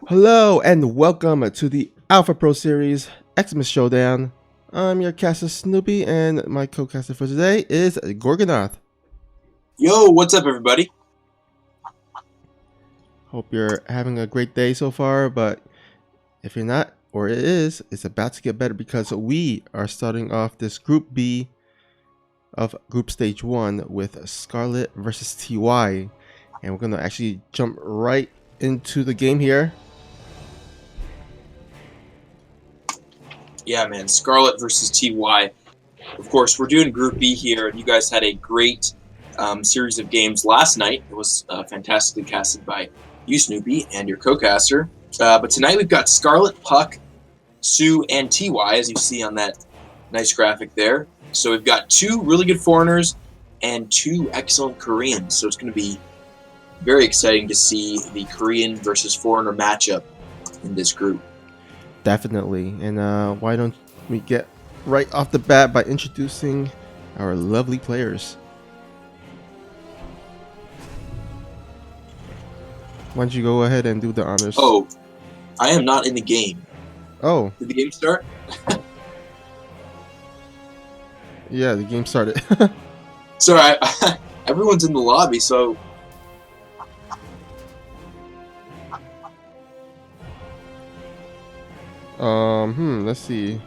Hello and welcome to the Alpha Pro Series Xmas Showdown. I'm your caster Snoopy, and my co-caster for today is Gorgonoth. Yo, what's up, everybody? Hope you're having a great day so far, but if you're not, or it is, it's about to get better because we are starting off this Group B of Group Stage 1 with Scarlett versus TY. And we're going to actually jump right into the game here. Yeah, man, Scarlett versus TY. Of course, we're doing Group B here, and you guys had a great series of games last night. It was fantastically casted by you, Snoopy, and your co-caster. But tonight we've got Scarlett, Puck, Sue, and TY, as you see on that nice graphic there. So we've got two really good foreigners and two excellent Koreans. So it's going to be very exciting to see the Korean versus foreigner matchup in this group. Definitely. And why don't we get right off the bat by introducing our lovely players. Why don't you go ahead and do the honors? Oh, I am not in the game. Oh. Did the game start? Yeah, the game started. Sorry, everyone's in the lobby, so... Let's see.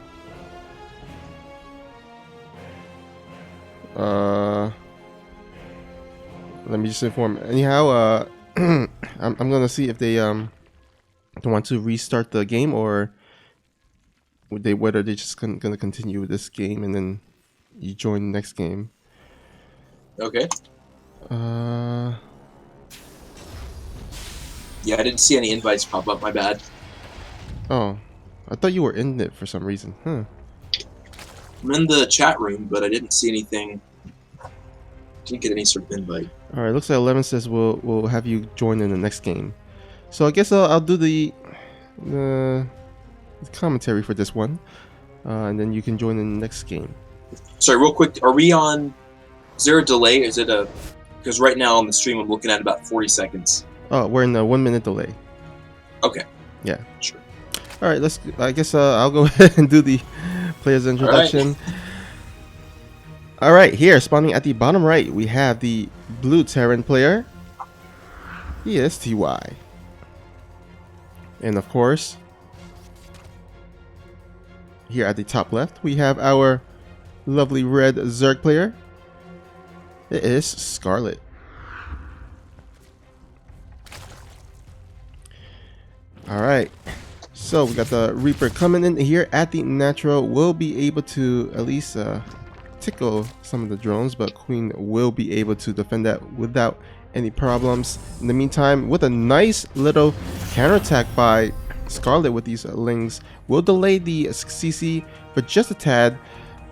Let me just inform. Anyhow, I'm gonna see if they want to restart the game or whether they just gonna continue with this game and then you join the next game. Okay. Yeah, I didn't see any invites pop up. My bad. Oh, I thought you were in it for some reason. Huh. I'm in the chat room, but I didn't see anything. Didn't get any sort of invite. All right, looks like 11 says we'll have you join in the next game. So I guess I'll do the commentary for this one, and then you can join in the next game. Sorry, real quick, are we on? Is there a delay? Is it a? Because right now on the stream I'm looking at about 40 seconds. Oh, we're in a 1 minute delay. Okay. Yeah. Sure. All right, I guess I'll go ahead and do the player's introduction. All right, here, spawning at the bottom right, we have the blue Terran player. He is TY. And of course, here at the top left, we have our lovely red Zerg player. It is Scarlett. All right. So we got the Reaper coming in here at the natural. We'll be able to at least tickle some of the drones, but Queen will be able to defend that without any problems. In the meantime, with a nice little counterattack by Scarlett with these lings, we'll delay the CC for just a tad.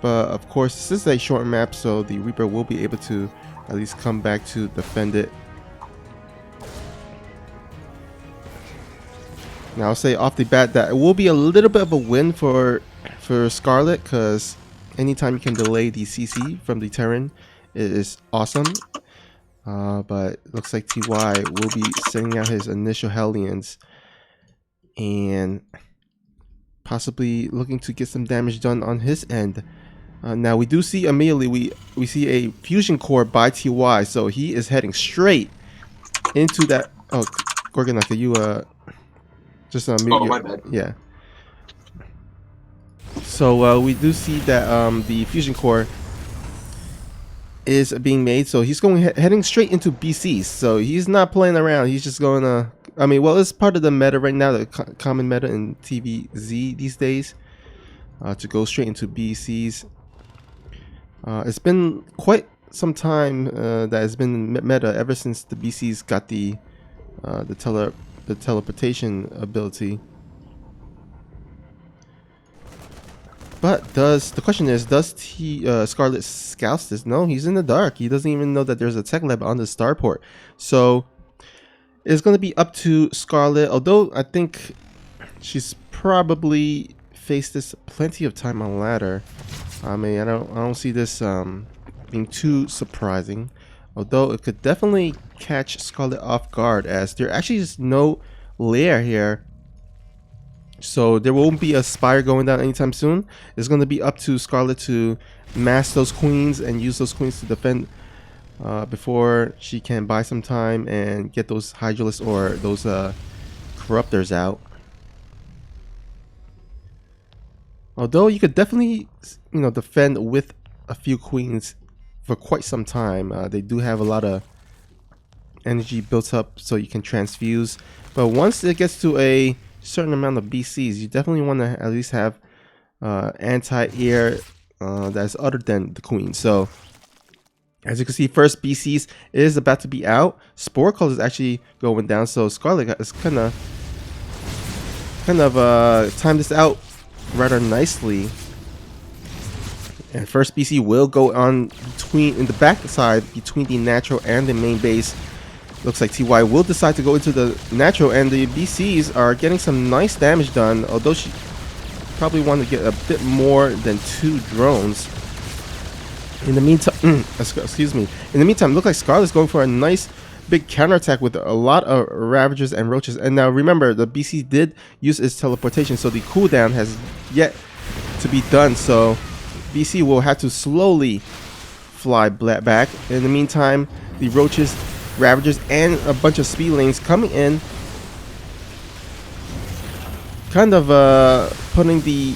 But of course, this is a short map, so the Reaper will be able to at least come back to defend it. Now I'll say off the bat that it will be a little bit of a win for Scarlett, because anytime you can delay the CC from the Terran, it is awesome. But it looks like TY will be sending out his initial Hellions and possibly looking to get some damage done on his end. Now we do see immediately we see a fusion core by TY, so he is heading straight into that. Oh, Gorgonoth, can you just mute Oh, my bad. Yeah. So we do see that the fusion core is being made, so he's heading straight into BCs. So he's not playing around. He's just going to. I mean, well, it's part of the meta right now, the common meta in TVZ these days, to go straight into BCs. It's been quite some time that has been meta ever since the BCs got the teleportation ability. But the question is, does Scarlett scouts this? No, he's in the dark. He doesn't even know that there's a tech lab on the starport. So it's going to be up to Scarlett, although I think she's probably faced this plenty of time on ladder. I mean, I don't see this being too surprising. although it could definitely catch Scarlett off guard, as there actually is no lair here So there won't be a Spire going down anytime soon. It's going to be up to Scarlett to mass those queens and use those queens to defend before she can buy some time and get those Hydralisks or those Corruptors out. Although you could definitely, defend with a few queens for quite some time. They do have a lot of energy built up so you can transfuse. But once it gets to a certain amount of BCs, you definitely want to at least have anti-air that's other than the queen. So as you can see, first BCs is about to be out. Spore Cult is actually going down, so Scarlett is kind of timed this out rather nicely. And first BC will go on in the back side between the natural and the main base. Looks like TY will decide to go into the natural, and the BCs are getting some nice damage done, although she probably want to get a bit more than 2 drones. In the meantime, excuse me. In the meantime, look like Scarlett's going for a nice big counterattack with a lot of Ravagers and Roaches. And now remember, the BC did use its teleportation, so the cooldown has yet to be done. So BC will have to slowly fly back. In the meantime, the Roaches, Ravagers, and a bunch of Speedlings coming in, kind of putting the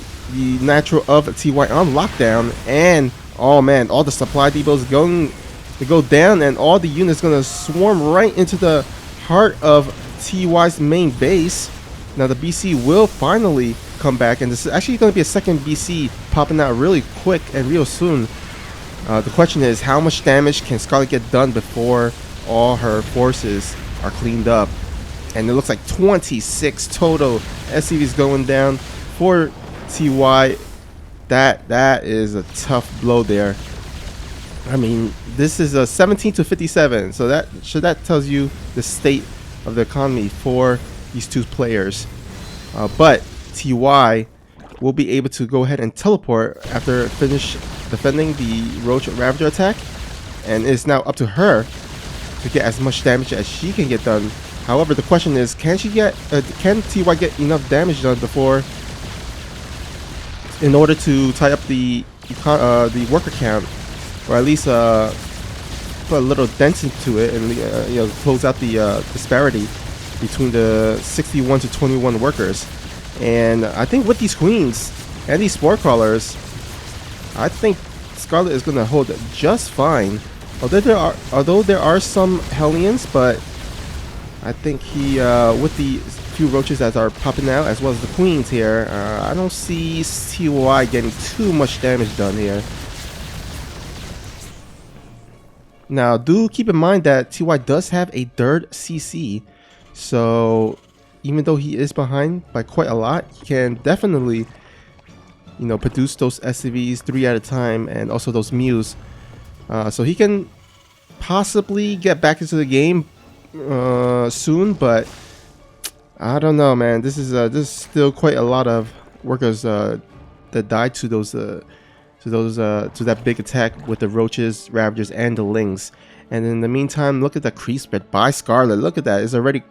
natural of TY on lockdown. And oh man, all the supply depots going to go down, and all the units gonna swarm right into the heart of TY's main base. Now the BC will finally come back, and this is actually going to be a second BC popping out really quick and real soon. The question is, how much damage can Scarlett get done before all her forces are cleaned up? And it looks like 26 total SCVs going down for TY. That is a tough blow there. I mean, this is a 17 to 57, so that tells you the state of the economy for these two players. But TY will be able to go ahead and teleport after finish defending the Roach Ravager attack, and it's now up to her to get as much damage as she can get done. However, the question is, can TY get enough damage done before, in order to tie up the worker count, or at least put a little dent into it, and close out the disparity between the 61 to 21 workers. And I think with these queens and these spore crawlers, I think Scarlett is going to hold just fine. Although there are some Hellions, but I think he with the few roaches that are popping out, as well as the queens here, I don't see TY getting too much damage done here. Now, do keep in mind that TY does have a third CC, so even though he is behind by quite a lot, he can definitely, produce those SCVs 3 at a time, and also those Mews. So he can possibly get back into the game soon, but I don't know, man. This is still quite a lot of workers that died to that big attack with the Roaches, Ravagers, and the Lings. And in the meantime, look at that creep spread by Scarlett. Look at that. It's already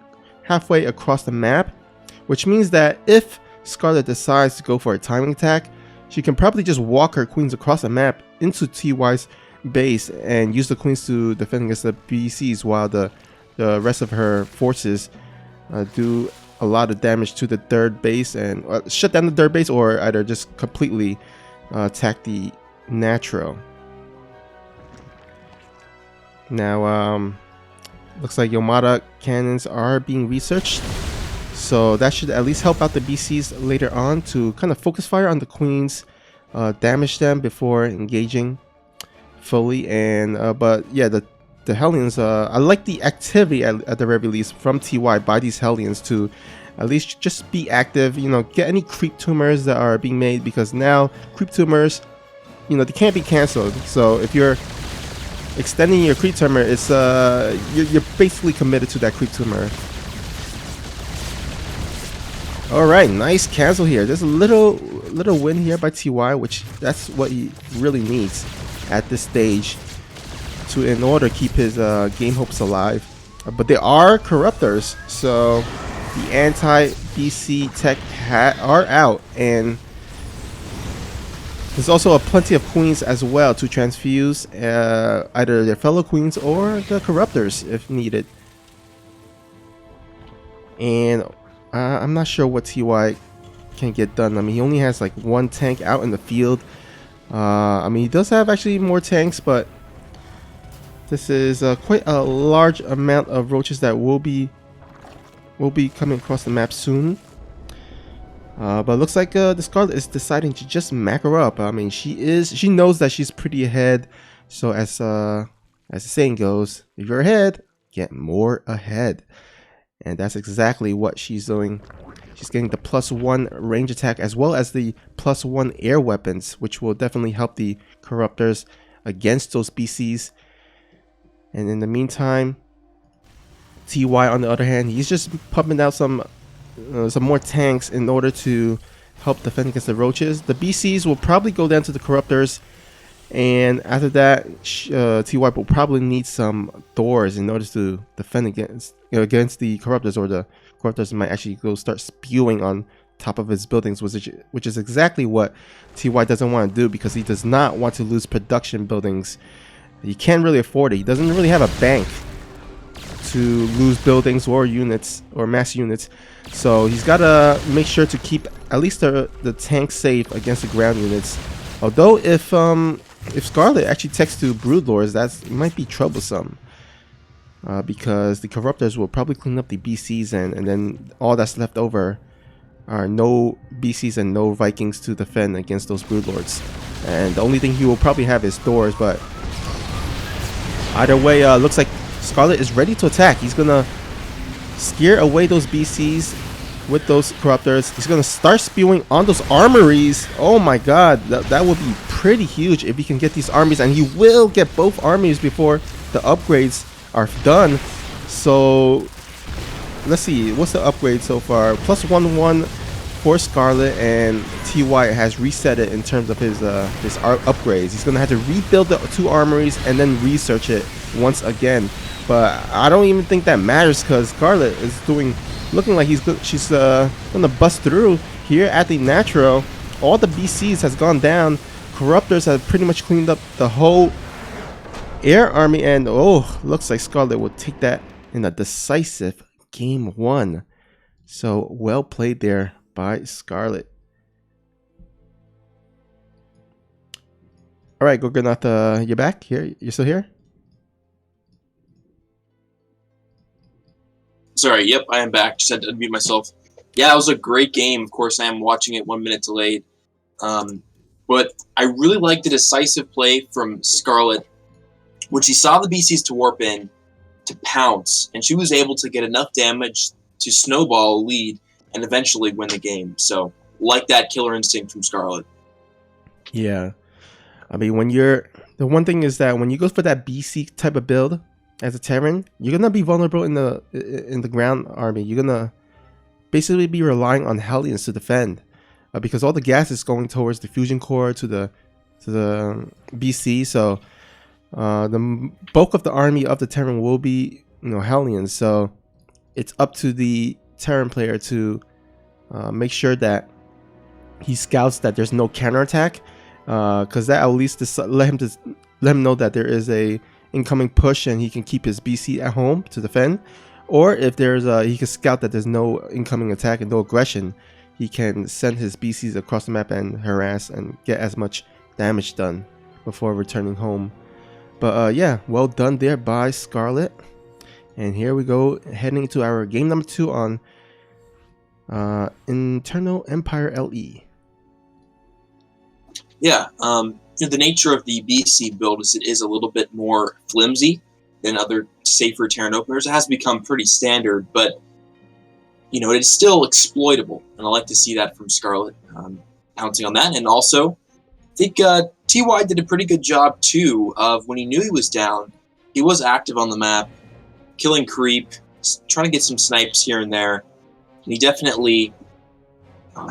halfway across the map, which means that if Scarlett decides to go for a timing attack, she can probably just walk her queens across the map into TY's base and use the queens to defend against the BCs, while the rest of her forces do a lot of damage to the third base and shut down the third base, or either just completely attack the natural. Now, looks like Yamada cannons are being researched, so that should at least help out the BCs later on to kind of focus fire on the queens, damage them before engaging fully. And but yeah, the Hellions, I like the activity at the very least from TY by these Hellions to at least just be active, get any creep tumors that are being made, because now creep tumors, they can't be cancelled. So if you're extending your creep tumor, it's you're basically committed to that creep tumor. All right, nice cancel here. There's a little win here by TY, which that's what he really needs at this stage in order to keep his game hopes alive. But they are corruptors, so The anti-BC tech are out, and there's also plenty of queens as well to transfuse either their fellow queens or the corruptors if needed. And I'm not sure what TY can get done. I mean, he only has like one tank out in the field. I mean, he does have actually more tanks, but this is quite a large amount of roaches that will be coming across the map soon. But it looks like the Scarlett is deciding to just macro up. I mean, she knows that she's pretty ahead. So as the saying goes, if you're ahead, get more ahead. And that's exactly what she's doing. She's getting the +1 range attack as well as the +1 air weapons, which will definitely help the corruptors against those BCs. And in the meantime, TY on the other hand, he's just pumping out some more tanks in order to help defend against the roaches. The BCs will probably go down to the corruptors, and after that, TY will probably need some doors in order to defend against the corruptors, or the corruptors might actually go start spewing on top of his buildings, which is exactly what TY doesn't want to do, because he does not want to lose production buildings. He can't really afford it. He doesn't really have a bank to lose buildings or units or mass units, so he's got to make sure to keep at least the tank safe against the ground units. Although if Scarlett actually takes to Broodlords, that might be troublesome, because the corruptors will probably clean up the BCs, and then all that's left over are no BCs and no Vikings to defend against those Broodlords, and the only thing he will probably have is doors. But either way, looks like Scarlett is ready to attack. He's gonna scare away those BCs with those corruptors. He's gonna start spewing on those armories. Oh my god, that would be pretty huge if he can get these armies, and he will get both armies before the upgrades are done. So let's see, what's the upgrade so far? +1/1 for Scarlett, and TY has reset it in terms of his upgrades. He's gonna have to rebuild the 2 armories and then research it once again. But I don't even think that matters, because Scarlett is looking like she's gonna bust through here at the Natural. All the BCs has gone down. Corruptors have pretty much cleaned up the whole air army, and oh, looks like Scarlett will take that in a decisive game 1. So well played there by Scarlett. All right, Gorgonath, you're back here. You're still here? Sorry, yep, I am back. Just had to unmute myself. Yeah, it was a great game. Of course, I am watching it 1 minute delayed. But I really liked the decisive play from Scarlett when she saw the BCs to warp in to pounce, and she was able to get enough damage to snowball a lead and eventually win the game. So, like that killer instinct from Scarlett. Yeah. I mean, the one thing is that when you go for that BC type of build as a Terran, you're gonna be vulnerable in the ground army. You're gonna basically be relying on Hellions to defend, because all the gas is going towards the fusion core to the BC. So the bulk of the army of the Terran will be Hellions. So it's up to the Terran player to make sure that he scouts that there's no counterattack, because that at least let him know that there is a incoming push and he can keep his BC at home to defend. Or if there's he can scout that there's no incoming attack and no aggression, he can send his BCs across the map and harass and get as much damage done before returning home. But yeah, well done there by Scarlett. And here we go, heading to our game number 2 on Internal Empire LE. Yeah, the nature of the BC build is it is a little bit more flimsy than other safer Terran openers. It has become pretty standard, but it is still exploitable, and I like to see that from Scarlett, pouncing on that. And also, I think TY did a pretty good job too of when he knew he was down, he was active on the map, killing creep, trying to get some snipes here and there, and he definitely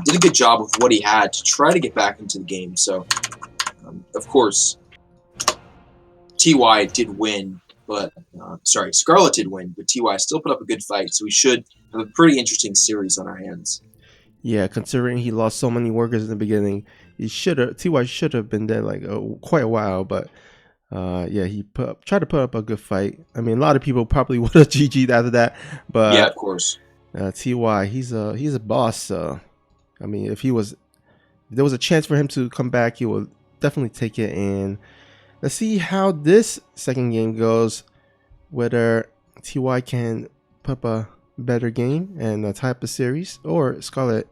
did a good job with what he had to try to get back into the game. So, of course, TY did win but sorry, Scarlett did win, but TY still put up a good fight, so we should have a pretty interesting series on our hands. Yeah, considering he lost so many workers in the beginning, Ty should have been there like quite a while, but yeah, he tried to put up a good fight. I mean, a lot of people probably would have GG'd after that, Yeah, but of course. Ty, he's a boss. So I mean, if there was a chance for him to come back, he will definitely take it. And let's see how this second game goes. Whether Ty can put up a better game and tie up the series, or Scarlett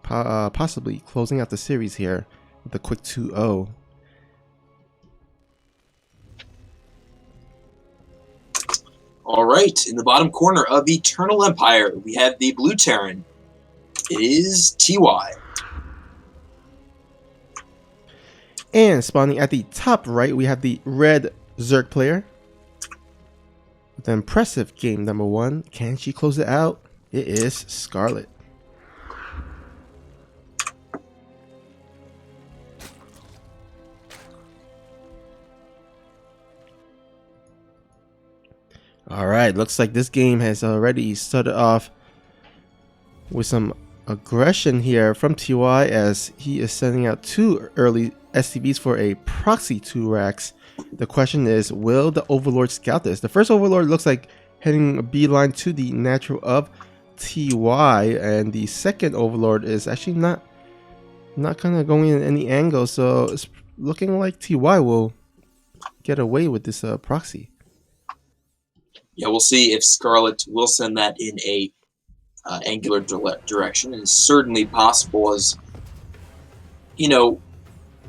possibly closing out the series here with a quick 2-0. All right, in the bottom corner of Eternal Empire, we have the blue Terran. It is TY. And spawning at the top right, we have the red Zerg player. With the impressive game number 1. Can she close it out? It is Scarlett. Alright, looks like this game has already started off with some aggression here from TY, as he is sending out 2 early SCVs for a proxy 2 racks. The question is, will the Overlord scout this? The first Overlord looks like heading a beeline to the natural of TY, and the second Overlord is actually not kind of going in any angle, so it's looking like TY will get away with this proxy. Yeah, we'll see if Scarlett will send that in a angular direction. And it's certainly possible, as you know,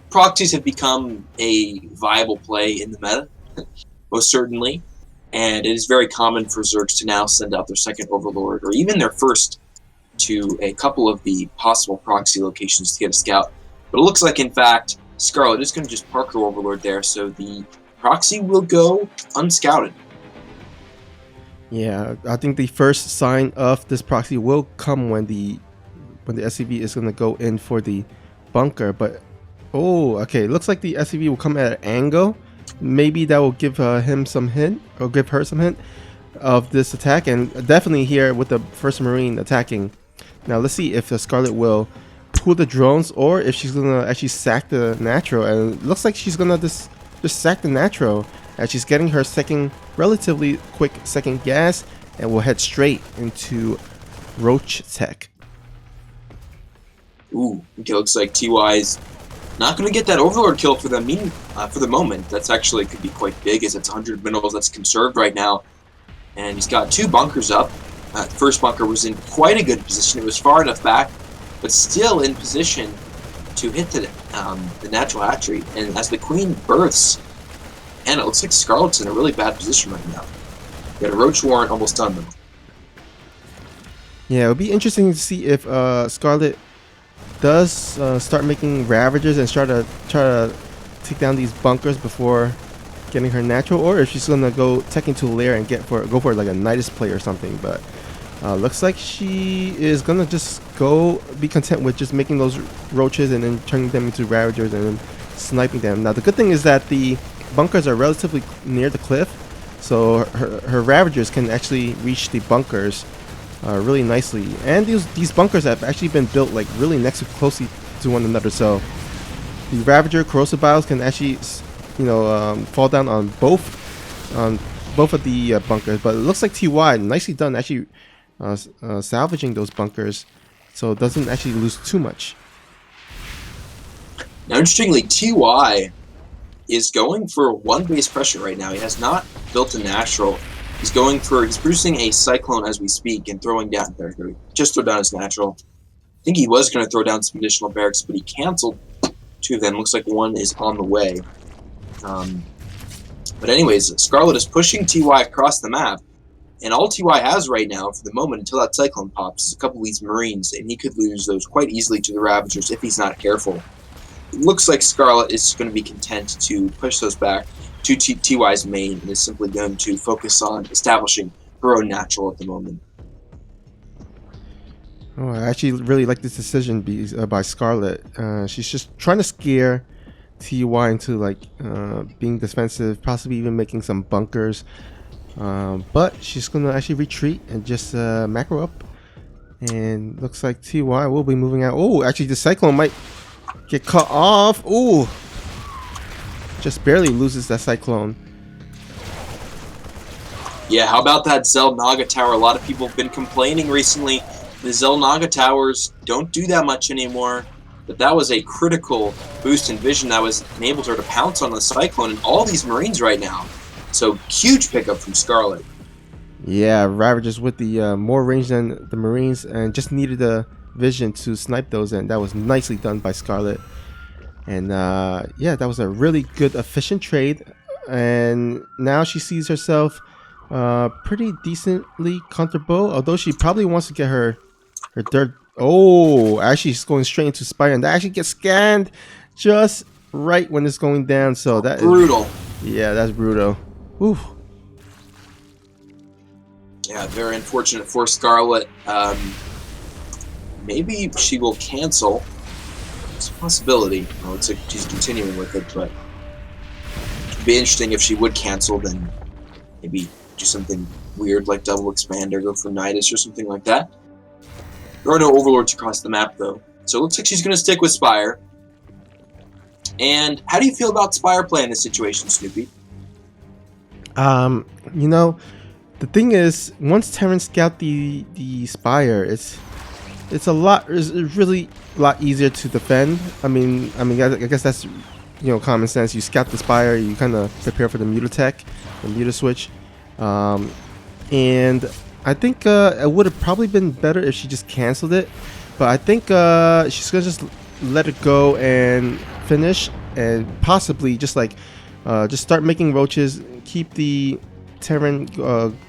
proxies have become a viable play in the meta, most certainly. And it is very common for Zergs to now send out their second Overlord, or even their first, to a couple of the possible proxy locations to get a scout. But it looks like, in fact, Scarlett is going to just park her Overlord there, so the proxy will go unscouted. Yeah, I think the first sign of this proxy will come when the SCV is going to go in for the bunker. But oh, okay, looks like the SCV will come at an angle. Maybe that will give him some hint, or give her some hint of this attack. And definitely here with the first Marine attacking. Now let's see if the Scarlett will pull the drones, or if she's going to actually sack the natural. And it looks like she's going to just sack the natural, as she's getting her relatively quick second gas, and will head straight into Roach Tech. Ooh, okay, looks like TY's not going to get that Overlord kill for the moment. That's actually could be quite big, as it's 100 minerals that's conserved right now. And he's got 2 bunkers up. The first bunker was in quite a good position. It was far enough back, but still in position to hit the natural hatchery. And as the Queen births, and it looks like Scarlett's in a really bad position right now. Got a Roach Warrant almost done, though. Yeah, it would be interesting to see if Scarlett does start making Ravagers and try to take down these bunkers before getting her natural, or if she's gonna go tech into lair and go for like a Nidus play or something. But looks like she is gonna just be content with just making those roaches and then turning them into Ravagers and then sniping them. Now the good thing is that the bunkers are relatively near the cliff, so her Ravagers can actually reach the bunkers really nicely. And these bunkers have actually been built like really closely to one another, so the Ravager corrosive bios can actually, fall down on both of the bunkers. But it looks like TY, nicely done, actually salvaging those bunkers, so it doesn't actually lose too much. Now, interestingly, TY is going for 1 base pressure right now. He has not built a natural. He's producing a Cyclone as we speak and throwing down there. Just throw down his natural. I think he was going to throw down some additional barracks, but he canceled 2 of them. Looks like 1 is on the way. But anyways, Scarlett is pushing TY across the map, and all TY has right now, for the moment, until that Cyclone pops, is a couple of these Marines, and he could lose those quite easily to the Ravagers if he's not careful. It looks like Scarlett is going to be content to push those back to TY's main, and is simply going to focus on establishing her own natural at the moment. Oh, I actually really like this decision by Scarlett. She's just trying to scare TY into like being defensive, possibly even making some bunkers. But she's gonna actually retreat and just macro up. And looks like TY will be moving out. Oh, actually the Cyclone might get cut off. Oh, just barely loses that Cyclone. Yeah, how about that Zell Naga Tower? A lot of people have been complaining recently. The Zell Naga Towers don't do that much anymore. But that was a critical boost in vision that was enabled her to pounce on the Cyclone and all these Marines right now. So, huge pickup from Scarlett. Yeah, Ravagers with the more range than the Marines and just needed the vision to snipe those, and that was nicely done by Scarlett. And yeah, that was a really good, efficient trade. And now she sees herself pretty decently comfortable, although she probably wants to get her third. Oh, actually, she's going straight into Spire, and that actually gets scanned just right when it's going down. So that brutal. Yeah, that's brutal. Oof. Yeah, very unfortunate for Scarlett. Maybe she will cancel. It's a possibility. Well, it's like she's continuing with it, but it'd be interesting if she would cancel, then maybe do something weird like double expand or go for Nidus or something like that. There are no overlords across the map, though. So it looks like she's going to stick with Spire. And how do you feel about Spire play in this situation, Snoopy? You know, the thing is, once Terran scout the Spire, it's really a lot easier to defend. I mean, I guess that's, you know, common sense. You scout the Spire, you kind of prepare for the Mutatech, the Muta switch, and I think it would have probably been better if she just canceled it, but I think she's gonna just let it go and finish, and possibly just like just start making roaches, keep the Terran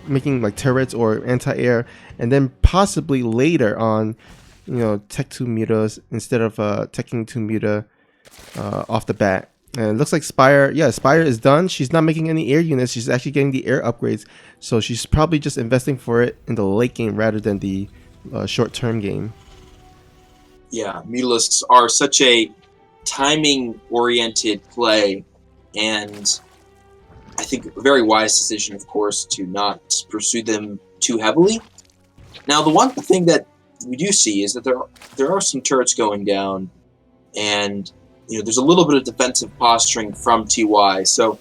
making like turrets or anti-air, and then possibly later on, you know, tech 2 mutas instead of teching 2 muta off the bat. And it looks like Spire is done. She's not making any air units. She's actually getting the air upgrades. So she's probably just investing for it in the late game rather than the short-term game. Yeah, Mutalisks are such a timing-oriented play, and I think a very wise decision, of course, to not pursue them too heavily. Now, the one thing that we do see is that there are some turrets going down, and you know, there's a little bit of defensive posturing from TY, so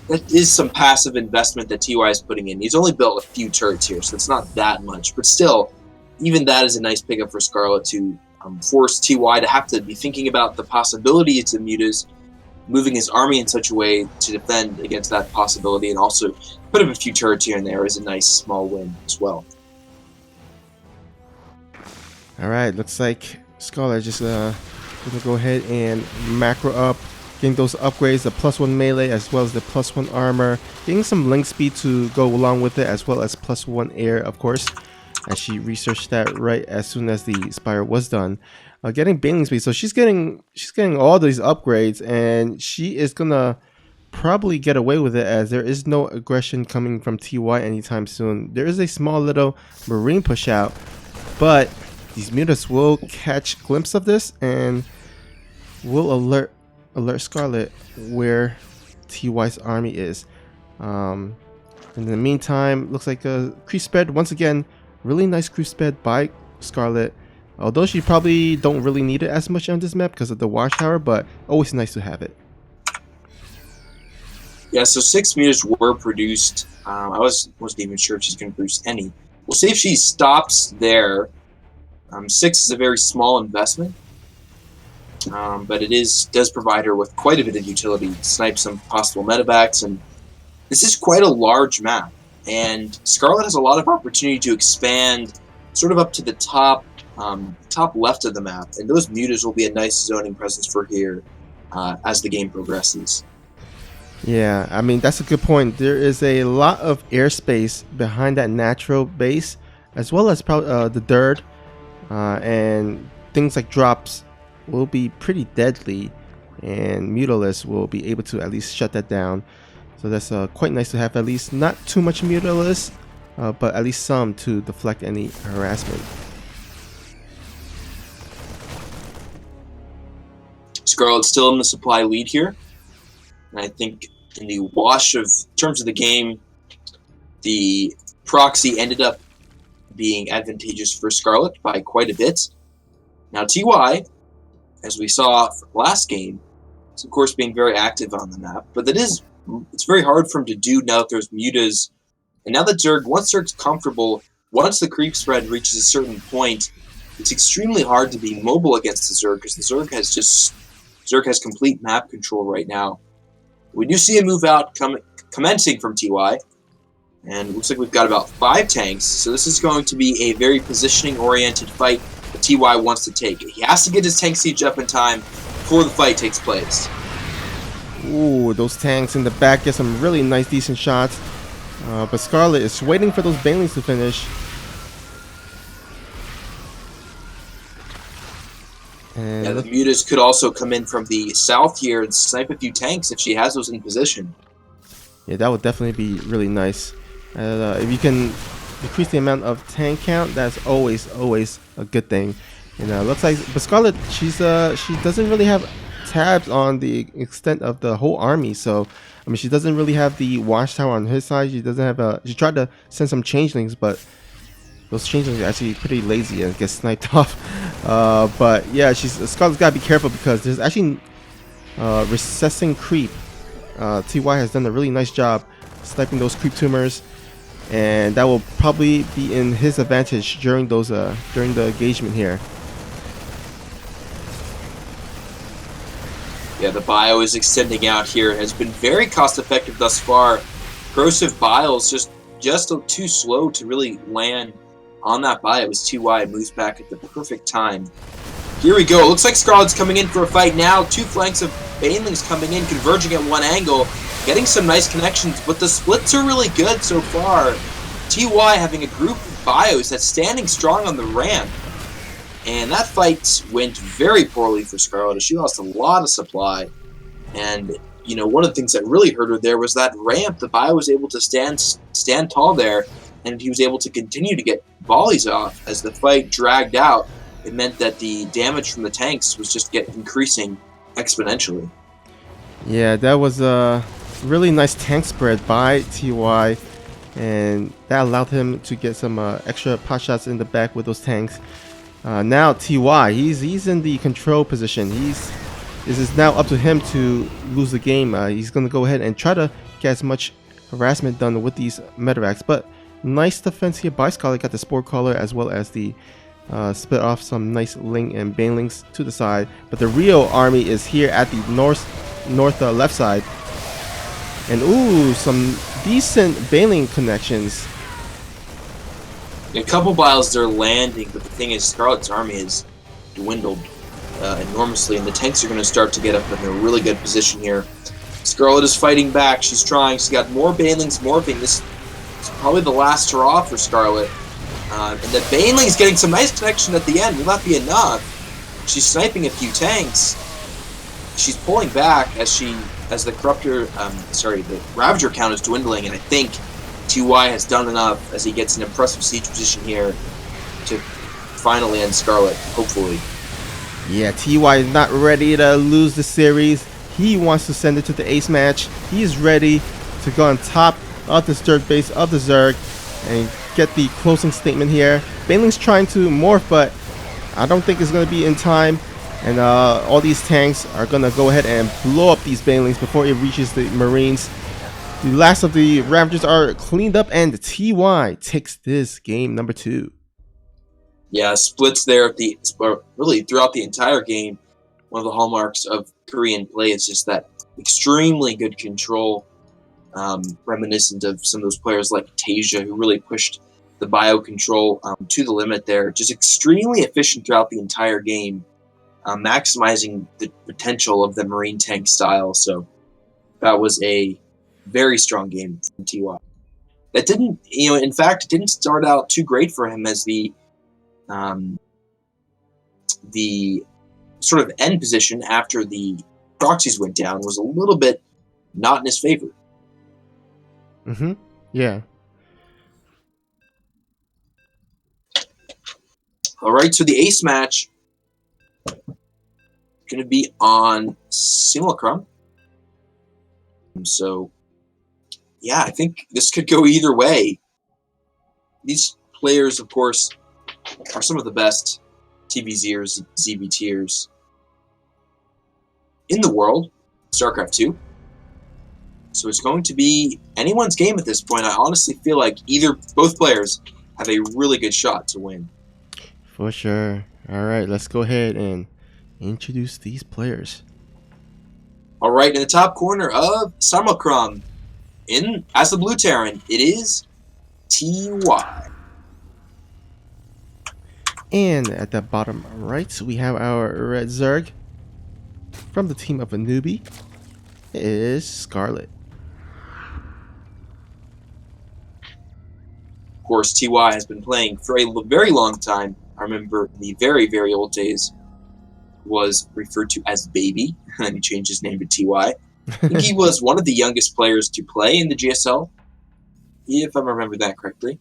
that is some passive investment that TY is putting in. He's only built a few turrets here, so it's not that much, but still, even that is a nice pickup for Scarlett to force TY to have to be thinking about the possibility to Mutas, moving his army in such a way to defend against that possibility, and also put up a few turrets here and there is a nice small win as well. All right, looks like Scarlett just gonna go ahead and macro up, getting those upgrades, the +1 melee as well as the +1 armor, getting some link speed to go along with it, as well as +1 air, of course, as she researched that right as soon as the Spire was done. Getting bailing speed, so she's getting all these upgrades, and she is gonna probably get away with it as there is no aggression coming from TY anytime soon. There is a small little Marine push out, but these mutas will catch glimpse of this and will alert Scarlett where TY's army is. In the meantime, looks like a creep sped once again. Really nice creep sped by Scarlett. Although she probably don't really need it as much on this map because of the watchtower, but always nice to have it. Yeah, so 6 mutas were produced. I wasn't even sure if she's going to produce any. We'll see if she stops there. 6 is a very small investment, but it does provide her with quite a bit of utility to snipe some possible medevacs, and this is quite a large map, and Scarlett has a lot of opportunity to expand sort of up to the top left of the map, and those mutas will be a nice zoning presence for here as the game progresses. Yeah, I mean, that's a good point. There is a lot of airspace behind that natural base, as well as probably the dirt, and things like drops will be pretty deadly, and Mutalisks will be able to at least shut that down. So that's quite nice to have at least not too much Mutalisks, but at least some to deflect any harassment. Scarlett's still in the supply lead here. And I think in the wash of terms of the game, the proxy ended up being advantageous for Scarlett by quite a bit. Now TY, as we saw from last game, is of course being very active on the map, but it's very hard for him to do now that there's mutas. And now that once Zerg's comfortable, once the creep spread reaches a certain point, it's extremely hard to be mobile against the Zerg because the Zerg has complete map control right now. We do see a move out commencing from TY, and it looks like we've got about 5 tanks, so this is going to be a very positioning-oriented fight that TY wants to take. He has to get his tank siege up in time before the fight takes place. Ooh, those tanks in the back get some really nice, decent shots. But Scarlett is waiting for those banelings to finish. And yeah, the mutas could also come in from the south here and snipe a few tanks if she has those in position. Yeah, that would definitely be really nice. If you can decrease the amount of tank count, that's always a good thing. And looks like, but Scarlett, she doesn't really have tabs on the extent of the whole army. So I mean, she doesn't really have the watchtower on her side. She doesn't have she tried to send some changelings, but those changelings are actually pretty lazy and get sniped off. But yeah, Scarlett's gotta be careful because there's actually recessing creep. TY has done a really nice job sniping those creep tumors, and that will probably be in his advantage during the engagement here. Yeah, the bio is extending out here. It has been very cost-effective thus far. Corrosive Bile's just too slow to really land on that bio as TY moves back at the perfect time. Here we go. It looks like Scarlett's coming in for a fight now. 2 flanks of banelings coming in, converging at one angle, getting some nice connections, but the splits are really good so far. TY having a group of bios that's standing strong on the ramp. And that fight went very poorly for Scarlett. She lost a lot of supply. And, you know, one of the things that really hurt her there was that ramp. The bio was able to stand tall there, and he was able to continue to get volleys off. As the fight dragged out, it meant that the damage from the tanks was just increasing exponentially. Yeah, that was a really nice tank spread by TY, and that allowed him to get some extra pot shots in the back with those tanks. Now TY, he's in the control position. This is now up to him to lose the game. He's going to go ahead and try to get as much harassment done with these medevacs. But nice defense here by Scarlett. Got the sport collar as well as the split off some nice Ling and banelings to the side. But the real army is here at the north left side. And ooh, some decent baneling connections. A couple biles they're landing, but the thing is, Scarlett's army has dwindled enormously, and the tanks are going to start to get up in a really good position here. Scarlett is fighting back. She's trying. She's got more banelings morphing. This is probably the last hurrah for Scarlett. And the baneling's getting some nice connection at the end. Will that be enough? She's sniping a few tanks. She's pulling back as the the Ravager count is dwindling, and I think TY has done enough as he gets an impressive siege position here to finally end Scarlett, hopefully. Yeah, TY is not ready to lose the series. He wants to send it to the ace match. He's ready to go on top of the Zerg base of the Zerg and get the closing statement here. Baneling's trying to morph, but I don't think it's going to be in time. And all these tanks are going to go ahead and blow up these banelings before it reaches the Marines. The last of the Ravagers are cleaned up, and TY takes this game number 2. Yeah, splits there really throughout the entire game. One of the hallmarks of Korean play is just that extremely good control, reminiscent of some of those players like Tasia, who really pushed the bio control to the limit there. Just extremely efficient throughout the entire game, maximizing the potential of the Marine tank style. So that was a very strong game from TY. That didn't, in fact, it didn't start out too great for him, as the sort of end position after the proxies went down was a little bit not in his favor. Yeah. All right, so the ace match going to be on Simulacrum. So, yeah, I think this could go either way. These players, of course, are some of the best TVZers, ZBTers in the world, StarCraft 2. So it's going to be anyone's game at this point. I honestly feel like both players have a really good shot to win. For sure. All right, let's go ahead and introduce these players. All right, in the top corner of Simulacrum, as the Blue Terran, it is TY. And at the bottom right, we have our Red Zerg. From the team of a newbie, it is Scarlett. Of course, TY has been playing for a very long time. I remember in the very, very old days, was referred to as Baby, and then he changed his name to TY. I think he was one of the youngest players to play in the GSL, if I remember that correctly.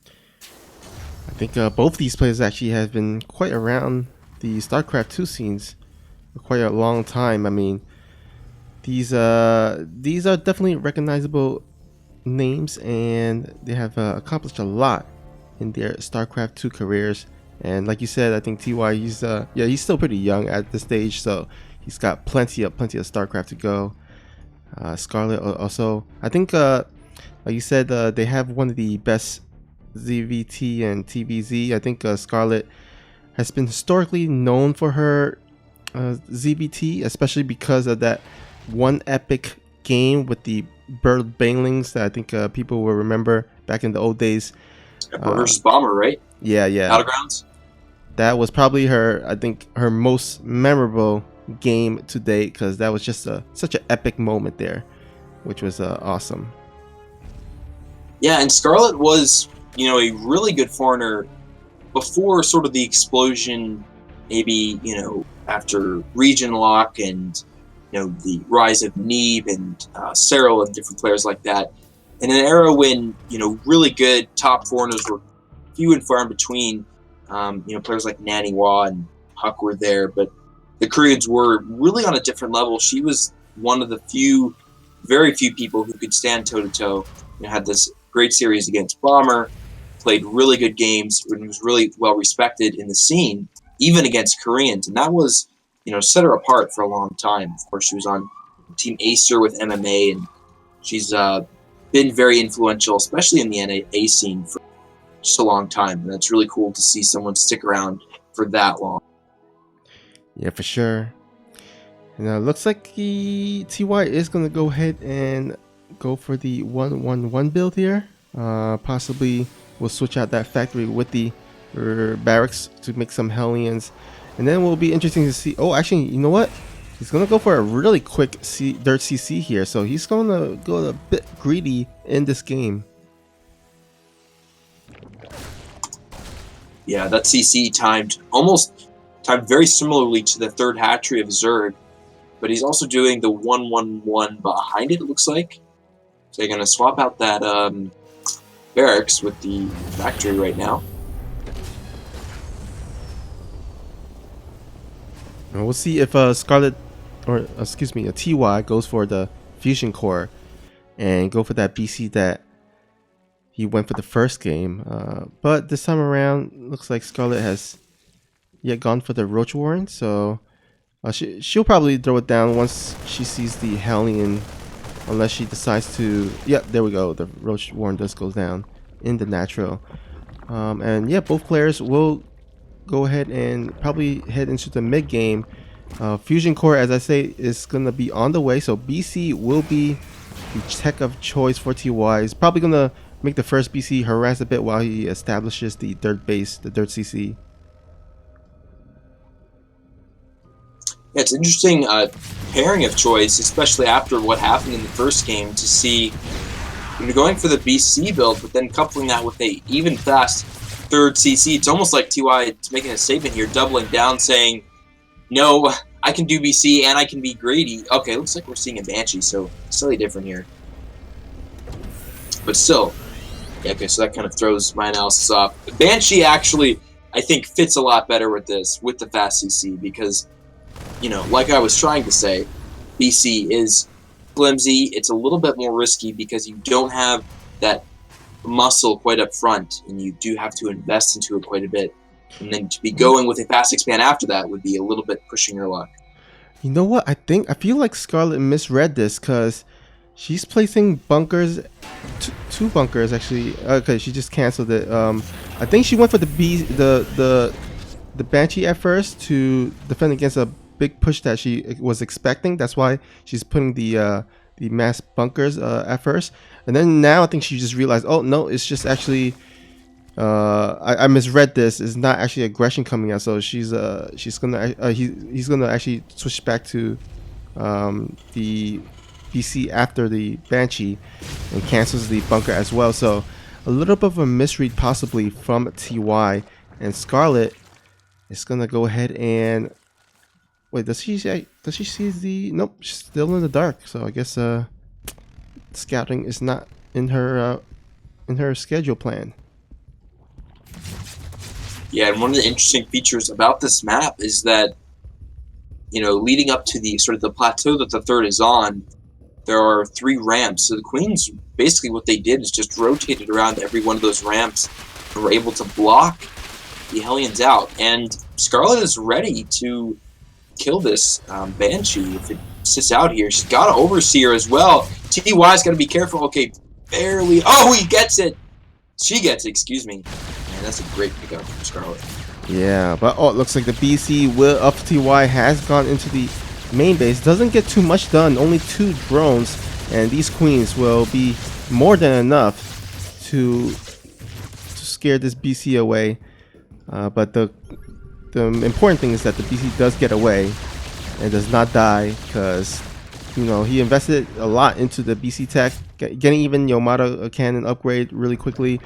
I think both these players actually have been quite around the StarCraft 2 scenes for quite a long time. I mean, these are definitely recognizable names, and they have accomplished a lot in their StarCraft 2 careers. And like you said, I think TY, he's still pretty young at this stage, so he's got plenty of StarCraft to go. Scarlett also, I think, like you said, they have one of the best ZVT and TVZ. I think Scarlett has been historically known for her ZVT, especially because of that one epic game with the bird banelings that I think people will remember back in the old days. Versus Bomber, right? Yeah. Battlegrounds. That was probably her most memorable game to date, because that was just such an epic moment there, which was awesome. Yeah, and Scarlett was, a really good foreigner before sort of the explosion, maybe, after Region Lock and, the rise of Neeb and Cyril and different players like that. In an era when, really good top foreigners were few and far in between, players like Naniwa and Huck were there, but the Koreans were really on a different level. She was one of the very few people who could stand toe-to-toe. Had this great series against Bomber, played really good games, and was really well respected in the scene, even against Koreans. And that was, set her apart for a long time. Of course, she was on Team Acer with MMA, and she's been very influential, especially in the NA scene, for just a long time. And that's really cool to see someone stick around for that long. Yeah, for sure. And looks like TY is going to go ahead and go for the 1-1-1 build here. Possibly we'll switch out that factory with the barracks to make some Hellions. And then it will be interesting to see. Oh, actually, you know what? He's going to go for a really quick dirt CC here. So he's going to go a bit greedy in this game. Yeah, that CC timed very similarly to the third hatchery of Zerg. But he's also doing the 1-1-1 behind it looks like. So they're going to swap out that barracks with the factory right now. And we'll see if Scarlett, or excuse me, a TY goes for the fusion core and go for that BC that he went for the first game. But this time around, looks like Scarlett has yet gone for the Roach Warren. So she'll probably throw it down once she sees the Hellion, unless she decides to. Yep, there we go. The Roach Warren does go down in the natural. And yeah, both players will go ahead and probably head into the mid game. Fusion core, as I say, is gonna be on the way, so BC will be the tech of choice for TY. He's probably gonna make the first BC harass a bit while he establishes the dirt base, the dirt CC. Yeah, it's interesting pairing of choice, especially after what happened in the first game, to see you're going for the BC build, but then coupling that with a even fast third CC. It's almost like TY is making a statement here, doubling down, saying, no, I can do BC and I can be greedy. Okay, looks like we're seeing a Banshee, so slightly different here. But still, yeah, okay, so that kind of throws my analysis off. Banshee actually, I think, fits a lot better with this, with the fast CC, because, like I was trying to say, BC is flimsy. It's a little bit more risky because you don't have that muscle quite up front, and you do have to invest into it quite a bit. And then to be going with a fast expand after that would be a little bit pushing your luck. You know what? I feel like Scarlett misread this because she's placing bunkers, two bunkers actually. Okay, she just canceled it. I think she went for the Banshee at first to defend against a big push that she was expecting. That's why she's putting the mass bunkers at first, and then now I think she just realized, oh no, it's just actually I misread this. It's not actually aggression coming out, so she's gonna he's gonna actually switch back to the BC after the Banshee and cancels the bunker as well. So a little bit of a misread possibly from TY, and Scarlett is gonna go ahead and wait. Does she see the? Nope, she's still in the dark. So I guess scouting is not in her schedule plan. Yeah, and one of the interesting features about this map is that, leading up to the sort of the plateau that the third is on, there are 3 ramps. So the Queens, basically what they did is just rotated around every one of those ramps and were able to block the Hellions out. And Scarlett is ready to kill this Banshee if it sits out here. She's got an Overseer as well. TY's got to be careful. Okay, barely. Oh, he gets it. She gets it, excuse me. Man, that's a great pickup from Scarlett. Yeah, but it looks like the BC will of TY has gone into the main base. Doesn't get too much done, only 2 drones, and these Queens will be more than enough to scare this BC away. But the important thing is that the BC does get away and does not die, because he invested a lot into the BC tech, getting even Yomata cannon upgrade really quickly.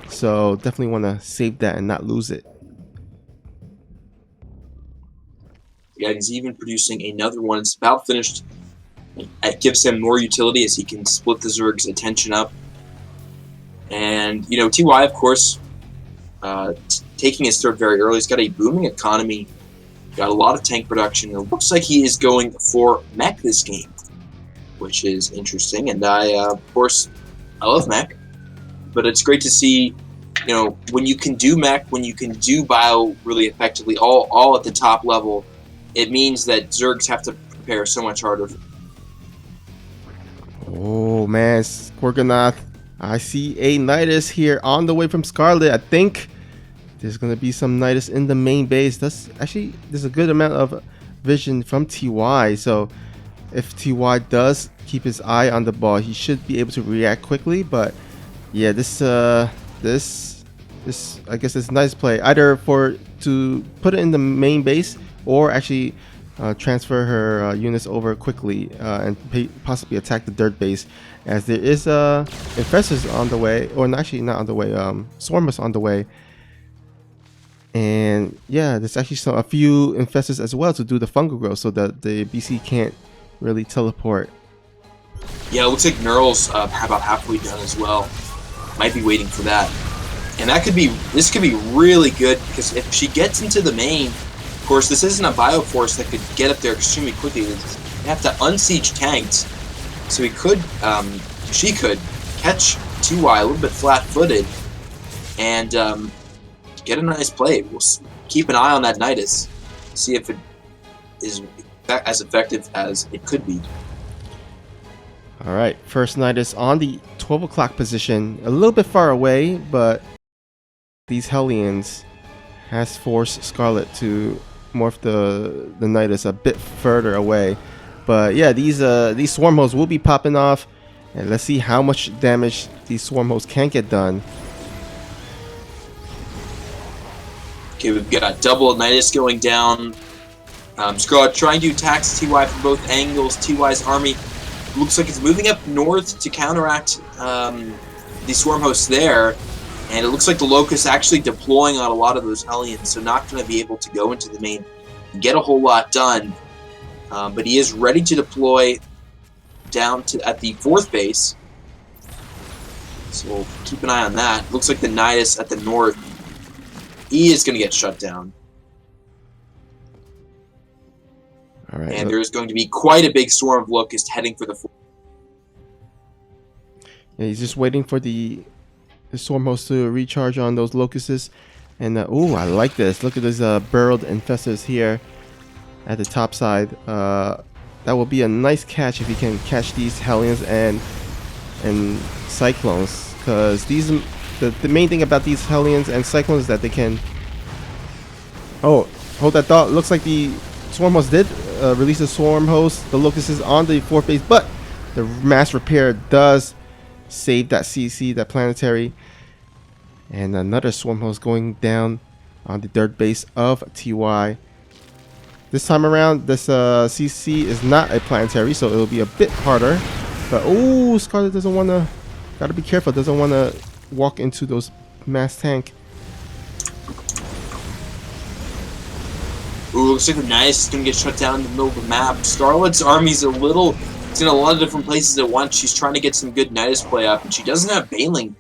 So definitely want to save that and not lose it. Yeah, he's even producing another one. It's about finished. It gives him more utility as he can split the Zerg's attention up. And, TY, of course, taking his third very early. He's got a booming economy, got a lot of tank production. It looks like he is going for mech this game, which is interesting. And of course, I love mech. But it's great to see, when you can do mech, when you can do bio really effectively, all at the top level, it means that Zergs have to prepare so much harder. Oh man, Gorgonath. I see a Nidus here on the way from Scarlett. I think there's going to be some Nidus in the main base. There's a good amount of vision from TY. So if TY does keep his eye on the ball, he should be able to react quickly. But yeah, this I guess it's nice play, either to put it in the main base or actually transfer her units over quickly and possibly attack the dirt base, as there is infestors on the way, or actually not on the way, swarmers on the way. And yeah, there's actually a few infestors as well to do the fungal growth, so that the BC can't really teleport. Yeah, it looks like Neural's about halfway done as well. Might be waiting for that. And this could be really good, because if she gets into the main, of course, this isn't a Bioforce that could get up there extremely quickly. They have to unsiege tanks. So she could catch TY a little bit flat-footed and get a nice play. We'll keep an eye on that Nidus, see if it is as effective as it could be. All right, first Nidus on the 12 o'clock position, a little bit far away, but these Hellions has forced Scarlett to morph the Nidus a bit further away. But yeah, these swarm hosts will be popping off, and let's see how much damage these swarm hosts can get done. Okay, we've got double Nidus going down. Scarlett trying to attack TY from both angles. TY's army looks like it's moving up north to counteract the swarm hosts there. And it looks like the Locust actually deploying on a lot of those Hellions, so not going to be able to go into the main and get a whole lot done. But he is ready to deploy down at the 4th base. So we'll keep an eye on that. Looks like the Nidus at the north, he is going to get shut down. All right. And there's going to be quite a big swarm of locusts heading for the fort. Yeah, he's just waiting for the swarm host to recharge on those locusts. And oh, I like this. Look at these burrowed infestors here at the top side. That will be a nice catch if he can catch these Hellions and Cyclones, because these the main thing about these Hellions and Cyclones is that they can. Oh, hold that thought. Looks like the swarm host did release a swarm host. The locust is on the fourth base, but the mass repair does save that CC, that planetary. And another swarm host going down on the third base of TY. This time around, this CC is not a planetary, so it'll be a bit harder. But oh, Scarlett doesn't want to. Gotta be careful. Doesn't want to walk into those mass tank. Ooh, looks like the Nice is going to get shut down in the middle of the map. Scarlett's army's a little... It's in a lot of different places at once. She's trying to get some good Nidus play up, and she doesn't have Bailing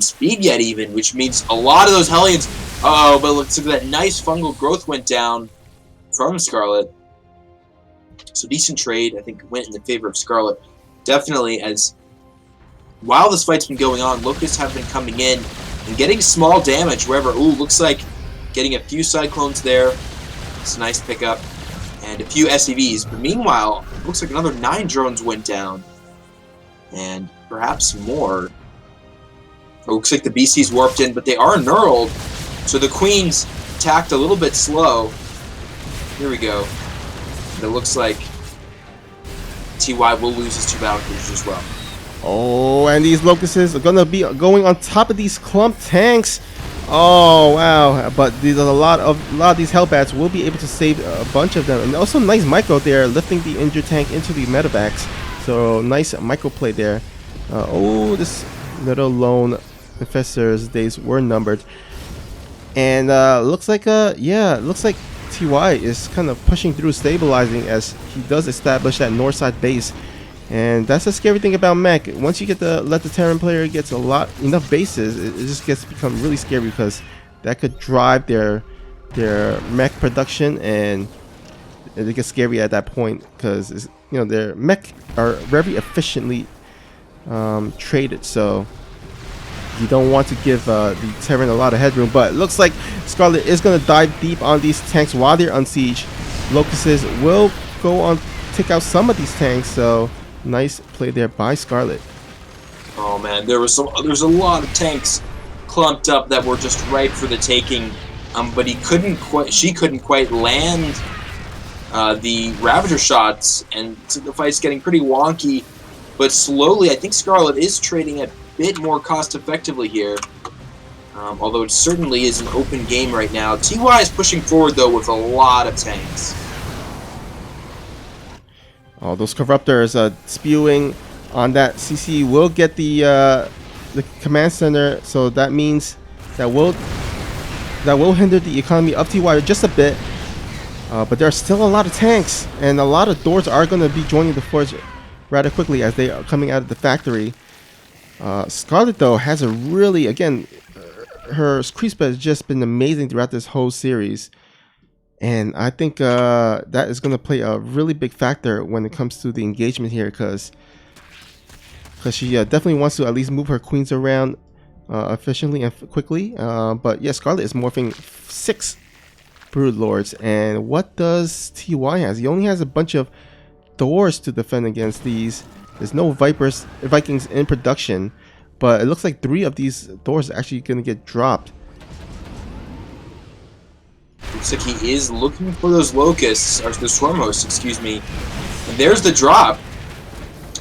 speed yet even, which means a lot of those Hellions... Uh-oh, but looks like that nice fungal growth went down from Scarlett. So decent trade, I think, went in the favor of Scarlett. Definitely, as while this fight's been going on, Locusts have been coming in and getting small damage wherever. Ooh, looks like getting a few Cyclones there. It's a nice pickup. And a few SCVs. But meanwhile, it looks like another 9 drones went down. And perhaps more. It looks like the BC's warped in, but they are knurled. So the Queen's attacked a little bit slow. Here we go. And it looks like TY will lose his 2 battle cruisers as well. Oh, and these locusts are gonna be going on top of these clump tanks. Oh wow! But these are a lot of these Hellbats will be able to save a bunch of them, and also nice micro there, lifting the injured tank into the medevacs. So nice micro play there. Oh, this little lone infestor's days were numbered, and looks like looks like TY is kind of pushing through, stabilizing as he does establish that north side base. And that's the scary thing about mech. Once you get let the Terran player gets enough bases, it just gets become really scary, because that could drive their mech production, and it gets scary at that point, because their mech are very efficiently traded. So you don't want to give the Terran a lot of headroom. But it looks like Scarlett is going to dive deep on these tanks while they're on siege. Locusts will go on take out some of these tanks. So nice play there by Scarlett. Oh man, there's a lot of tanks clumped up that were just ripe for the taking. But she couldn't quite land the Ravager shots, and so the fight's getting pretty wonky. But slowly, I think Scarlett is trading a bit more cost effectively here. Although it certainly is an open game right now. TY is pushing forward though with a lot of tanks. Oh, those Corruptors spewing on that CC will get the command center, so that means that will hinder the economy of TY just a bit. But there are still a lot of tanks, and a lot of doors are going to be joining the force rather quickly as they are coming out of the factory. Scarlett though has a really, again, her creep has just been amazing throughout this whole series. And I think that is going to play a really big factor when it comes to the engagement here, because she definitely wants to at least move her queens around efficiently and quickly. But yeah, Scarlett is morphing 6 Brood Lords. And what does TY has? He only has a bunch of Thors to defend against these. There's no Vikings in production, but it looks like 3 of these Thors are actually going to get dropped. Looks like he is looking for those locusts, or the swarm hosts, excuse me. And there's the drop.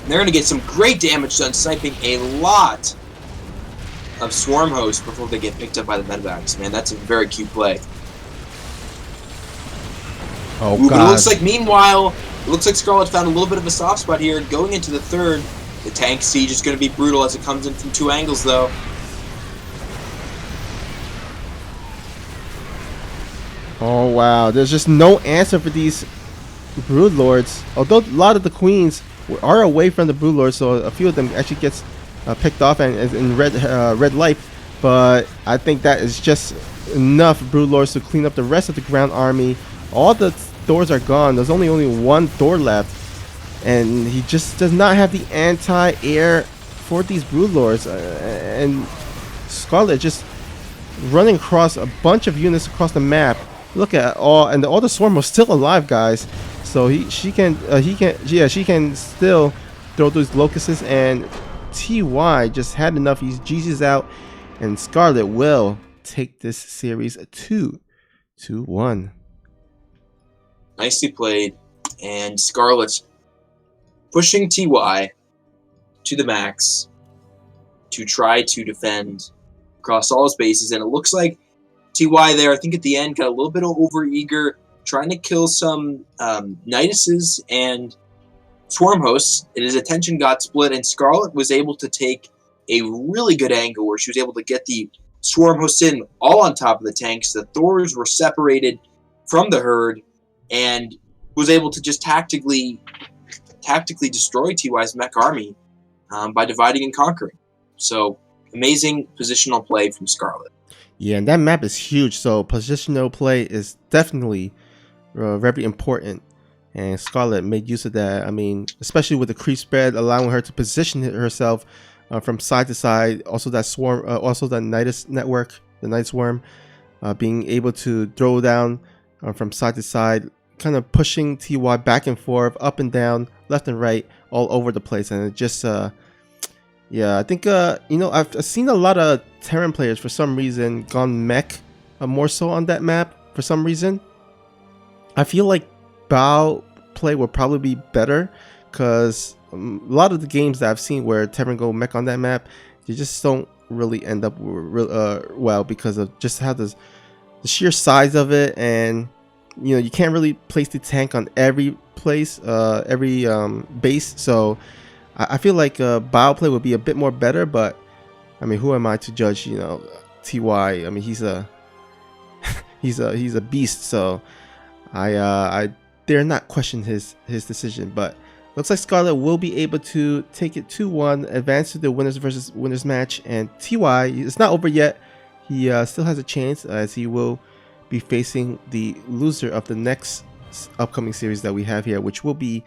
And they're going to get some great damage done, sniping a lot of swarm hosts before they get picked up by the medevacs. Man, that's a very cute play. Oh, Ooh, God. But it looks like, meanwhile, it looks like Scarlett found a little bit of a soft spot here. Going into the third, the tank siege is going to be brutal as it comes in from 2 angles, though. Oh wow, there's just no answer for these Brood Lords. Although a lot of the queens are away from the Brood Lords, so a few of them actually gets picked off and in red life. But I think that is just enough Brood Lords to clean up the rest of the ground army. All the Thors are gone. There's only one Thor left, and he just does not have the anti-air for these Broodlords. And Scarlett just running across a bunch of units across the map. Look at all the swarm was still alive, guys. So she can still throw those locusts, and TY just had enough. He's GG's out, and Scarlett will take this series 2-1. Nicely played, and Scarlett pushing TY to the max to try to defend across all his bases, and it looks like TY there, I think at the end, got a little bit over-eager, trying to kill some Niduses and Swarm Hosts, and his attention got split, and Scarlett was able to take a really good angle where she was able to get the Swarm Hosts in all on top of the tanks. The Thors were separated from the herd, and was able to just tactically destroy TY's mech army by dividing and conquering. So, amazing positional play from Scarlett. Yeah, and that map is huge, so positional play is definitely very important. And Scarlett made use of that. I mean, especially with the creep spread, allowing her to position herself from side to side. Also, that swarm, also the Nidus network, the Night Swarm, being able to throw down from side to side, kind of pushing TY back and forth, up and down, left and right, all over the place. And it just, yeah, I think, I've seen a lot of Terran players for some reason gone mech more so on that map for some reason. I feel like bow play would probably be better, because a lot of the games that I've seen where Terran go mech on that map, they just don't really end up well, because of just how the sheer size of it, and you can't really place the tank on every place, every base. So I feel like bow play would be a bit more better, but I mean, who am I to judge? TY. I mean, he's a he's a beast. So I dare not question his decision. But looks like Scarlett will be able to take it 2-1, advance to the winners versus winners match, and TY, it's not over yet. He still has a chance, as he will be facing the loser of the next upcoming series that we have here, which will be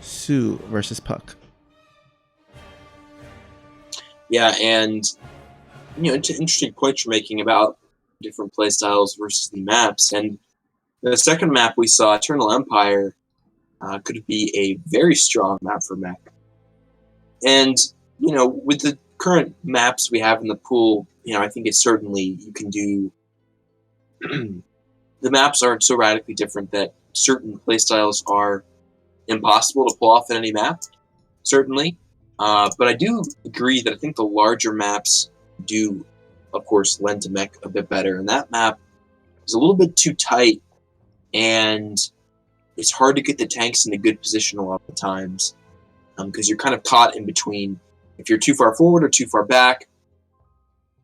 Sue versus Puck. Yeah, and it's an interesting point you're making about different playstyles versus the maps. And the second map we saw, Eternal Empire, could be a very strong map for mech. And with the current maps we have in the pool, I think it's certainly you can do. The maps aren't so radically different that certain playstyles are impossible to pull off in any map. Certainly. But I do agree that I think the larger maps do, of course, lend to mech a bit better. And that map is a little bit too tight, and it's hard to get the tanks in a good position a lot of the times, because you're kind of caught in between. If you're too far forward or too far back,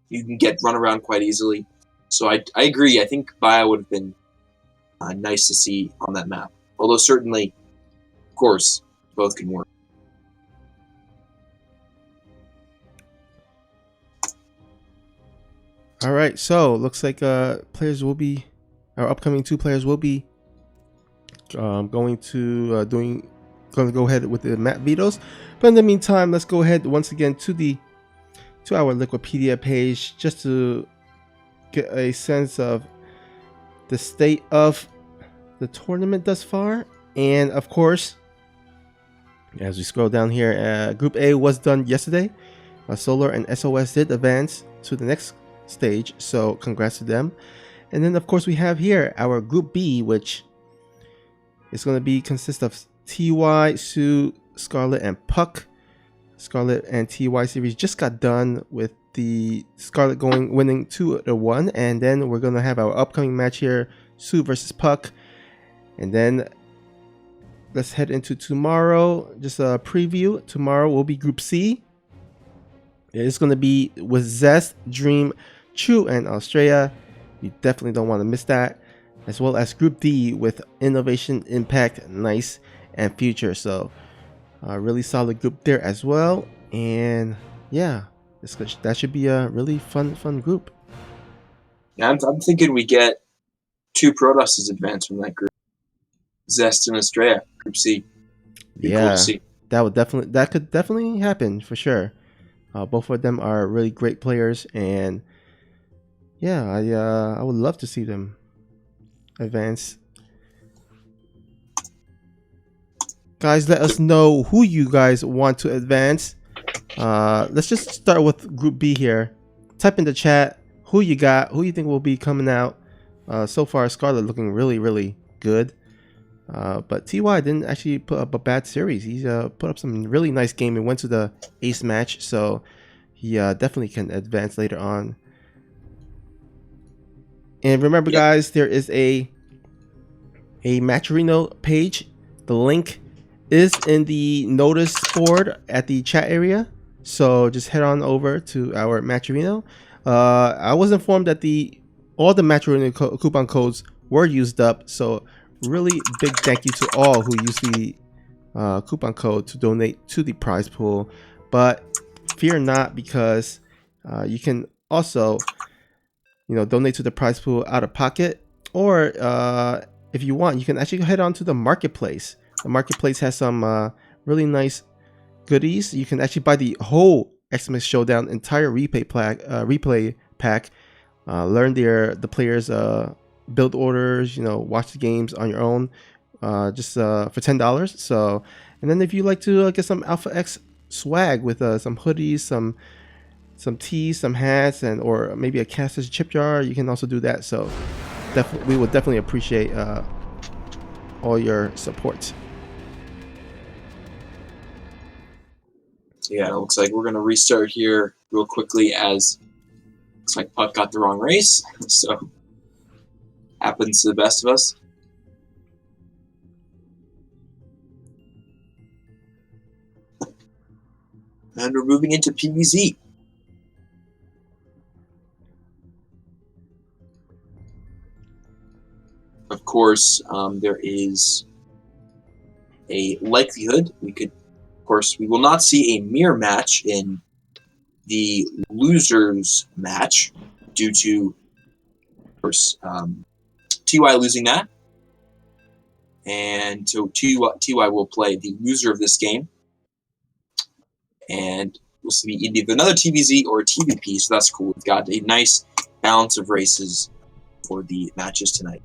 you can get run around quite easily. So I agree. I think Bio would have been nice to see on that map. Although certainly, of course, both can work. All right, so looks like our upcoming two players will be going to go ahead with the map vetoes. But in the meantime, let's go ahead once again to our Liquipedia page, just to get a sense of the state of the tournament thus far. And of course, as we scroll down here, Group A was done yesterday. Solar and SOS did advance to the next stage, so congrats to them. And then of course we have here our Group B, which is going to consist of TY, Sue, Scarlett, and Puck. Scarlett and TY series just got done with the Scarlett winning 2-1, and then we're going to have our upcoming match here, Sue versus Puck. And then let's head into tomorrow. Just a preview. Tomorrow will be Group C. It's going to be with Zest, Dream, True, and Australia. You definitely don't want to miss that. As well as Group D with Innovation, Impact, Nice, and Future. So a really solid group there as well. And yeah, that should be a really fun group. Yeah, I'm thinking we get 2 Protosses advance from that group. Zest and Estrella, Group C. Be cool to Yeah, see. that could definitely happen for sure. Both of them are really great players, and yeah, I would love to see them advance. Guys, let us know who you guys want to advance. Let's just start with Group B here. Type in the chat who you got, who you think will be coming out. So far, Scarlett looking really good. But TY didn't actually put up a bad series. He's put up some really nice game and went to the ace match, so he definitely can advance later on. And remember, guys, there is a Matcherino page. The link is in the notice board at the chat area, so just head on over to our Matcherino. I was informed that all the Matcherino coupon codes were used up, so really big thank you to all who used the coupon code to donate to the prize pool. But fear not, because you can also donate to the prize pool out of pocket, or if you want, you can actually head on to the marketplace. The marketplace has some really nice goodies. You can actually buy the whole Xmas Showdown entire replay pack, learn the players' build orders, watch the games on your own, just for $10. So, and then if you like to get some Alpha X swag with some hoodies, some tees, some hats, or maybe a caster's chip jar, you can also do that. So we would definitely appreciate all your support. Yeah, it looks like we're going to restart here real quickly, as looks like Puck got the wrong race. So, happens to the best of us. And we're moving into PVZ. Of course, there is a likelihood we will not see a mirror match in the losers match due to, of course, TY losing that. And so TY will play the loser of this game. And we'll see either another TVZ or a TVP, so that's cool. We've got a nice balance of races for the matches tonight.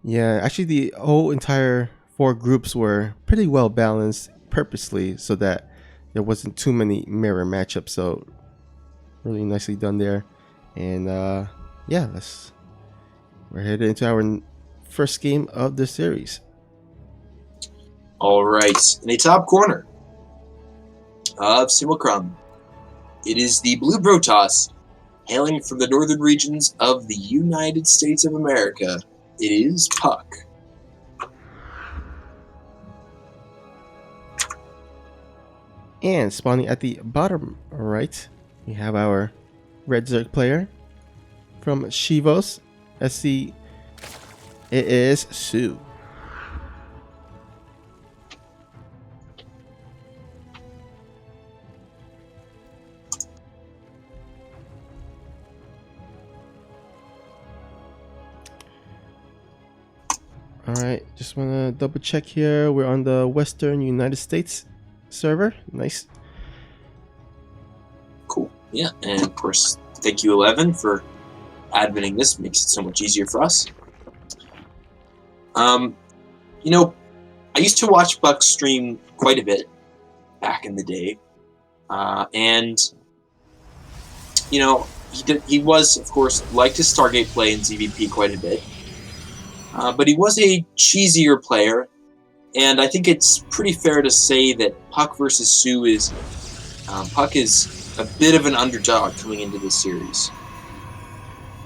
Yeah, actually the whole entire 4 groups were pretty well balanced purposely so that there wasn't too many mirror matchups, so really nicely done there. And yeah, we're headed into our first game of the series. All right, in the top corner of Simulacrum, it is the Blue Protoss, hailing from the northern regions of the United States of America. It is Puck. And spawning at the bottom right, we have our Red Zerg player from Shivos SC. It is Sue. Alright, just want to double check here. We're on the Western United States server. Nice. Cool. Yeah, and of course, thank you, 11, for adminning this. Makes it so much easier for us. I used to watch Buck stream quite a bit back in the day. And, he was, of course, liked his Stargate play in ZVP quite a bit. But he was a cheesier player, and I think it's pretty fair to say that Puck versus Sue is Puck is a bit of an underdog coming into this series.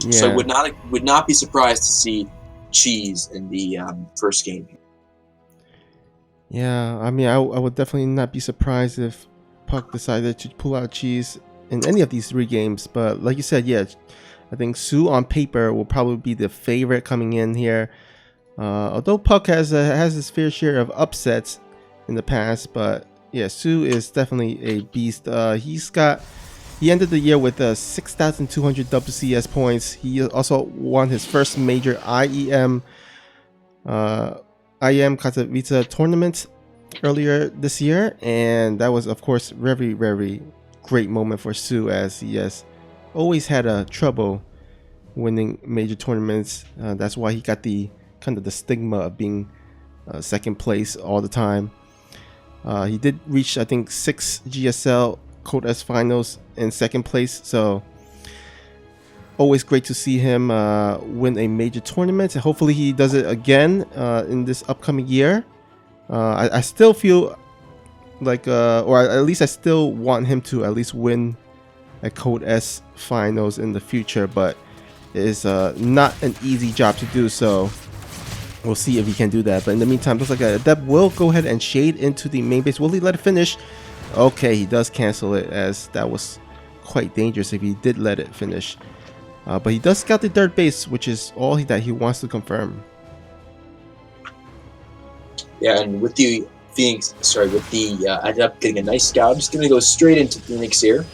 Yeah. So I would not be surprised to see cheese in the first game. Yeah, I mean, I would definitely not be surprised if Puck decided to pull out cheese in any of these 3 games. But like you said, yeah, I think Sue on paper will probably be the favorite coming in here. Although Puck has his fair share of upsets in the past, but yeah, Sue is definitely a beast. He ended the year with 6,200 WCS points. He also won his first major IEM IM Katowice tournament earlier this year, and that was, of course, very, very great moment for Sue, as he has always had a trouble winning major tournaments. That's why he got the kind of the stigma of being second place all the time. He did reach, I think, 6 GSL Code S finals in second place, so always great to see him win a major tournament. Hopefully he does it again in this upcoming year. I still feel like, or at least I still want him to at least win a Code S finals in the future, but it is not an easy job to do, so we'll see if he can do that. But in the meantime, looks like Adept will go ahead and shade into the main base. Will he let it finish? Okay, he does cancel it, as that was quite dangerous if he did let it finish. But he does scout the third base, which is all that he wants to confirm. Yeah, and with the Adept getting a nice scout, I'm just going to go straight into Phoenix here.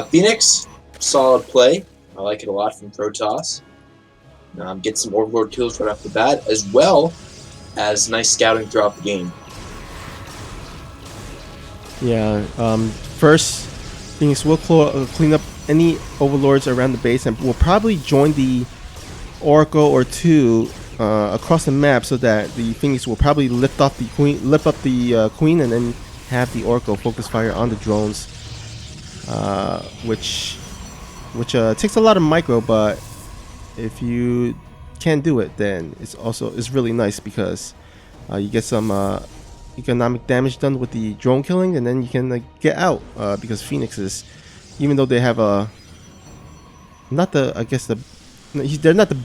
Phoenix, solid play. I like it a lot from Protoss. Get some Overlord kills right off the bat, as well as nice scouting throughout the game. Yeah, first, Phoenix will clean up any Overlords around the base, and will probably join the Oracle or two across the map, so that the Phoenix will probably lift up the Queen, and then have the Oracle focus fire on the drones, which takes a lot of micro, but if you can do it, then it's really nice, because you get some economic damage done with the drone killing, and then you can get out, because Phoenix is, even though they have they're not the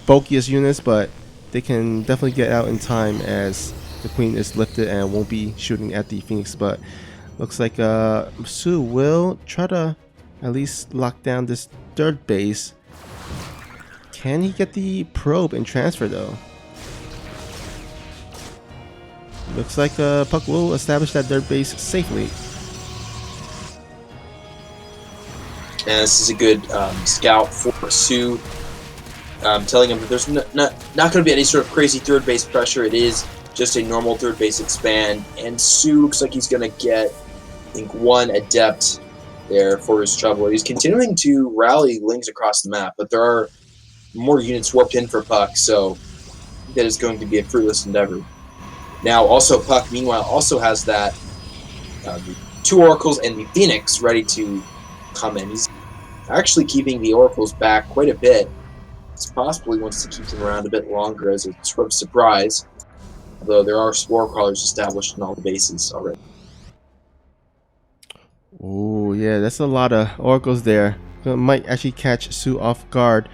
bulkiest units, but they can definitely get out in time, as the Queen is lifted and won't be shooting at the Phoenix. But looks like Sue will try to at least lock down this third base. Can he get the probe and transfer, though? Looks like Puck will establish that third base safely. And this is a good scout for Sue. Telling him that there's not going to be any sort of crazy third base pressure. It is just a normal third base expand. And Sue looks like he's going to get, I think, 1 Adept there for his trouble. He's continuing to rally Lings across the map, but there are more units warped in for Puck, so that is going to be a fruitless endeavor. Now, also, Puck, meanwhile, also has that the 2 Oracles and the Phoenix ready to come in. He's actually keeping the Oracles back quite a bit. He possibly wants to keep them around a bit longer as a sort of surprise, although there are Spore Crawlers established in all the bases already. Oh yeah, that's a lot of Oracles there. Might actually catch Sue off guard,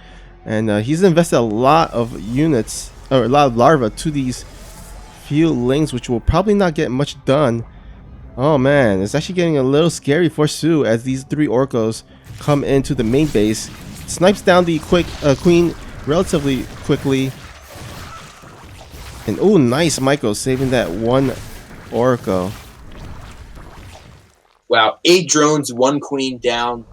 and he's invested a lot of units, or a lot of larvae to these few Lings, which will probably not get much done. Oh man, it's actually getting a little scary for Sue, as these 3 Oracles come into the main base. Snipes down the Queen relatively quickly. And oh, nice Michael saving that 1 Oracle. Wow, 8 drones, 1 Queen down.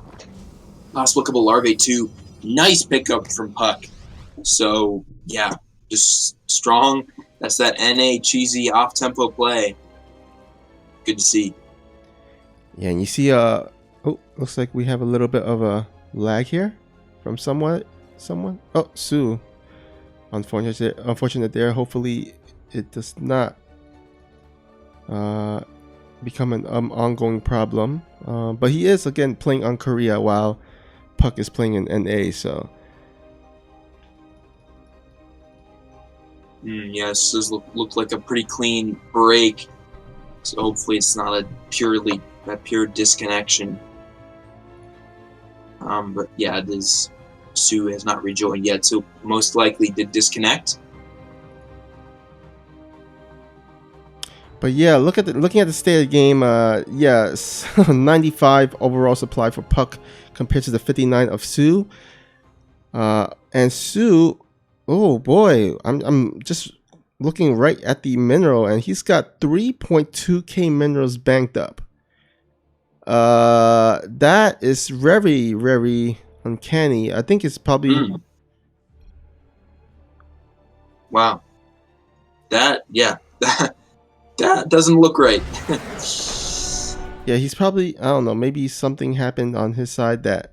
Possible couple larvae too. Nice pickup from Puck. So yeah, just strong. That's that NA cheesy off-tempo play. Good to see. Yeah, and you see oh, looks like we have a little bit of a lag here from someone. Oh, Sue. Unfortunate there. Hopefully it does not become an ongoing problem. But he is again playing on Korea while Puck is playing in NA, so yes, this looked like a pretty clean break. So hopefully it's not a pure disconnection. But yeah, Sue has not rejoined yet, so most likely did disconnect. But yeah, looking at the state of the game, yes, 95 overall supply for Puck compared to the 59 of Sue. And Sue, oh boy, I'm just looking right at the mineral, and he's got 3.2k minerals banked up. That is very, very uncanny. I think it's probably Wow. Yeah, that doesn't look right. Yeah, he's probably, I don't know, maybe something happened on his side that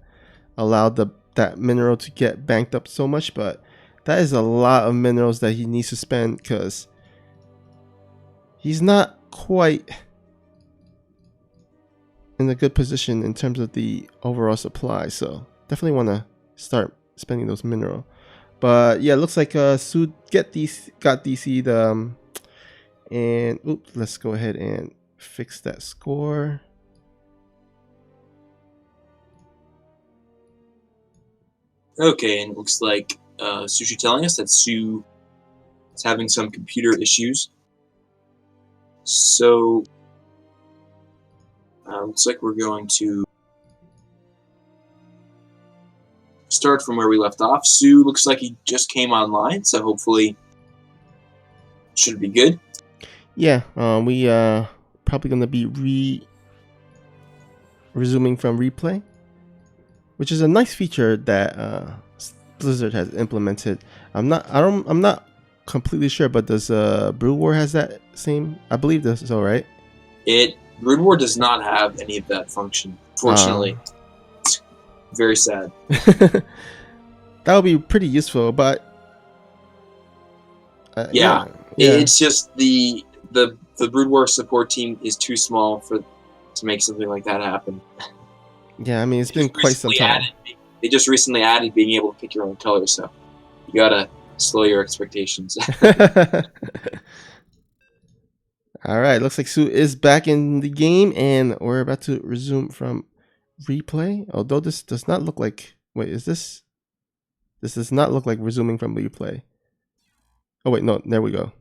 allowed that mineral to get banked up so much, but that is a lot of minerals that he needs to spend because he's not quite in a good position in terms of the overall supply. So definitely want to start spending those mineral. But yeah, it looks like Su got DC'd, and oops, let's go ahead and fix that score. Okay, and it looks like Sushi telling us that Sue is having some computer issues. So looks like we're going to start from where we left off. Sue looks like he just came online, so hopefully should be good. Yeah, we probably gonna be resuming from replay, which is a nice feature that Blizzard has implemented. I'm not completely sure, but does Brew War has that same? I believe this is all right. Brood War does not have any of that function, fortunately. It's very sad. That would be pretty useful, but yeah, it's just the Brood War support team is too small to make something like that happen. Yeah, I mean it's been quite some time. They just recently added being able to pick your own color, so you gotta slow your expectations. All right, looks like Sue is back in the game, and we're about to resume from replay. Although this does not look like. Wait, is this? This does not look like resuming from replay. Oh wait, no, there we go.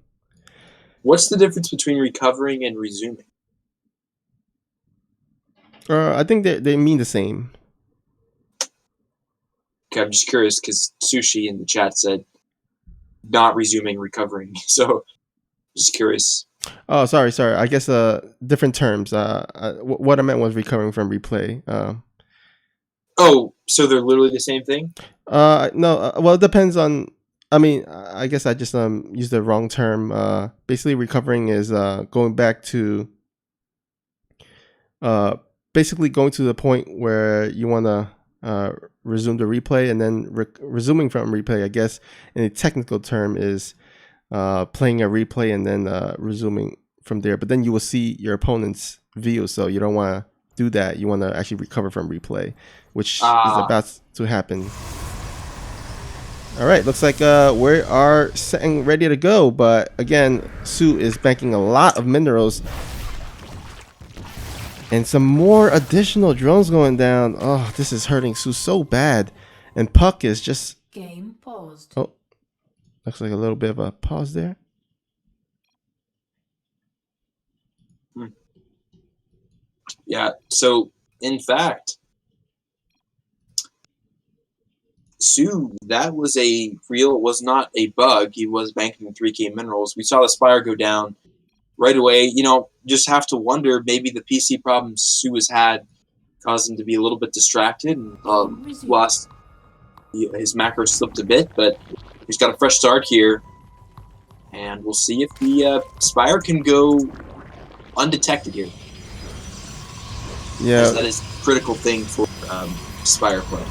What's the difference between recovering and resuming? I think they mean the same. Okay, I'm just curious because Sushi in the chat said not resuming, recovering. So, just curious. Oh, sorry. I guess different terms. What I meant was recovering from replay. Oh, so they're literally the same thing? No. Well, it depends on. I mean, I guess I just used the wrong term. Basically, recovering is going back to. Basically going to the point where you want to resume the replay, and then resuming from replay, I guess in a technical term is playing a replay and then resuming from there. But then you will see your opponent's view, so you don't want to do that. You want to actually recover from replay, which is about to happen. All right, looks like we are setting ready to go, but again, Sue is banking a lot of minerals. And some more additional drones going down. Oh, this is hurting Sue so bad. And Puck is just... Game paused. Oh, looks like a little bit of a pause there. Yeah, so in fact, Sue, that was was not a bug. He was banking 3K minerals. We saw the Spire go down right away. You know, just have to wonder, maybe the PC problems Sue has had caused him to be a little bit distracted and lost his macro slipped a bit, but he's got a fresh start here, and we'll see if the Spire can go undetected here. Yeah, that is a critical thing for Spire play.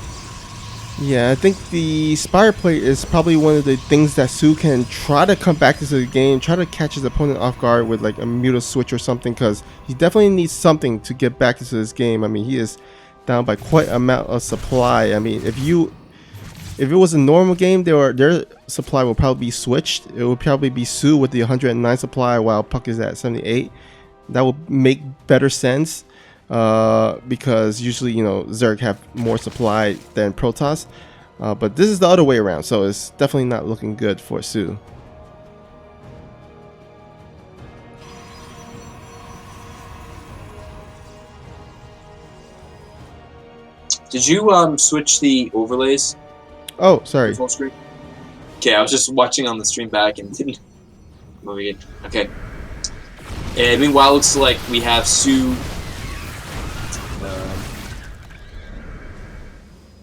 Yeah, I think the Spire play is probably one of the things that Sue can try to come back into the game, try to catch his opponent off guard with like a Muta switch or something, because he definitely needs something to get back into this game. I mean, he is down by quite an amount of supply. I mean, if it was a normal game, their supply will probably be switched. It would probably be Sue with the 109 supply while Puck is at 78. That would make better sense. Because usually, you know, Zerg have more supply than Protoss, but this is the other way around, so it's definitely not looking good for Sue. Did you switch the overlays? Oh, sorry. Full screen? Okay, I was just watching on the stream back and didn't move it. Okay. And meanwhile, it looks like we have Sue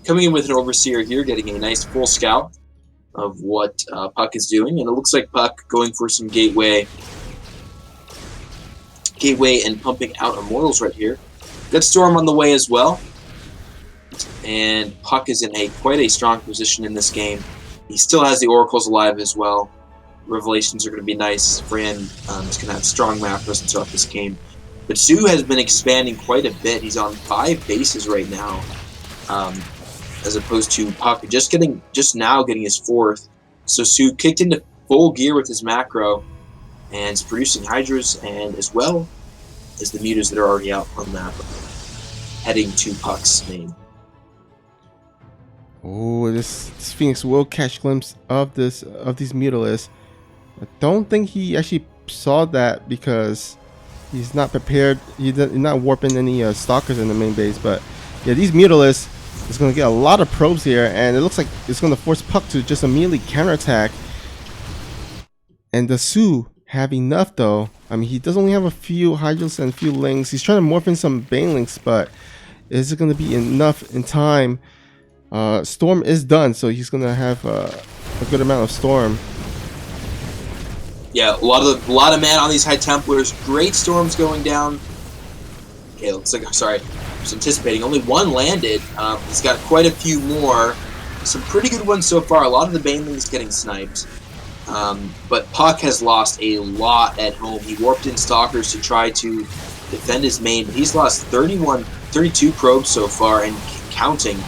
coming in with an Overseer here, getting a nice full scout. of what Puck is doing, and it looks like Puck going for some gateway and pumping out Immortals right here. Got Storm on the way as well, and Puck is in quite a strong position in this game. He still has the Oracles alive as well. Revelations are going to be nice. Fran is going to have strong macros throughout this game. But Sue has been expanding quite a bit. He's on 5 bases right now, as opposed to Puck just now getting his 4th. So Sue kicked into full gear with his macro, and is producing Hydras, and as well as the Mutas that are already out on the map, heading to Puck's main. Oh, this Phoenix will catch a glimpse of these Mutalisks. I don't think he actually saw that because he's not prepared. He's not warping any stalkers in the main base. But yeah, these Mutalisks is going to get a lot of probes here, and it looks like it's going to force Puck to just immediately counterattack. And the Sue have enough though. I mean, he does only have a few Hydras and a few Lings. He's trying to morph in some Banelings, but is it going to be enough in time? Storm is done, so he's going to have a good amount of Storm. Yeah, a lot of mana on these High Templars. Great Storms going down. Okay, looks like, sorry, I was anticipating. Only one landed. He's got quite a few more. Some pretty good ones so far. A lot of the Banelings getting sniped. But Puck has lost a lot at home. He warped in Stalkers to try to defend his main, but he's lost 32 probes so far and counting.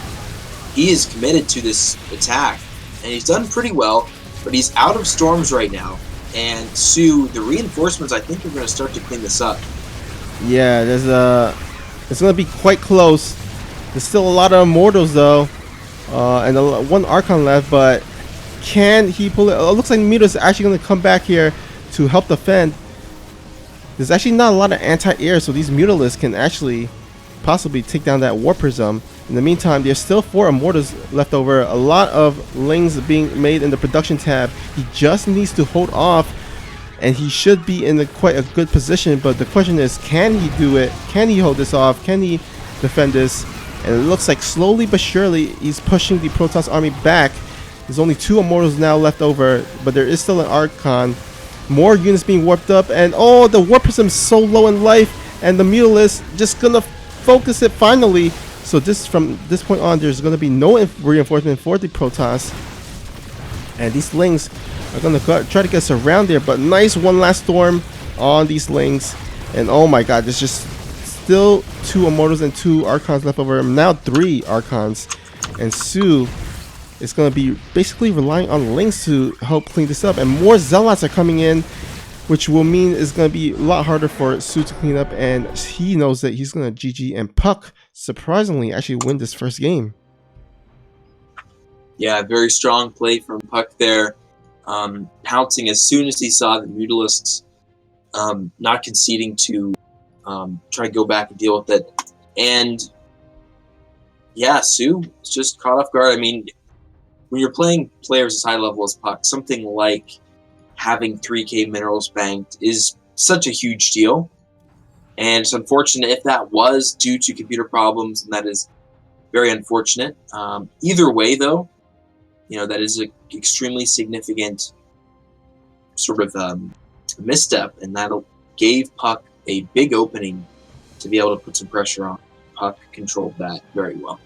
He is committed to this attack, and he's done pretty well, but he's out of Storms right now. And Sue, the reinforcements, I think, are going to start to clean this up. Yeah, it's going to be quite close. There's still a lot of Immortals, though, and one Archon left, but can he pull it? It looks like Muta's actually going to come back here to help defend. There's actually not a lot of anti-air, so these Mutalisks can actually possibly take down that War Prism. In the meantime, there's still 4 Immortals left over. A lot of Lings being made in the production tab. He just needs to hold off, and he should be in quite a good position. But the question is, can he do it? Can he hold this off? Can he defend this? And it looks like slowly but surely he's pushing the Protoss army back. There's only 2 Immortals now left over, but there is still an Archon. More units being warped up, and oh, the War Prism is so low in life, and the Mutalisk just gonna focus it finally. So from this point on, there's going to be no reinforcement for the Protoss. And these Lings are going to try to get us around there. But nice one last Storm on these Lings. And oh my god, there's just still 2 Immortals and 2 Archons left over. Now 3 Archons. And Sue is going to be basically relying on Lings to help clean this up. And more Zealots are coming in, which will mean it's going to be a lot harder for Sue to clean up. And he knows that he's going to GG, and Puck surprisingly actually win this first game. Yeah, very strong play from Puck there. Pouncing as soon as he saw the Mutalisks, not conceding to try to go back and deal with it. And yeah, Sue is just caught off guard. I mean, when you're playing players as high level as Puck, something like having 3k minerals banked is such a huge deal. And it's unfortunate if that was due to computer problems, and that is very unfortunate. Either way, though, that is an extremely significant sort of misstep, and that gave Puck a big opening to be able to put some pressure on. Puck controlled that very well.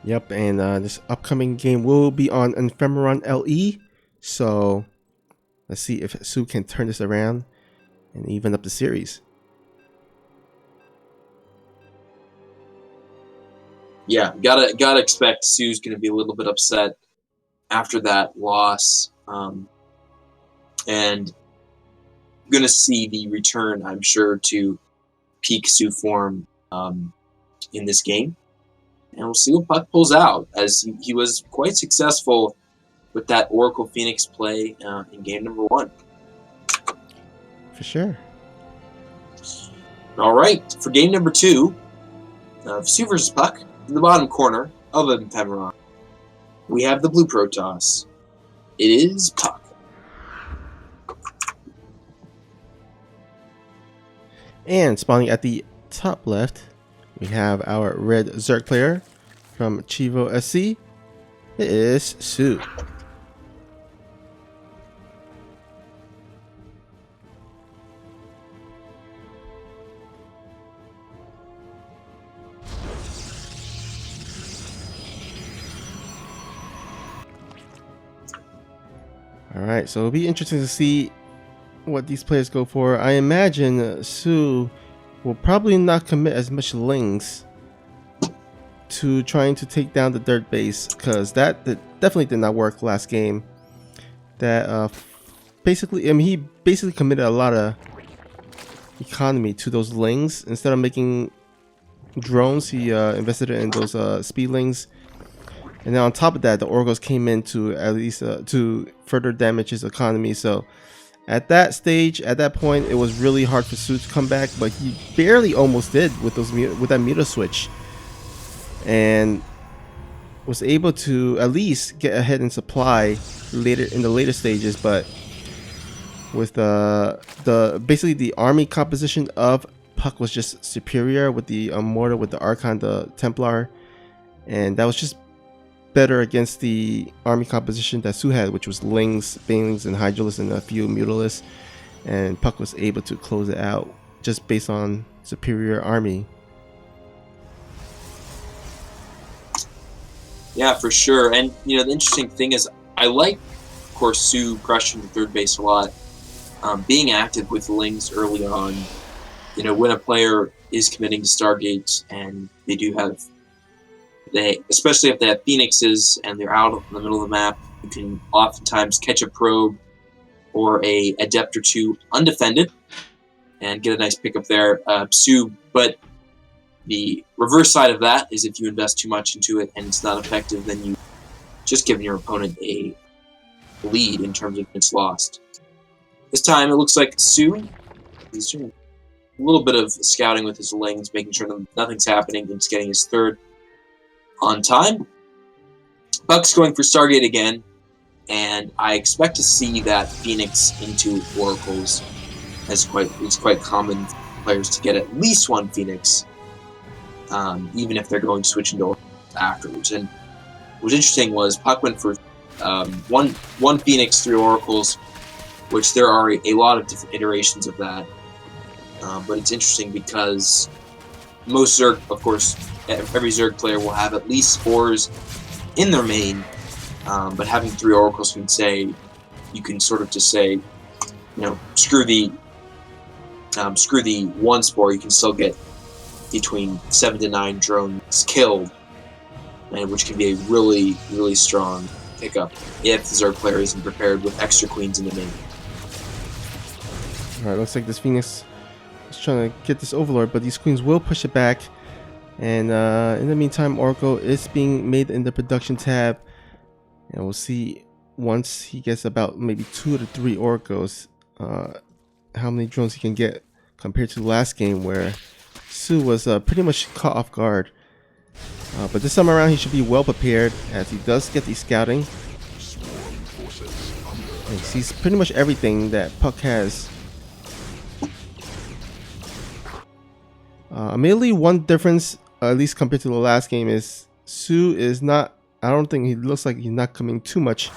Yep, and this upcoming game will be on Ephemeron LE, so let's see if Sue can turn this around and even up the series. Yeah, gotta expect Sue's gonna be a little bit upset after that loss, and gonna see the return, I'm sure, to peak Sue form in this game, and we'll see what Puck pulls out, as he was quite successful with that Oracle Phoenix play in game number 1. For sure. All right, for game number 2, Sue versus Puck. In the bottom corner of Ephemeron, we have the blue Protoss. It is Puck. And spawning at the top left, we have our red Zerg player from Chivo SC. It is Sue. Alright, so it'll be interesting to see what these players go for. I imagine Su will probably not commit as much lings to trying to take down the dirt base, because that definitely did not work last game. That basically, I mean, he basically committed a lot of economy to those lings. Instead of making drones, he invested it in those speedlings. And then on top of that, the Oracles came in to at least to further damage his economy. So at that stage, at that point, it was really hard for Su to come back, but he barely almost did with that meter switch, and was able to at least get ahead in supply later in the later stages. But with basically the army composition of Puck was just superior with the Mortar, with the Archon, the Templar, and that was just better against the army composition that Su had, which was Lings, Banelings, and Hydralisk, and a few Mutalisks, and Puck was able to close it out just based on superior army. Yeah, for sure. And the interesting thing is, I like, of course, Su crushing the third base a lot. Being active with Lings early on, when a player is committing to Stargate and they do have, especially if they have Phoenixes and they're out in the middle of the map, you can oftentimes catch a probe or a Adept or two undefended and get a nice pickup there. But the reverse side of that is if you invest too much into it and it's not effective, then you just giving your opponent a lead in terms of points lost. This time it looks like Su is doing a little bit of scouting with his Lings, making sure that nothing's happening, and he's getting his third on time. Buck's going for Stargate again, and I expect to see that Phoenix into Oracles. It's quite common for players to get at least one Phoenix, even if they're going to switch into Oracles afterwards. And what was interesting was Puck went for one Phoenix, 3 Oracles, which there are a lot of different iterations of that. But it's interesting because most Zerg, of course, every Zerg player will have at least 4s in their main, but having 3 Oracles you can sort of just say, screw the 1 spore, you can still get between 7 to 9 drones killed, and which can be a really, really strong pickup if the Zerg player isn't prepared with extra queens in the main. Alright, looks like this Phoenix is trying to get this Overlord, but these queens will push it back. And in the meantime, Oracle is being made in the production tab. And we'll see once he gets about maybe 2 to 3 Oracles, how many drones he can get compared to last game where Su was pretty much caught off guard. But this time around he should be well prepared, as he does get the scouting. And he sees pretty much everything that Puck has. Immediately, one difference, at least compared to the last game, is Su is not, I don't think he looks like he's not coming too much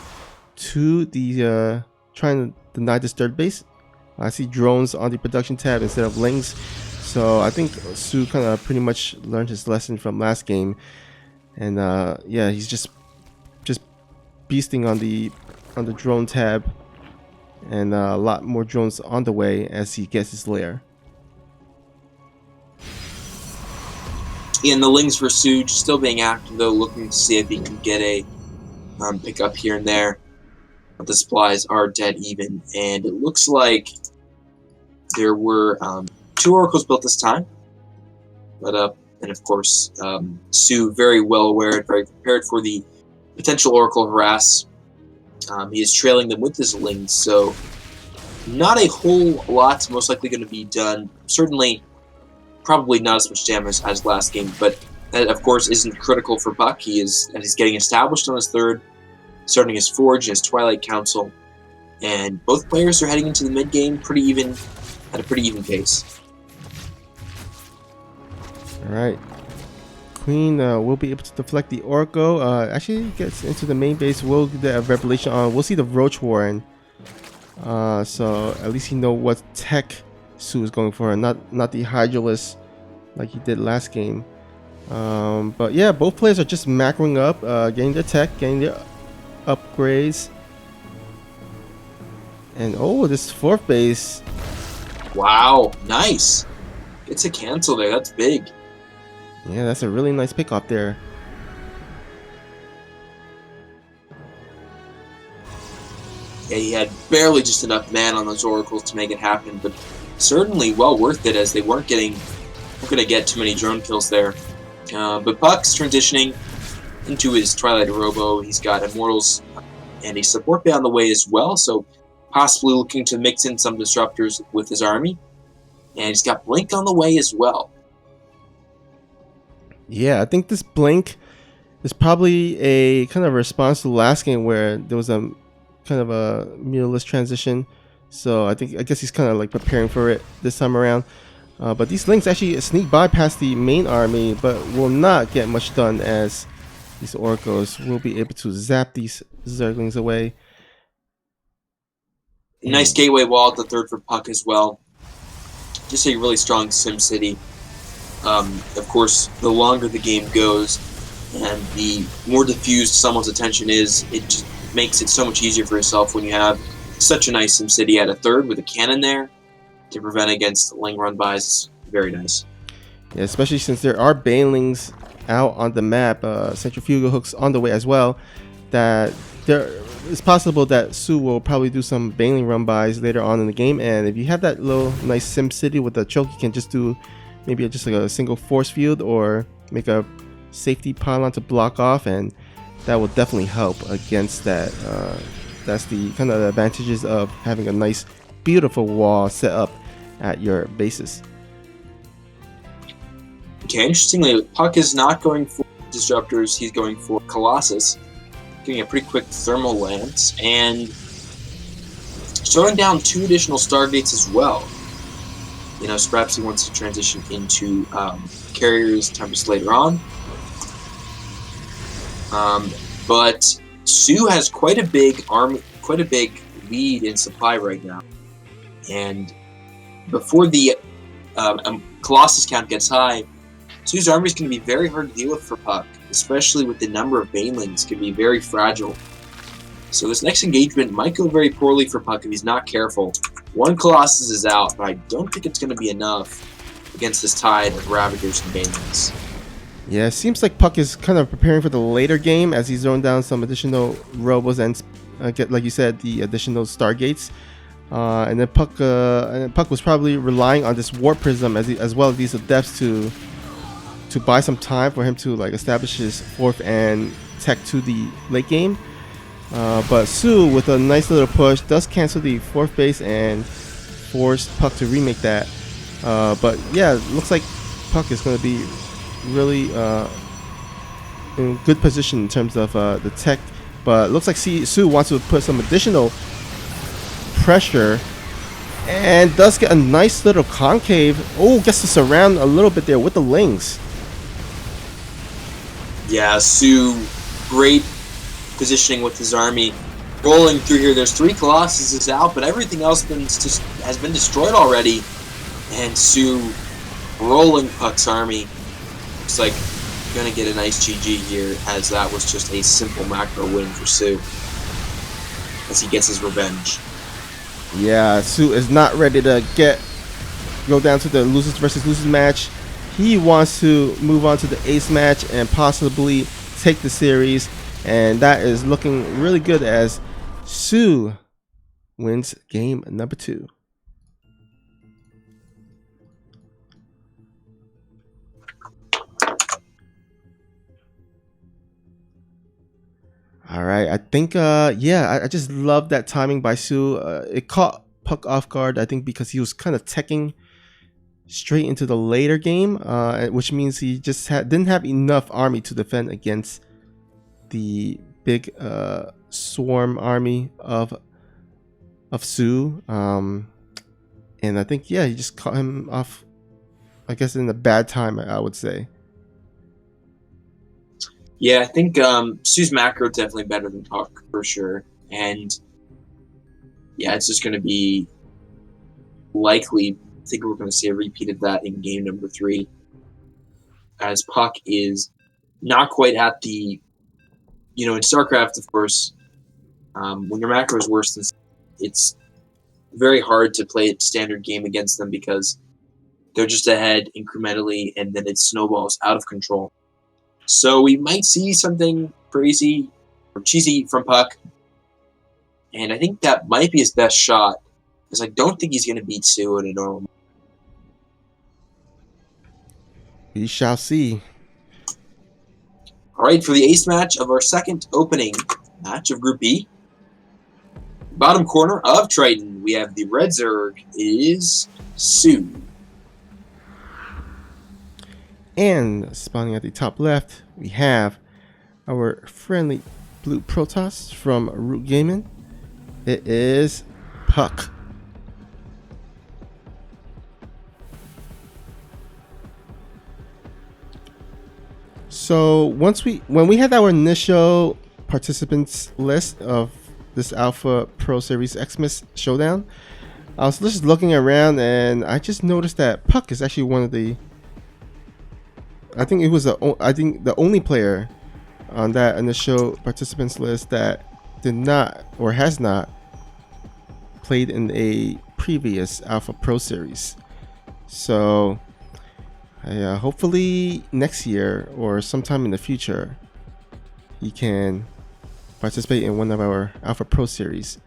to the trying to deny this third base. I see drones on the production tab instead of Lings, so I think Su kind of pretty much learned his lesson from last game. And yeah, he's just beasting on the drone tab, and a lot more drones on the way as he gets his lair. And the Lings for Su still being active, though, looking to see if he can get a pickup here and there. But the supplies are dead even, and it looks like there were 2 Oracles built this time. But and of course, Su very well aware and very prepared for the potential Oracle harass. He is trailing them with his Lings, so not a whole lot most likely going to be done. Certainly, probably not as much damage as last game, but that of course isn't critical for Buck. He's getting established on his 3rd, starting his Forge and his Twilight Council, and both players are heading into the mid game at a pretty even pace. All right, Queen will be able to deflect the Oracle. Actually gets into the main base. We'll get the Revelation on. We'll see the Roach Warren. So at least you know what tech Su is going for, and not the Hydralisk like he did last game. But yeah, both players are just macroing up, getting their tech, getting their upgrades. And oh, this fourth base. Wow, nice. Gets a cancel there. That's big. Yeah, that's a really nice pick off there. Yeah, he had barely just enough man on those oracles to make it happen, but certainly well worth it as they weren't going to get too many drone kills there. But Puck's transitioning into his Twilight Robo. He's got Immortals and a support bay on the way as well, so possibly looking to mix in some disruptors with his army. And he's got Blink on the way as well. Yeah, I think this Blink is probably a kind of response to the last game where there was a kind of a meterless transition. So I guess he's kind of like preparing for it this time around. But these links actually sneak by past the main army, but will not get much done as these oracles will be able to zap these zerglings away. Nice gateway wall at the third for Puck as well. Just a really strong SimCity. Of course, the longer the game goes and the more diffused someone's attention is, it just makes it so much easier for yourself when you have such a nice SimCity at a third with a cannon there to prevent against lane run bys. Very nice. Yeah, especially since there are banelings out on the map, centrifugal hooks on the way as well, that it's possible that Sue will probably do some baneling run bys later on in the game. And if you have that little nice SimCity with the choke, you can just do maybe just like a single force field or make a safety pylon to block off, and that will definitely help against that. That's the kind of the advantages of having a nice, beautiful wall set up at your bases. Okay, interestingly, Puck is not going for disruptors. He's going for Colossus, getting a pretty quick thermal lance, and throwing down 2 additional Stargates as well. You know, so perhaps he wants to transition into carriers Tempest later on. But Sue has quite a big army, quite a big lead in supply right now. And before the Colossus count gets high, Sue's army is going to be very hard to deal with for Puck, especially with the number of banelings. Can be very fragile. So this next engagement might go very poorly for Puck if he's not careful. 1 Colossus is out, but I don't think it's going to be enough against this tide of Ravagers and banelings. Yeah, it seems like Puck is kind of preparing for the later game as he's throwing down some additional robos and, like you said, the additional Stargates. And then Puck was probably relying on this Warp Prism as well as these adepts to buy some time for him to like establish his fourth and tech to the late game. But Sue, with a nice little push, does cancel the fourth base and force Puck to remake that. But yeah, it looks like Puck is going to be really in good position in terms of the tech. But it looks like Sue wants to put some additional pressure and does get a nice little concave. Oh, gets to surround a little bit there with the lings. Yeah, Sue, great positioning with his army. Rolling through here, there's 3 Colossuses out, but everything else has been destroyed already. And Sue rolling Puck's army. Looks like you're going to get a nice GG here, as that was just a simple macro win for Sue, as he gets his revenge. Yeah, Sue is not ready to go down to the losers versus losers match. He wants to move on to the ace match and possibly take the series, and that is looking really good as Sue wins game number 2. All right, I think I just love that timing by Sue. It caught Puck off guard, I think, because he was kind of teching straight into the later game, which means he just didn't have enough army to defend against the big swarm army of Sue. And I think he just caught him off, I guess, in a bad time, I would say. Yeah, I think Sue's macro definitely better than Puck for sure, and yeah, it's just going to be likely. I think we're going to see a repeat of that in game number 3, as Puck is not quite at the, in StarCraft, of course, when your macro is worse than it's very hard to play a standard game against them because they're just ahead incrementally, and then it snowballs out of control. So we might see something crazy or cheesy from Puck, and I think that might be his best shot, because I don't think he's going to beat Sue in a normal. We shall see. All right, for the ace match of our second opening match of Group B, bottom corner of Triton, we have the red Zerg is Sue. And spawning at the top left, we have our friendly blue Protoss from Root Gaming. It is Puck. So when we had our initial participants list of this Alpha Pro Series Xmas Showdown, I was just looking around and I just noticed that Puck is actually one of the, I think the only player on that initial participants list that did not or has not played in a previous Alpha Pro Series. So hopefully next year or sometime in the future he can participate in one of our Alpha Pro Series.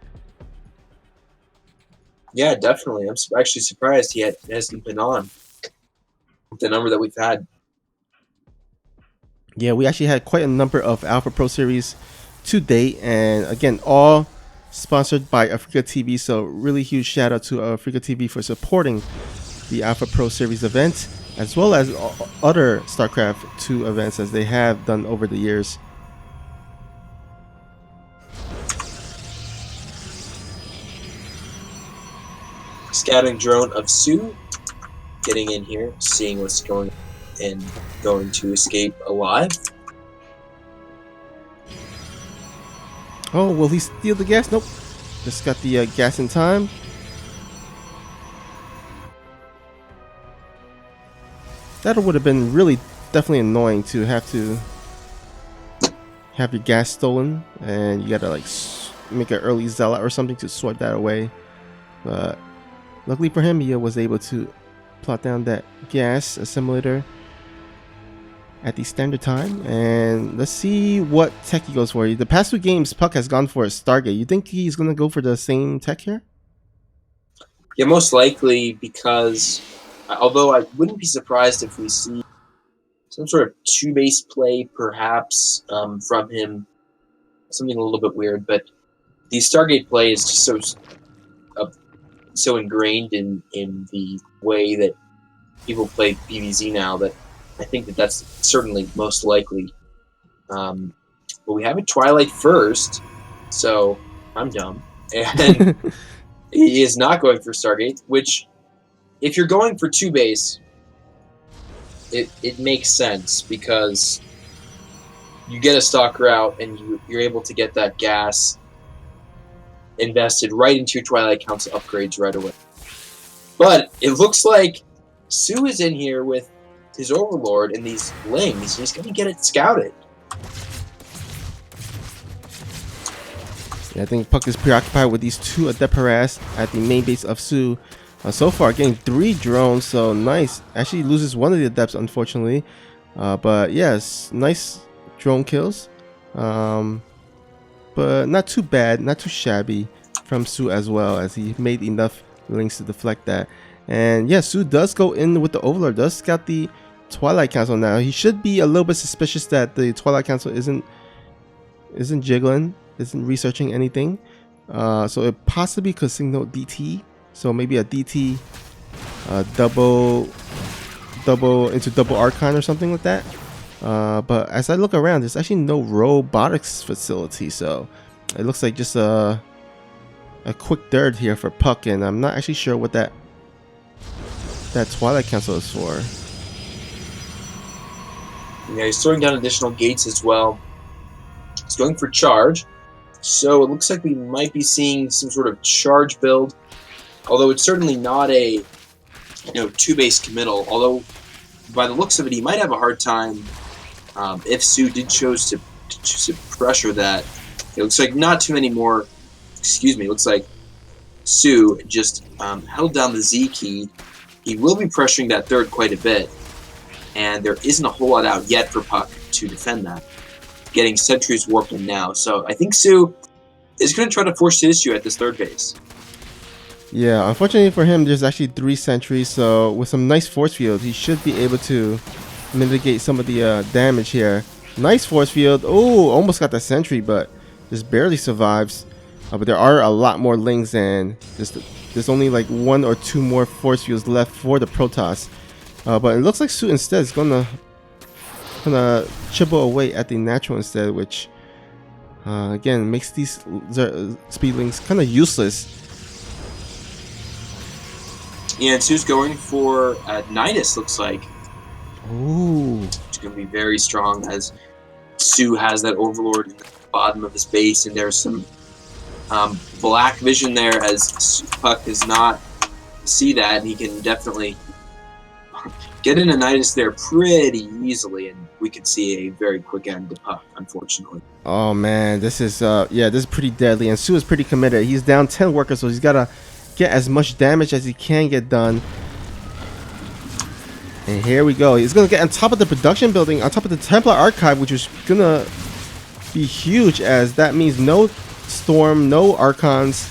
Yeah, definitely. I'm actually surprised he hasn't been on the number that we've had. Yeah, we actually had quite a number of Alpha Pro Series to date, and again, all sponsored by Africa TV. So really huge shout out to Africa TV for supporting the Alpha Pro Series event, as well as other StarCraft 2 events as they have done over the years. Scouting drone of Sue getting in here, seeing what's going on, and going to escape alive. Oh, will he steal the gas? Nope. Just got the gas in time. That would have been really definitely annoying to have your gas stolen, and you gotta like make an early zealot or something to sort that away. But luckily for him, he was able to plot down that gas assimilator at the standard time. And let's see what tech he goes for. The past two games, Puck has gone for a Stargate. You think he's gonna go for the same tech here? Yeah, most likely, because although I wouldn't be surprised if we see some sort of two-base play, perhaps, from him, something a little bit weird, but the Stargate play is just so ingrained in the way that people play PvZ now that I think that's certainly most likely. But we have a Twilight first, so I'm dumb. And he is not going for Stargate, which, if you're going for two base, it makes sense because you get a stock route and you're able to get that gas invested right into your Twilight Council upgrades right away. But it looks like Sue is in here with his Overlord and these Lings. He's going to get it scouted. Yeah, I think Puck is preoccupied with these two Adept Harass at the main base of Sue. So far, getting 3 drones, so nice. Actually loses one of the Adepts, unfortunately. But yes, nice drone kills. But not too bad, not too shabby from Sue as well, as he made enough links to deflect that. And yeah, Sue does go in with the Overlord, does scout the Twilight Council now. He should be a little bit suspicious that the Twilight Council isn't jiggling, isn't researching anything. So it possibly could signal DT. So maybe a DT double into double Archon or something like that. But as I look around, there's actually no robotics facility, so it looks like just a quick dirt here for Puck, and I'm not actually sure what that Twilight Council is for. Yeah, he's throwing down additional gates as well. He's going for charge, so it looks like we might be seeing some sort of charge build. Although it's certainly not a two-base committal. Although by the looks of it, he might have a hard time if Sue did choose to pressure that. It looks like not too many more. Excuse me. It looks like Sue just held down the Z key. He will be pressuring that third quite a bit, and there isn't a whole lot out yet for Puck to defend that. Getting sentries warped in now, so I think Sue is going to try to force his issue at this third base. Yeah, unfortunately for him, there's actually 3 sentries, so with some nice force field, he should be able to mitigate some of the damage here. Nice force field. Oh, almost got the sentry, but just barely survives. But there are a lot more lings, and there's only like 1 or 2 more force fields left for the Protoss. But it looks like Sue instead is gonna chibble away at the natural instead, which again makes these speedlings kind of useless. Yeah, and Sue's going for Nidus, looks like. Ooh. It's going to be very strong as Sue has that Overlord in the bottom of his base, and there's some black vision there as Puck does not see that, and he can definitely get in a Nidus there pretty easily, and we could see a very quick end to Puck, unfortunately. Oh man, this is yeah, this is pretty deadly, and Sue is pretty committed. He's down 10 workers, so he's gotta get as much damage as he can get done. And here we go. He's gonna get on top of the production building, on top of the Templar Archive, which is gonna be huge, as that means no Storm, no Archons.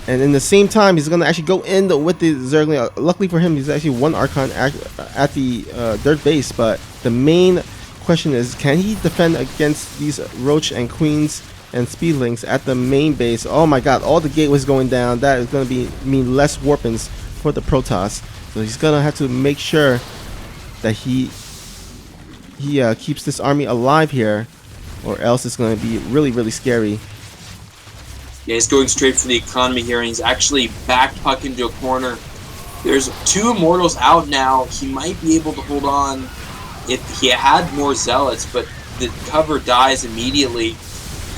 And in the same time, he's gonna actually go in with the Zergling. Luckily for him, he's actually 1 Archon at the third base. But the main question is, can he defend against these Roach and Queens and Speedlings at the main base? Oh my god, all the gateways going down. That is gonna mean less warpins for the Protoss. So he's gonna have to make sure that he keeps this army alive here, or else it's gonna be really, really scary. Yeah, he's going straight for the economy here, and he's actually backed Puck into a corner. There's 2 Immortals out now. He might be able to hold on if he had more Zealots, but the cover dies immediately,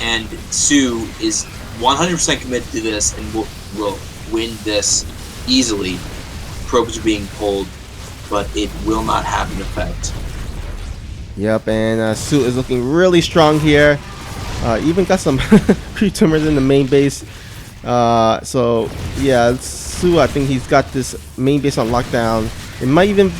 and Sue is 100% committed to this and will win this easily. Probes are being pulled, but it will not have an effect. Yep, and Sue is looking really strong here. Even got some creep tumors in the main base. So yeah, Sue, I think he's got this main base on lockdown. It might even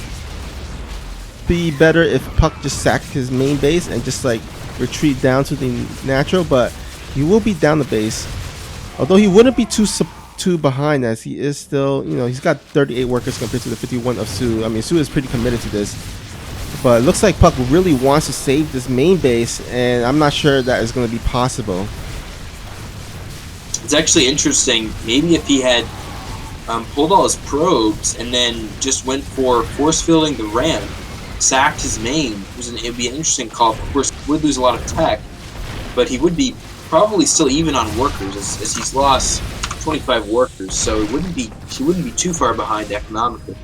be better if Puck just sacked his main base and just like retreat down to the natural, but he will be down the base. Although he wouldn't be too behind, as he is still, you know, he's got 38 workers compared to the 51 of Sue. I mean, Sue is pretty committed to this. But it looks like Puck really wants to save this main base, and I'm not sure that is going to be possible. It's actually interesting. Maybe if he had pulled all his probes and then just went for force fielding the ramp, sacked his main, it would be an interesting call. Of course, he would lose a lot of tech, but he would be probably still even on workers, as he's lost 25 workers, so he wouldn't be too far behind economically.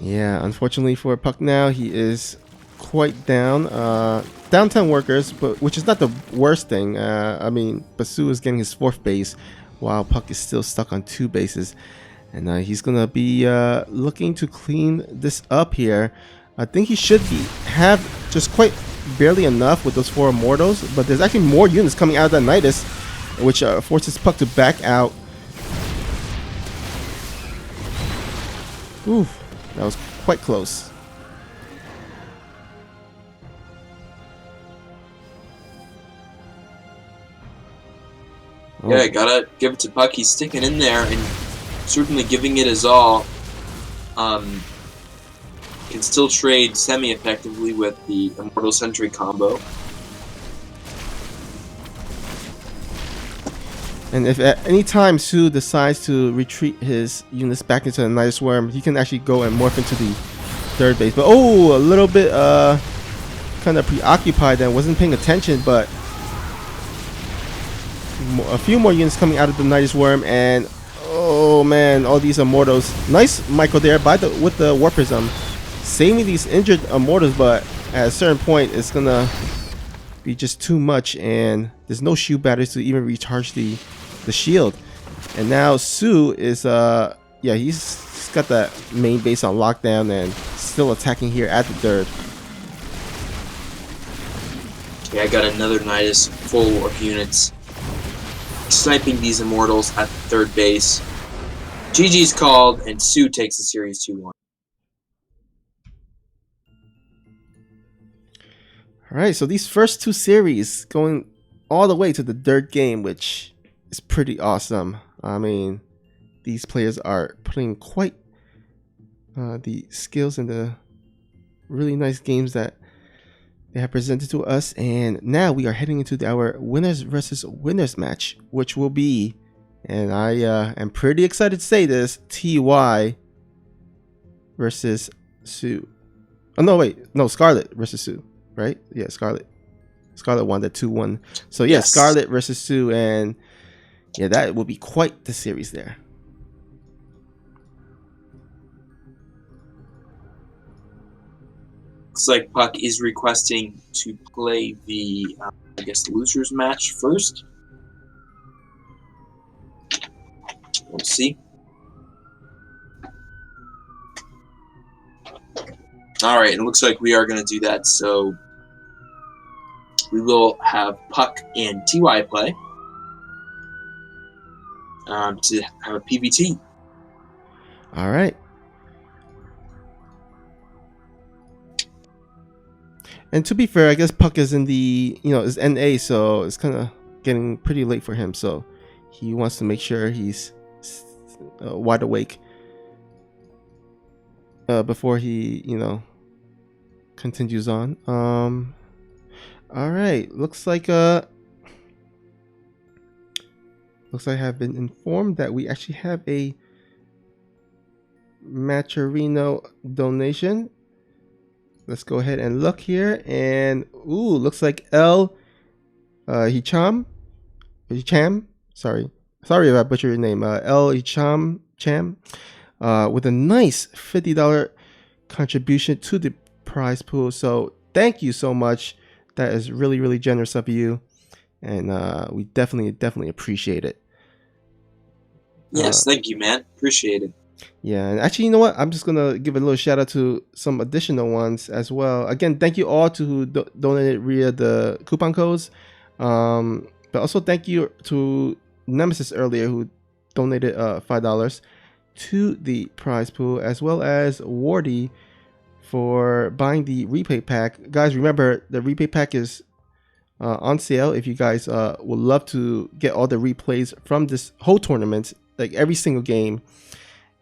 Yeah, unfortunately for Puck now, he is quite down. Down 10 workers, but which is not the worst thing. I mean, Basu is getting his 4th base, while Puck is still stuck on 2 bases. And he's going to be looking to clean this up here. I think he should have just quite barely enough with those 4 Immortals, but there's actually more units coming out of that Nidus, which forces Puck to back out. Oof. That was quite close. Yeah, gotta give it to Puck. He's sticking in there and certainly giving it his all. Can still trade semi-effectively with the Immortal Sentry combo. And if at any time Sue decides to retreat his units back into the Nidus Worm, he can actually go and morph into the 3rd base. But oh, a little bit kind of preoccupied and wasn't paying attention, but a few more units coming out of the Nidus Worm, and oh man, all these Immortals. Nice micro there with the Warp Prism, saving these injured Immortals, but at a certain point it's gonna be just too much, and there's no shield batteries to even recharge the shield. And now Sue is yeah, he's got that main base on lockdown and still attacking here at the 3rd. Yeah, I got another Nidus full of units. sniping these immortals at the third base. GG's called, and Sue takes the series 2-1. All right, so these first 2 series going all the way to the third game, which is pretty awesome. I mean, these players are putting quite the skills and the really nice games that they have presented to us. And now we are heading into our winners versus winners match, which will be, and I am pretty excited to say this, TY versus Sue. Oh, no, wait. No, Scarlett versus Sue, right? Yeah, Scarlett. Scarlett won the 2-1. So, yeah, Yes. Scarlett versus Sue. And, yeah, that will be quite the series there. Looks like Puck is requesting to play the, I guess, the losers match first. We'll see. All right, it looks like we are going to do that. So we will have Puck and TY play to have a PVT. All right. And to be fair, I guess Puck is in the, is NA, so it's kind of getting pretty late for him. So he wants to make sure he's wide awake before he, continues on. All right. Looks like I have been informed that we actually have a Matcherino donation. Let's go ahead and look here, and looks like Hicham, sorry if I butchered your name, Hicham with a nice $50 contribution to the prize pool. So thank you so much. That is really, really generous of you, and we definitely appreciate it. Yes, thank you, man. Appreciate it. Yeah, and actually, you know what? I'm just going to give a little shout out to some additional ones as well. Again, thank you all to who donated via the coupon codes. But also thank you to Nemesis earlier who donated $5 to the prize pool, as well as Wardy for buying the replay pack. Guys, remember the replay pack is on sale if you guys would love to get all the replays from this whole tournament, like every single game.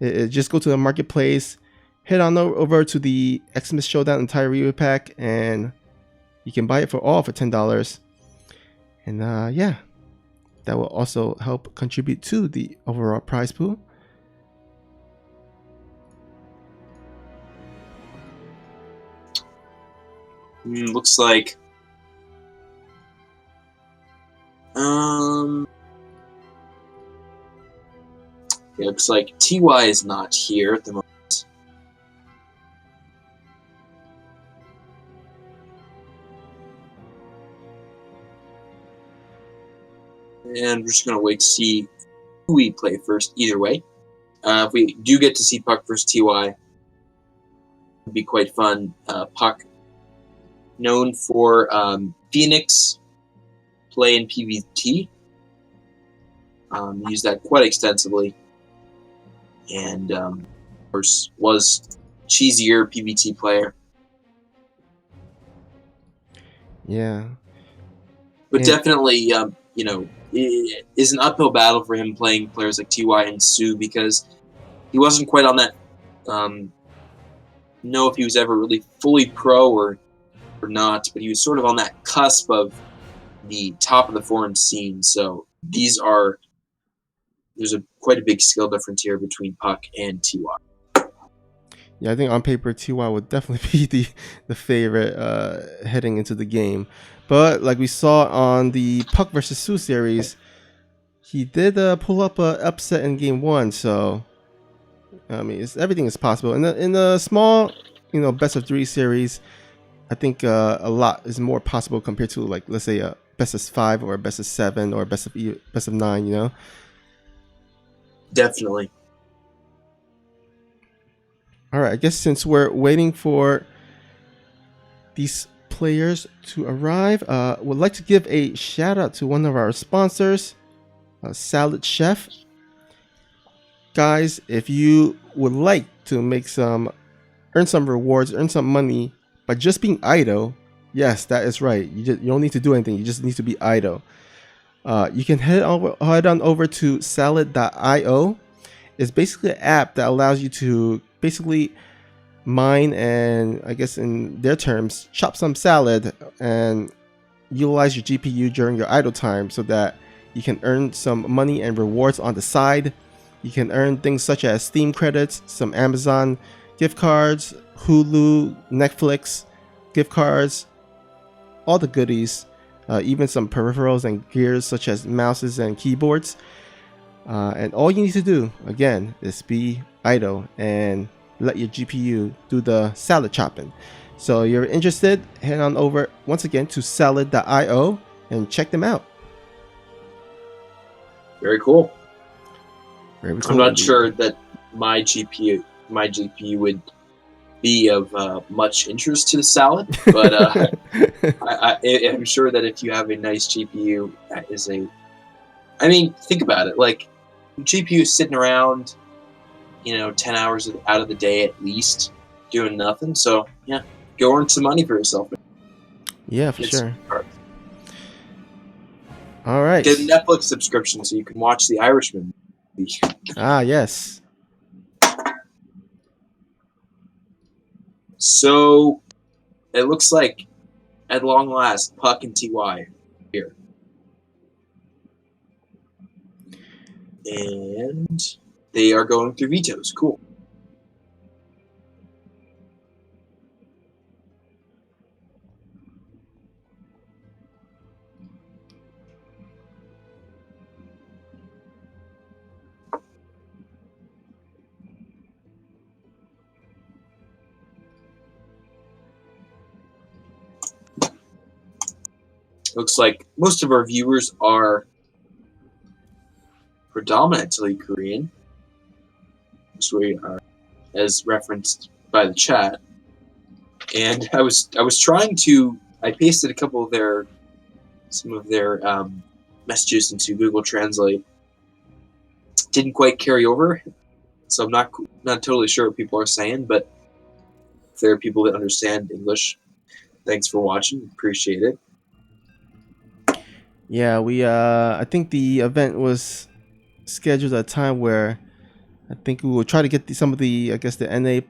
Just go to the marketplace, head on over to the Xmas Showdown entire replay pack, and you can buy it for $10. And yeah, that will also help contribute to the overall prize pool. Looks like it looks like TY is not here at the moment. And we're just going to wait to see who we play first either way. If we do get to see Puck versus TY, it would be quite fun. Puck, known for Phoenix play in PvT. Used that quite extensively. And, of course, was cheesier PvT player. Yeah. But definitely, it is an uphill battle for him playing players like TY and Sue, because he wasn't quite on that, know if he was ever really fully pro or not, but he was sort of on that cusp of the top of the foreign scene. So there's quite a big skill difference here between Puck and TY. Yeah, I think on paper TY would definitely be the favorite heading into the game. But like we saw on the Puck versus Sue series, he did pull up an upset in game 1. So I mean, everything is possible. In the small, best of 3 series, I think a lot is more possible compared to, like, let's say a best of 5 or a best of 7 or a best of 9. Definitely. All right, I guess since we're waiting for these players to arrive, would like to give a shout out to one of our sponsors. Salad Chef. Guys, if you would like to earn some rewards, earn some money by just being idle, yes, that is right. You don't need to do anything. You just need to be idle. You can head on over to salad.io. It's basically an app that allows you to basically mine and, I guess in their terms, chop some salad and utilize your GPU during your idle time so that you can earn some money and rewards on the side. You can earn things such as Steam credits, some Amazon gift cards, Hulu, Netflix gift cards, all the goodies, even some peripherals and gears such as mouses and keyboards. And all you need to do, again, is be idle and let your GPU do the salad chopping. So you're interested, head on over once again to salad.io and check them out. Very cool. Very cool. I'm not sure that my GPU would be of much interest to the salad, but I'm sure that if you have a nice GPU, that is a. I mean, think about it. Like, GPU is sitting around, 10 hours out of the day at least, doing nothing. So yeah, go earn some money for yourself. Yeah, for sure. All right. Get a Netflix subscription so you can watch The Irishman. Ah, yes. So it looks like, at long last, Puck and TY here. And they are going through vetoes. Cool. Looks like most of our viewers are predominantly Korean, as we are, as referenced by the chat. And I was trying to. I pasted a couple of some of their messages into Google Translate. Didn't quite carry over, so I'm not totally sure what people are saying. But if there are people that understand English, thanks for watching. Appreciate it. Yeah, I think the event was scheduled at a time where I think we will try to get some of the, I guess, the NA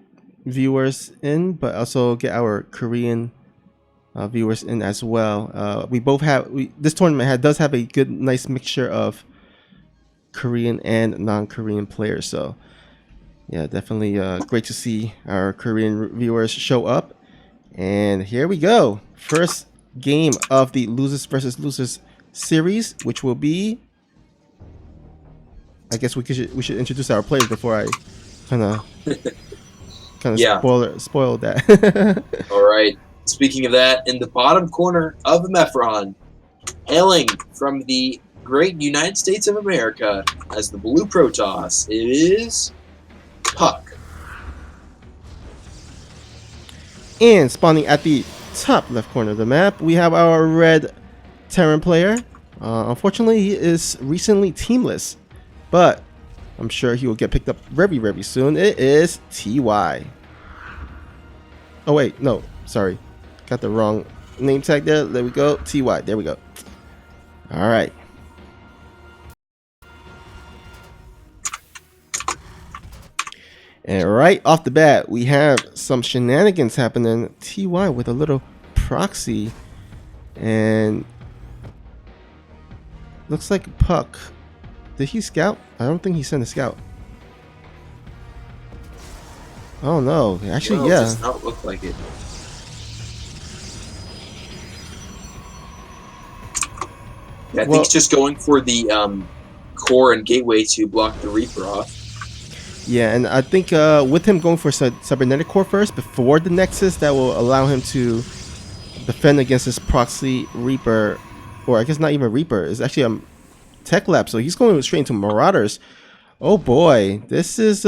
viewers in, but also get our Korean viewers in as well. We both have this tournament does have a good, nice mixture of Korean and non-Korean players. So yeah, definitely great to see our Korean viewers show up. And here we go, first game of the losers versus losers series, which will be, I guess we should introduce our players before I kind of spoil that. All right. Speaking of that, in the bottom corner of the Mephron, hailing from the great United States of America as the Blue Protoss, it is Puck. And spawning at the top left corner of the map, we have our red Terran player. Unfortunately, he is recently teamless, but I'm sure he will get picked up very, very soon. It is TY. Oh wait, no, sorry, got the wrong name tag there. There we go, TY. There we go. All right. And right off the bat, we have some shenanigans happening. TY with a little proxy, and looks like Puck. Did he scout? I don't think he sent a scout. Oh no, actually, no, yeah. It does not look like it. Yeah, I think he's just going for the core and gateway to block the Reaper off. Yeah, and I think with him going for cybernetic core first before the Nexus, that will allow him to defend against this proxy Reaper, or I guess not even Reaper. It's actually a Tech Lab, so he's going straight into Marauders. Oh boy, this is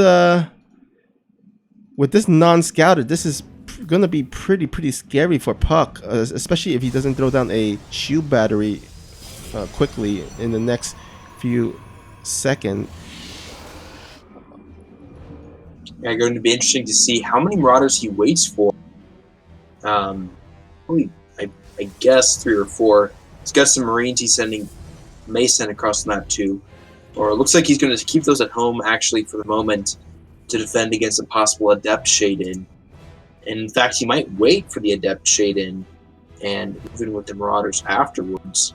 with this non-scouted, this is gonna be pretty scary for Puck, especially if he doesn't throw down a shield battery quickly in the next few seconds. Yeah, going to be interesting to see how many Marauders he waits for. Probably, I guess 3 or 4. He's got some Marines he's may send across the map too. Or it looks like he's going to keep those at home actually for the moment to defend against a possible Adept Shade-In. And in fact, he might wait for the Adept Shade-In and move in with the Marauders afterwards.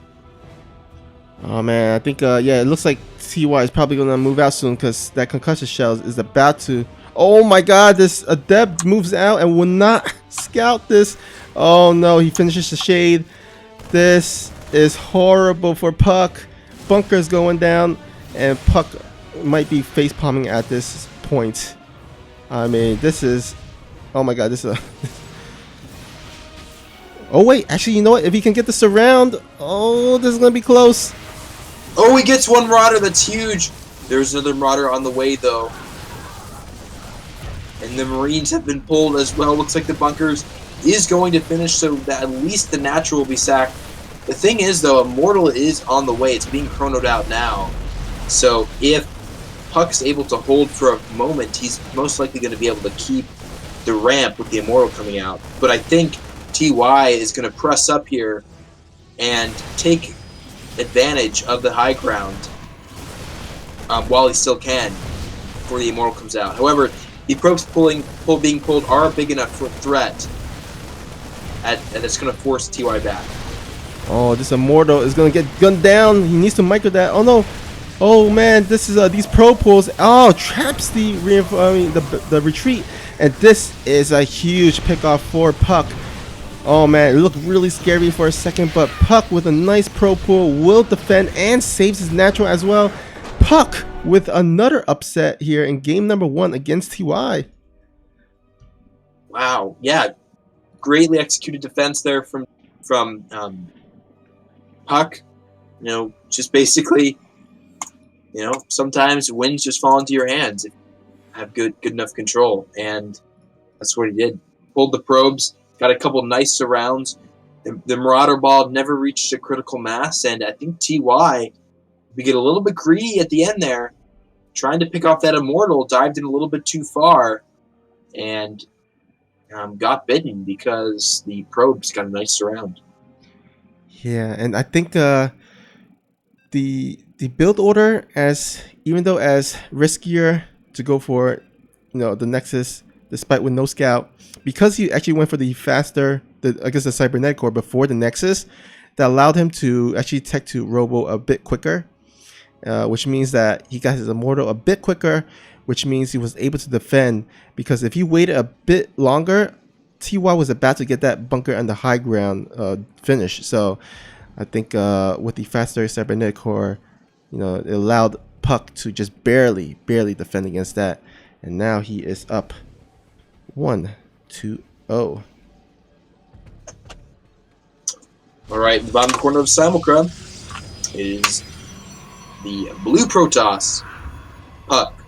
Oh man, I think yeah, it looks like TY is probably gonna move out soon because that concussion shell is about to. Oh my God, this Adept moves out and will not scout this. Oh no, he finishes the shade. This is horrible for Puck. Bunker's going down, and Puck might be face palming at this point. I mean, this is. Oh my God, this is a. Oh wait, actually, you know what? If he can get the surround, oh, this is gonna be close. Oh, he gets one Marauder. That's huge. There's another Marauder on the way, though. And the Marines have been pulled as well. Looks like the Bunkers is going to finish, so that at least the Natural will be sacked. The thing is, though, Immortal is on the way. It's being chronoed out now. So if Puck's able to hold for a moment, he's most likely going to be able to keep the ramp with the Immortal coming out. But I think TY is going to press up here and take advantage of the high ground while he still can before the Immortal comes out. However, the probes being pulled are a big enough for threat, and it's going to force TY back. Oh, this Immortal is going to get gunned down. He needs to micro that. Oh no. Oh man, this is these pro pulls. Oh, traps the retreat, and this is a huge pickoff for Puck. Oh man, it looked really scary for a second, but Puck with a nice pro pull will defend and saves his Natural as well. Puck with another upset here in game number 1 against TY. Wow, yeah, greatly executed defense there from Puck. You know, just basically, you know, sometimes wins just fall into your hands if you have good enough control, and that's what he did. Pulled the probes, got a couple nice surrounds. The Marauder ball never reached a critical mass, and I think TY, we get a little bit greedy at the end there, trying to pick off that Immortal, dived in a little bit too far, and got bitten because the probes got a nice surround. Yeah, and I think the build order, as even though as riskier to go for, you know, the Nexus, despite with no scout, because he actually went for the faster, I guess the cybernetic core before the Nexus, that allowed him to actually tech to Robo a bit quicker, which means that he got his Immortal a bit quicker, which means he was able to defend. Because if he waited a bit longer, TY was about to get that bunker on the high ground finish. So I think with the faster cybernetic core, you know, it allowed Puck to just barely defend against that, and now he is up 1-0. All right, bottom corner of Simulcrum is the blue Protoss, Puck.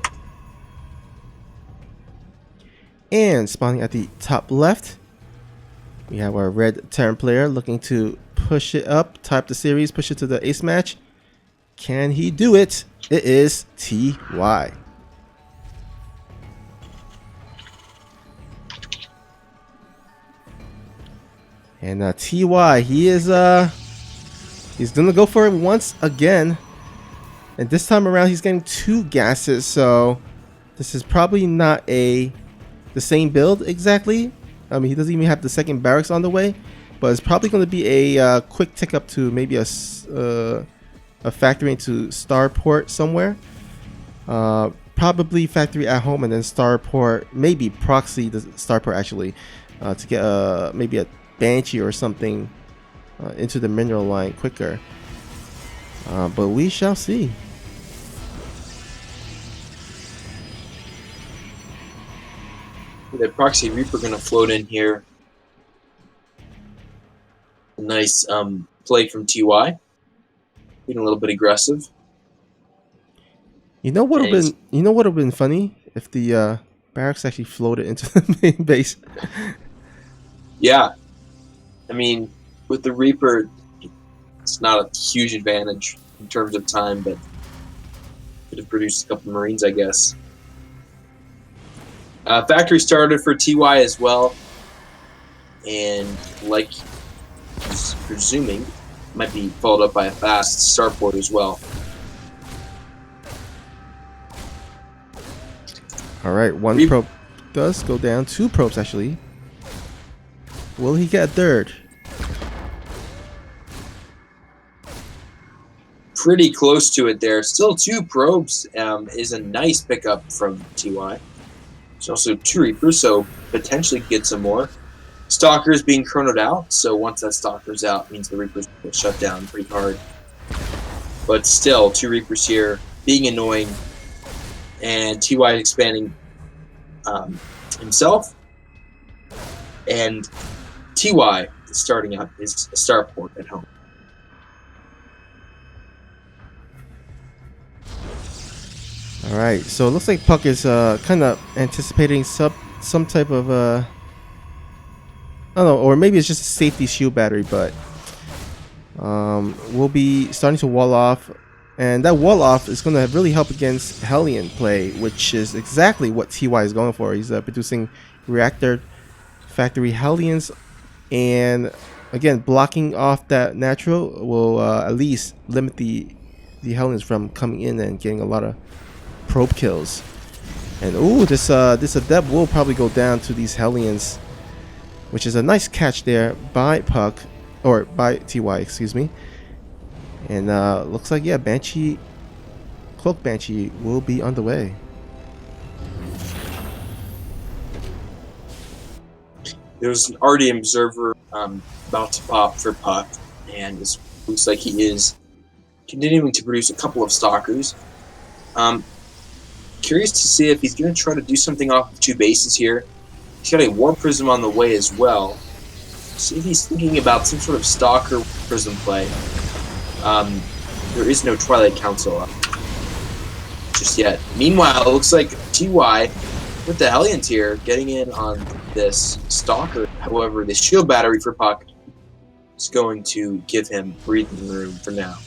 And spawning at the top left, we have our red Terran player looking to push it up, type the series, push it to the ace match. Can he do it? It is TY. And TY, he is he's gonna go for it once again, and this time around he's getting 2 gases. So this is probably not the same build exactly. I mean, he doesn't even have the second barracks on the way, but it's probably going to be a quick tick up to maybe a factory into Starport somewhere. Probably factory at home and then Starport, maybe proxy the Starport actually, to get maybe a Banshee or something into the mineral line quicker. But we shall see. The Proxy Reaper going to float in here. A nice play from TY. Being a little bit aggressive. You know what would have been funny if the barracks actually floated into the main base. Yeah, I mean, with the Reaper, it's not a huge advantage in terms of time, but Could have produced a couple Marines, I guess. Factory started for TY as well. And like he's presuming, might be followed up by a fast starport as well. All right, one probe does go down. 2 probes, actually. Will he get a third? Pretty close to it there. Still 2 probes is a nice pickup from TY. There's also 2 Reapers, so potentially get some more. Stalker's being chronoed out, so once that Stalker's out, means the Reapers will shut down pretty hard. But still, 2 Reapers here, being annoying, and TY expanding himself, and TY is starting up his starport at home. All right, so it looks like Puck is kind of anticipating some type of I don't know, or maybe it's just a safety shield battery, but we'll be starting to wall off, and that wall off is going to really help against Hellion play, which is exactly what TY is going for. He's producing reactor factory Hellions, and again, blocking off that natural will at least limit the Hellions from coming in and getting a lot of probe kills. And ooh, this adept will probably go down to these Hellions, which is a nice catch there by Puck, or by TY, excuse me. And looks like, yeah, Banshee, Cloak Banshee will be on the way. There's an RD observer about to pop for Puck, and it looks like he is continuing to produce a couple of Stalkers. Curious to see if he's going to try to do something off of 2 bases here. He's got a War Prism on the way as well. See if he's thinking about some sort of Stalker Prism play. There is no Twilight Council up just yet. Meanwhile, it looks like TY with the Hellions here getting in on this Stalker. However, the shield battery for Puck is going to give him breathing room for now.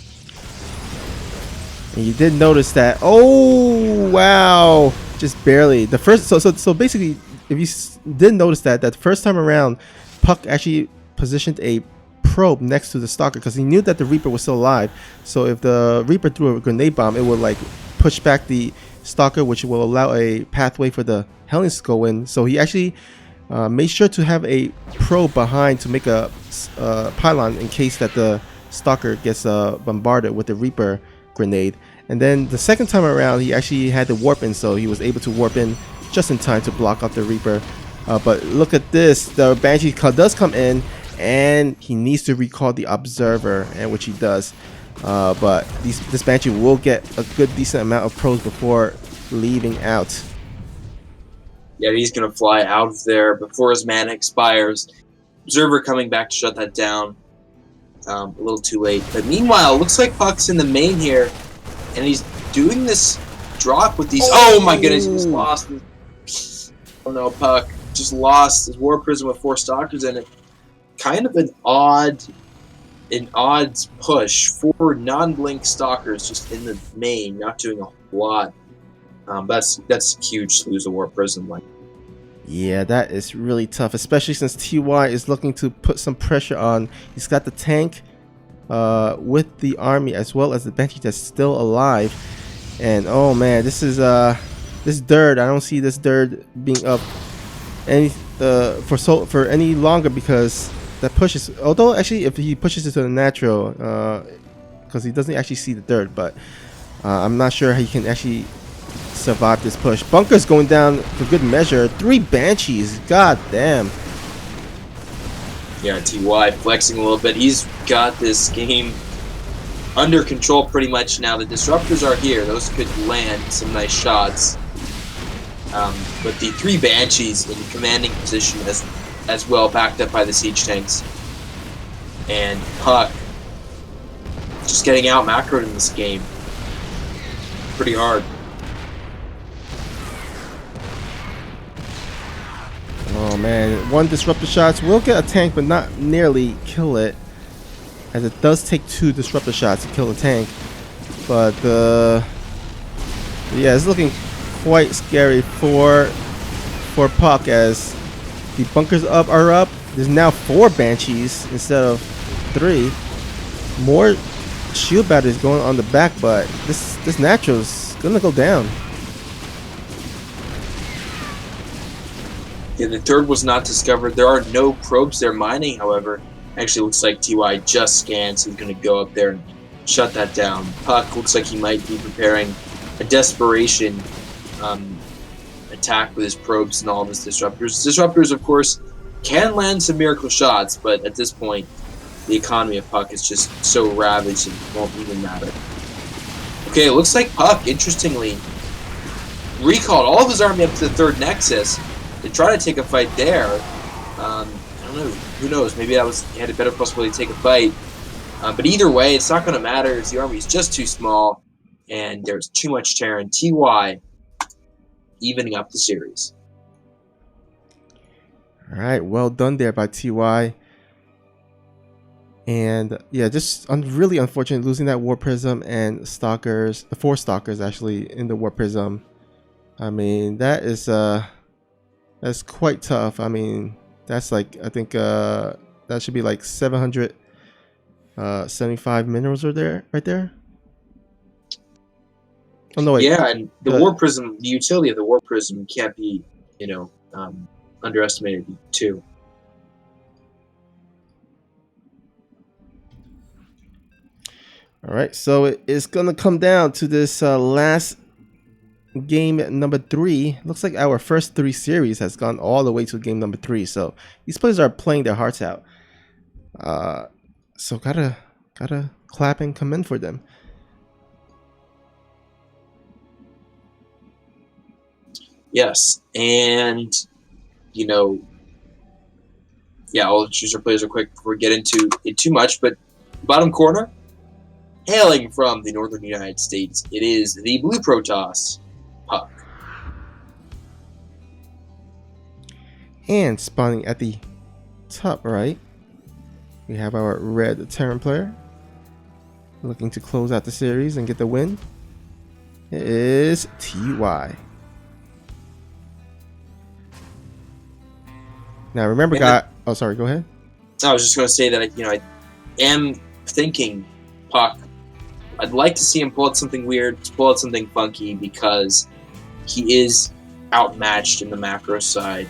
And you did notice that. Oh wow! Just barely. The first. So basically, if you did notice that first time around, Puck actually positioned a probe next to the Stalker because he knew that the Reaper was still alive. So if the Reaper threw a grenade bomb, it would like push back the Stalker, which will allow a pathway for the Hellions to go in. So he actually made sure to have a probe behind to make a pylon in case that the Stalker gets bombarded with the Reaper grenade. And then the second time around, he actually had the warp in, so he was able to warp in just in time to block off the Reaper. But look at this, the Banshee does come in, and he needs to recall the Observer, and which he does. But this Banshee will get a good decent amount of probes before leaving out. Yeah, he's going to fly out of there before his mana expires. Observer coming back to shut that down. A little too late. But meanwhile, it looks like Puck's in the main here, and he's doing this drop with these. Oh my goodness, he just lost. Oh no, Puck just lost his War Prism with 4 Stalkers in it. Kind of an odd push. 4 non-blink Stalkers just in the main, not doing a whole lot. That's huge to lose a War Prism like. Yeah, that is really tough, especially since TY is looking to put some pressure on. He's got the tank with the army as well as the Banshee that's still alive. And oh man, this is this Dirt. I don't see this Dirt being up any for any longer because that pushes. Although actually, if he pushes it to the natural, because he doesn't actually see the Dirt, but I'm not sure how he can actually survive this push. Bunker's going down for good measure. 3 Banshees. God damn. Yeah, TY flexing a little bit. He's got this game under control pretty much now. The Disruptors are here. Those could land some nice shots. But the 3 Banshees in commanding position as well, backed up by the siege tanks. And Puck just getting out macroed in this game. Pretty hard. Oh man, 1 disruptor shots will get a tank but not nearly kill it, as it does take 2 disruptor shots to kill the tank. But the Yeah, it's looking quite scary for Puck as the bunkers are up. There's now 4 Banshees instead of 3. More shield batteries going on the back, but this natural's gonna go down. Yeah, the third was not discovered. There are no probes they're mining, however. Actually, looks like TY just scanned, so he's going to go up there and shut that down. Puck looks like he might be preparing a desperation attack with his probes and all of his disruptors. Disruptors, of course, can land some miracle shots, but at this point, the economy of Puck is just so ravaged it won't even matter. Okay, it looks like Puck, interestingly, recalled all of his army up to the third Nexus to try to take a fight there. I don't know. Who knows? Maybe he had a better possibility to take a fight. But either way, it's not going to matter. The army is just too small, and there's too much Terran. TY evening up the series. All right, well done there by TY. And yeah, just really unfortunate losing that War Prism and Stalkers, the 4 Stalkers actually in the War Prism. I mean, that's quite tough. I mean, that's like, I think that should be like 775 minerals are there, right there. Oh no, wait. Yeah, and the War Prism, the utility of the War Prism can't be, underestimated too. All right, so it's gonna come down to this last game number 3. Looks like our first 3 series has gone all the way to game number 3. So these players are playing their hearts out. So gotta clap and commend for them. Yes, and I'll choose our players real quick before we get into it too much. But bottom corner, hailing from the northern United States, it is the Blue Protoss, Puck. And spawning at the top right, we have our red Terran player looking to close out the series and get the win. It is TY. Now remember, oh sorry, go ahead. I was just going to say that I am thinking Puck. I'd like to see him pull out something weird, pull out something funky, because he is outmatched in the macro side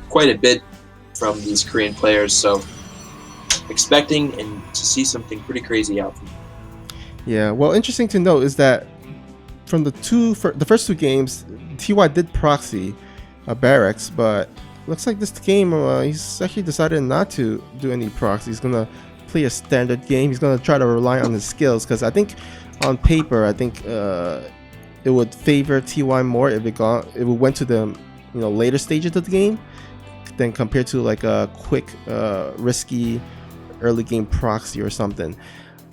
quite a bit from these Korean players. So expecting and to see something pretty crazy out from him. Yeah, well, interesting to note is that from the first 2 games, TY did proxy barracks, but looks like this game he's actually decided not to do any proxy. He's gonna play a standard game. He's gonna try to rely on his skills, because I think on paper, I think it would favor TY more if it went to the later stages of the game than compared to like a quick risky early game proxy or something.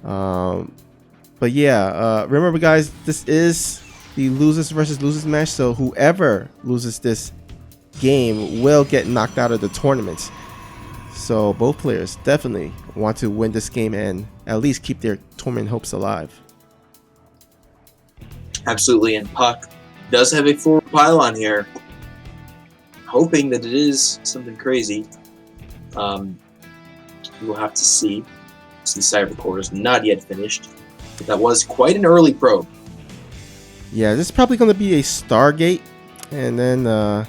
But yeah, remember guys, this is the losers versus losers match, so whoever loses this game will get knocked out of the tournament. So both players definitely want to win this game and at least keep their tournament hopes alive. Absolutely, and Puck does have a full pylon here, hoping that it is something crazy. We'll have to see. The cyber core is not yet finished, but that was quite an early probe. Yeah, this is probably going to be a Stargate, and then I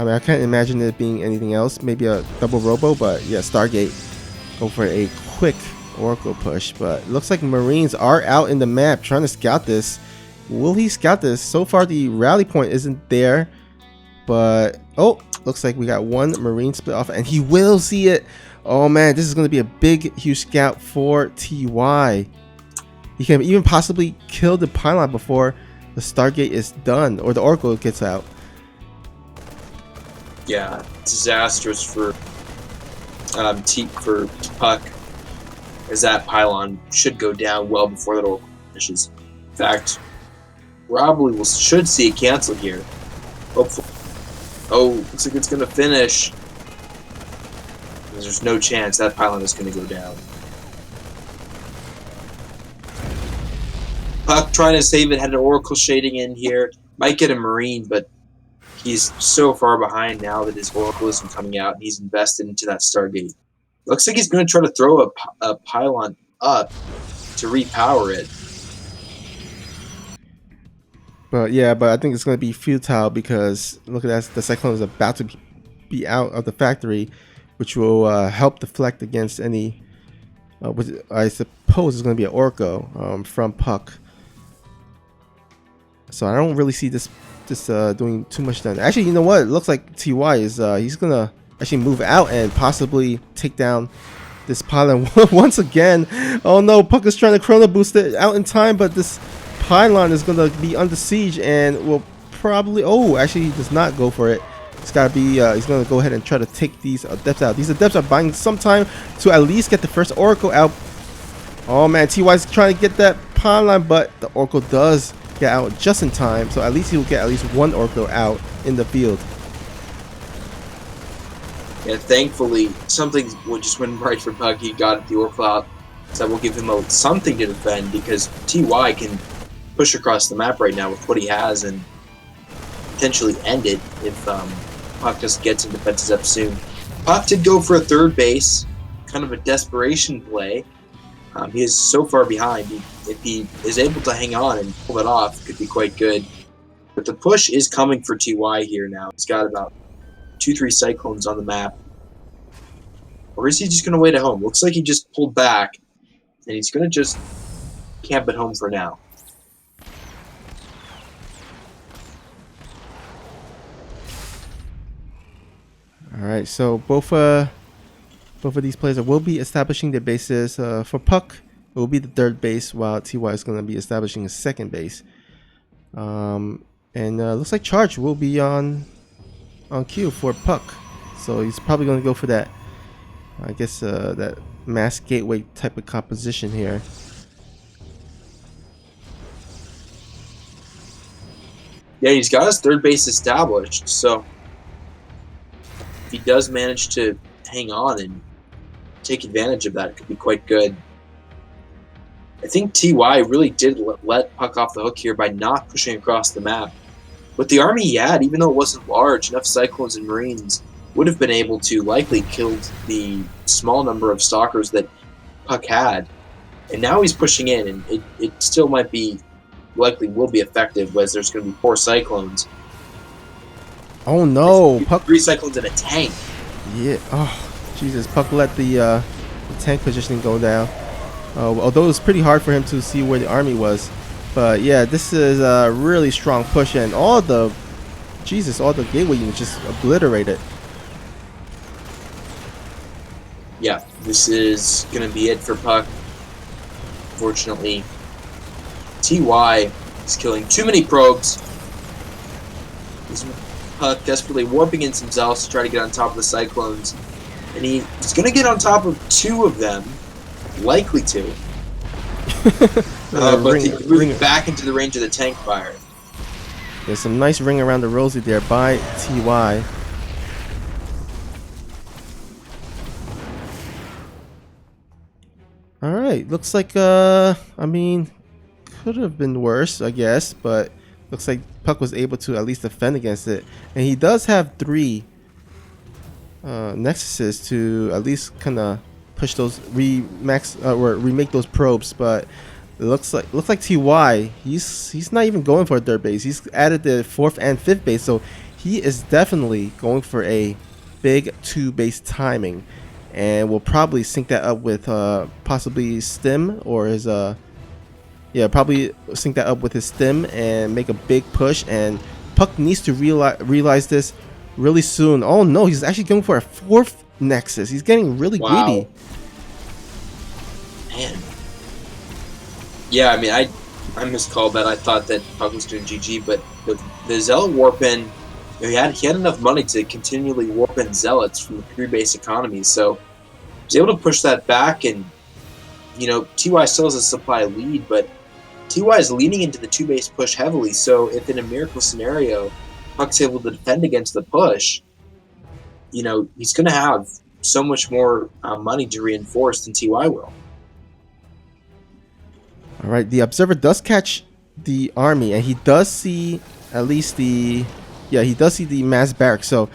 mean, I can't imagine it being anything else. Maybe a double robo, but yeah, Stargate. Go for a quick Oracle push, but it looks like Marines are out in the map trying to scout this. Will he scout this? So far, the rally point isn't there, but oh, looks like we got 1 Marine split off, and he will see it. Oh man, this is going to be a big, huge scout for TY. He can even possibly kill the pylon before the Stargate is done, or the Oracle gets out. Yeah, disastrous for Puck, as that pylon should go down well before that Oracle finishes. In fact, probably should see it cancel here. Hopefully. Oh, looks like it's going to finish. There's no chance that pylon is going to go down. Puck trying to save it, had an Oracle shading in here. Might get a Marine, but he's so far behind now that his Oracle isn't coming out, and he's invested into that Stargate. Looks like he's going to try to throw a pylon up to repower it. But yeah, but I think it's going to be futile because look at that, the Cyclone is about to be out of the factory, which will help deflect against any. Which I suppose is going to be an Orko from Puck. So I don't really see this doing too much damage. Actually, you know what? It looks like TY is he's gonna actually move out and possibly take down this pylon once again. Oh no, Puck is trying to chrono boost it out in time, but this pylon is gonna be under siege and will probably. Oh, actually, he does not go for it. It's gotta be. He's gonna go ahead and try to take these adepts out. These adepts are buying some time to at least get the first Oracle out. Oh man, TY's trying to get that pylon, but the Oracle does get out just in time, so at least he'll get at least one Oracle out in the field. Yeah, thankfully something just went right for Puck. He got the Oracle out, so that will give him something to defend because TY can push across the map right now with what he has and potentially end it if Puck doesn't get some defenses up soon. Puck did go for a third base, kind of a desperation play. He is so far behind. If he is able to hang on and pull it off, it could be quite good. But the push is coming for TY here now. He's got about 2-3 Cyclones on the map. Or is he just going to wait at home? Looks like he just pulled back, and he's going to just camp at home for now. All right, so both of these players will be establishing their bases. For Puck, it will be the third base, while TY is going to be establishing a second base. And looks like Charge will be on cue for Puck, so he's probably going to go for that. I guess that mass gateway type of composition here. Yeah, he's got his third base established, so if he does manage to hang on and take advantage of that, it could be quite good. I think TY really did let Puck off the hook here by not pushing across the map. With the army he had, even though it wasn't large, enough Cyclones and Marines would have been able to likely kill the small number of Stalkers that Puck had. And now he's pushing in, and it still might be, likely will be effective, as there's going to be 4 Cyclones. Oh no, Puck. 3 Cyclones and a tank. Yeah, oh Jesus, Puck let the tank positioning go down. Although it was pretty hard for him to see where the army was. But yeah, this is a really strong push, and all the gateway units just obliterated. Yeah, this is going to be it for Puck. Unfortunately, TY is killing too many probes. Puck desperately warping in some Zealots to try to get on top of the Cyclones. And he's going to get on top of 2 of them. Likely to. But he's moving back into the range of the tank fire. There's some nice ring around the rosy there by TY. Alright, looks like, I mean, could have been worse, I guess, but looks like Puck was able to at least defend against it. And he does have 3 Nexuses to at least kind of push those remake those probes, but it looks like TY, he's not even going for a third base. He's added the 4th and 5th base, so he is definitely going for a big 2 base timing, and we'll probably sync that up with possibly Stim or his probably sync that up with his Stim and make a big push. And Puck needs to realize this really soon. Oh no, he's actually going for a 4th Nexus. He's getting really greedy. Man. Yeah, I mean, I miscalled that. I thought that Puck was doing GG, but the Zealot warp in, he had enough money to continually warp in Zealots from the 3 base economy, so he was able to push that back. And TY still has a supply lead, but TY is leaning into the 2 base push heavily. So if in a miracle scenario Puck's able to defend against the push, he's going to have so much more money to reinforce than TY will. All right, the observer does catch the army, and he does see at least the, yeah, he does see the mass barracks. So,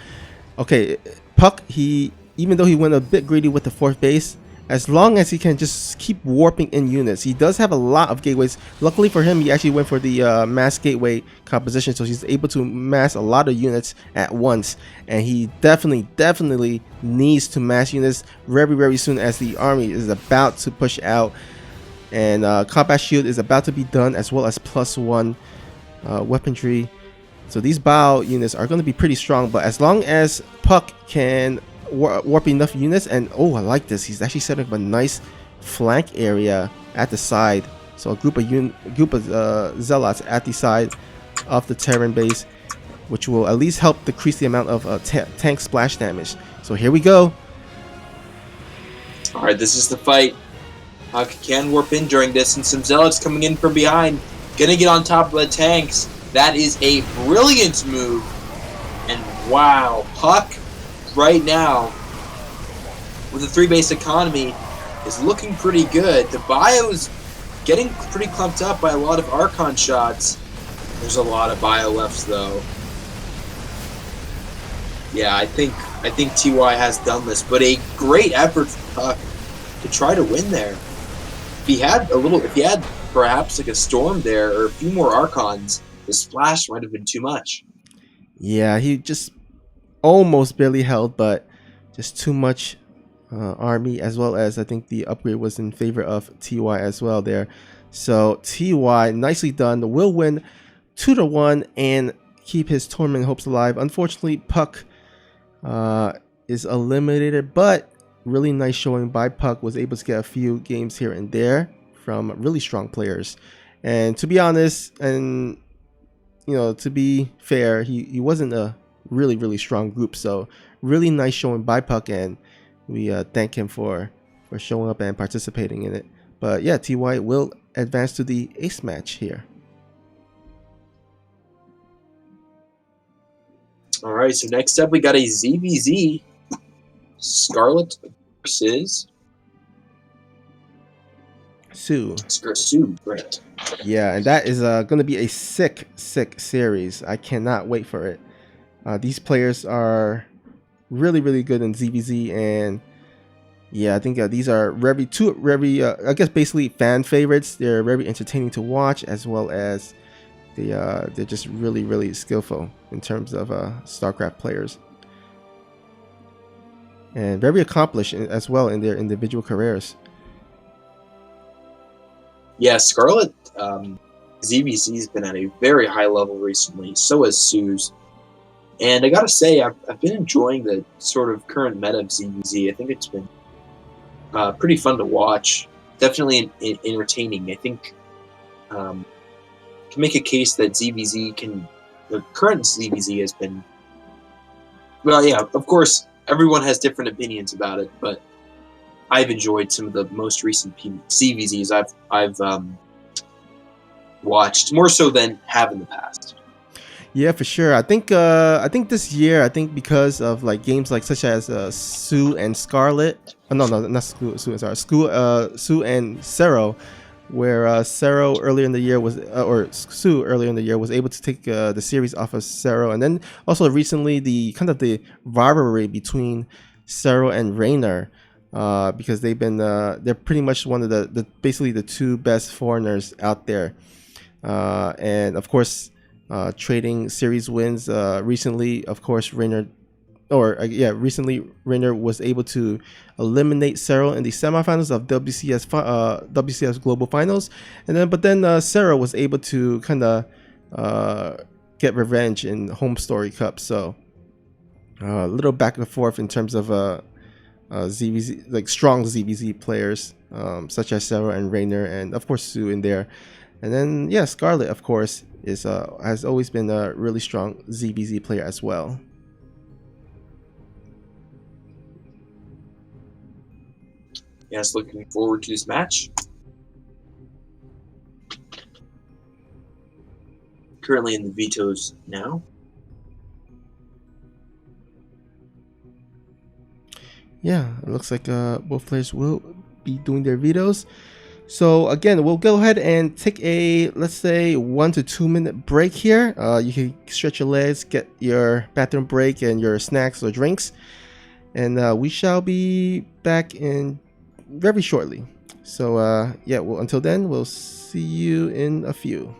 okay, Puck, he, even though he went a bit greedy with the fourth base, as long as he can just keep warping in units, he does have a lot of gateways. Luckily for him, he actually went for the mass gateway composition, so he's able to mass a lot of units at once. And he definitely needs to mass units very soon, as the army is about to push out. And combat shield is about to be done, as well as +1 weaponry. So these Bao units are going to be pretty strong, but as long as Puck can warp enough units, and oh, I like this. He's actually setting up a nice flank area at the side. So a group of zealots at the side of the Terran base, which will at least help decrease the amount of tank splash damage. So here we go. All right, this is the fight. Puck can warp in during this, and some zealots coming in from behind. Gonna get on top of the tanks. That is a brilliant move. And wow, Puck right now, with a 3-base economy, is looking pretty good. The bio's getting pretty clumped up by a lot of Archon shots. There's a lot of bio left, though. Yeah, I think TY has done this, but a great effort for Puck to try to win there. If he had perhaps like a storm there or a few more Archons, the splash might have been too much. Yeah, he just almost barely held, but just too much army, as well as I think the upgrade was in favor of TY as well there. So TY, nicely done, will win 2-1 and keep his tournament hopes alive. Unfortunately, Puck is eliminated, but really nice showing by Puck. Was able to get a few games here and there from really strong players. And to be honest, and you know, to be fair, he wasn't a really strong group. So really nice showing by Puck, and we thank him for showing up and participating in it. But yeah, TY will advance to the ace match here. All right, so next up we got a ZVZ Scarlett versus Sue. Sue, great. Yeah, and that is going to be a sick series. I cannot wait for it. These players are really good in ZVZ, and yeah, I think these are I guess basically fan favorites. They're very entertaining to watch, as well as they're just really skillful in terms of StarCraft players, and very accomplished as well in their individual careers. Yeah, Scarlett, ZVZ's been at a very high level recently. So has Sue's. And I gotta say, I've been enjoying the sort of current meta of ZVZ. I think it's been pretty fun to watch. Definitely entertaining. I think can make a case that the current ZVZ has been. Well, yeah, of course, everyone has different opinions about it, but I've enjoyed some of the most recent ZVZs I've watched more so than have in the past. Yeah, for sure. I think this year, I think because of like games like such as Sue and Scarlett. No, not Sue. Sorry, Sue and Cero, where Cero earlier in the year was, or Sue earlier in the year was able to take the series off of Cero, and then also recently the kind of the rivalry between Cero and Raynor. Because they've been they're pretty much one of the basically the two best foreigners out there, and of course trading series wins recently. Of course, recently Raynor was able to eliminate Cero in the semifinals of WCS Global Finals, and then Cero was able to kind of get revenge in Home Story Cup. So a little back and forth in terms of ZVZ, like strong ZVZ players, such as Sarah and Raynor, and of course Sue in there. And then yeah, Scarlett of course is has always been a really strong ZVZ player as well. Yes, looking forward to this match. Currently in the vetoes now. Yeah, it looks like both players will be doing their vetoes. So again, we'll go ahead and take a, let's say, 1 to 2 minute break here. You can stretch your legs, get your bathroom break and your snacks or drinks, and we shall be back in very shortly. So yeah, well, until then, we'll see you in a few.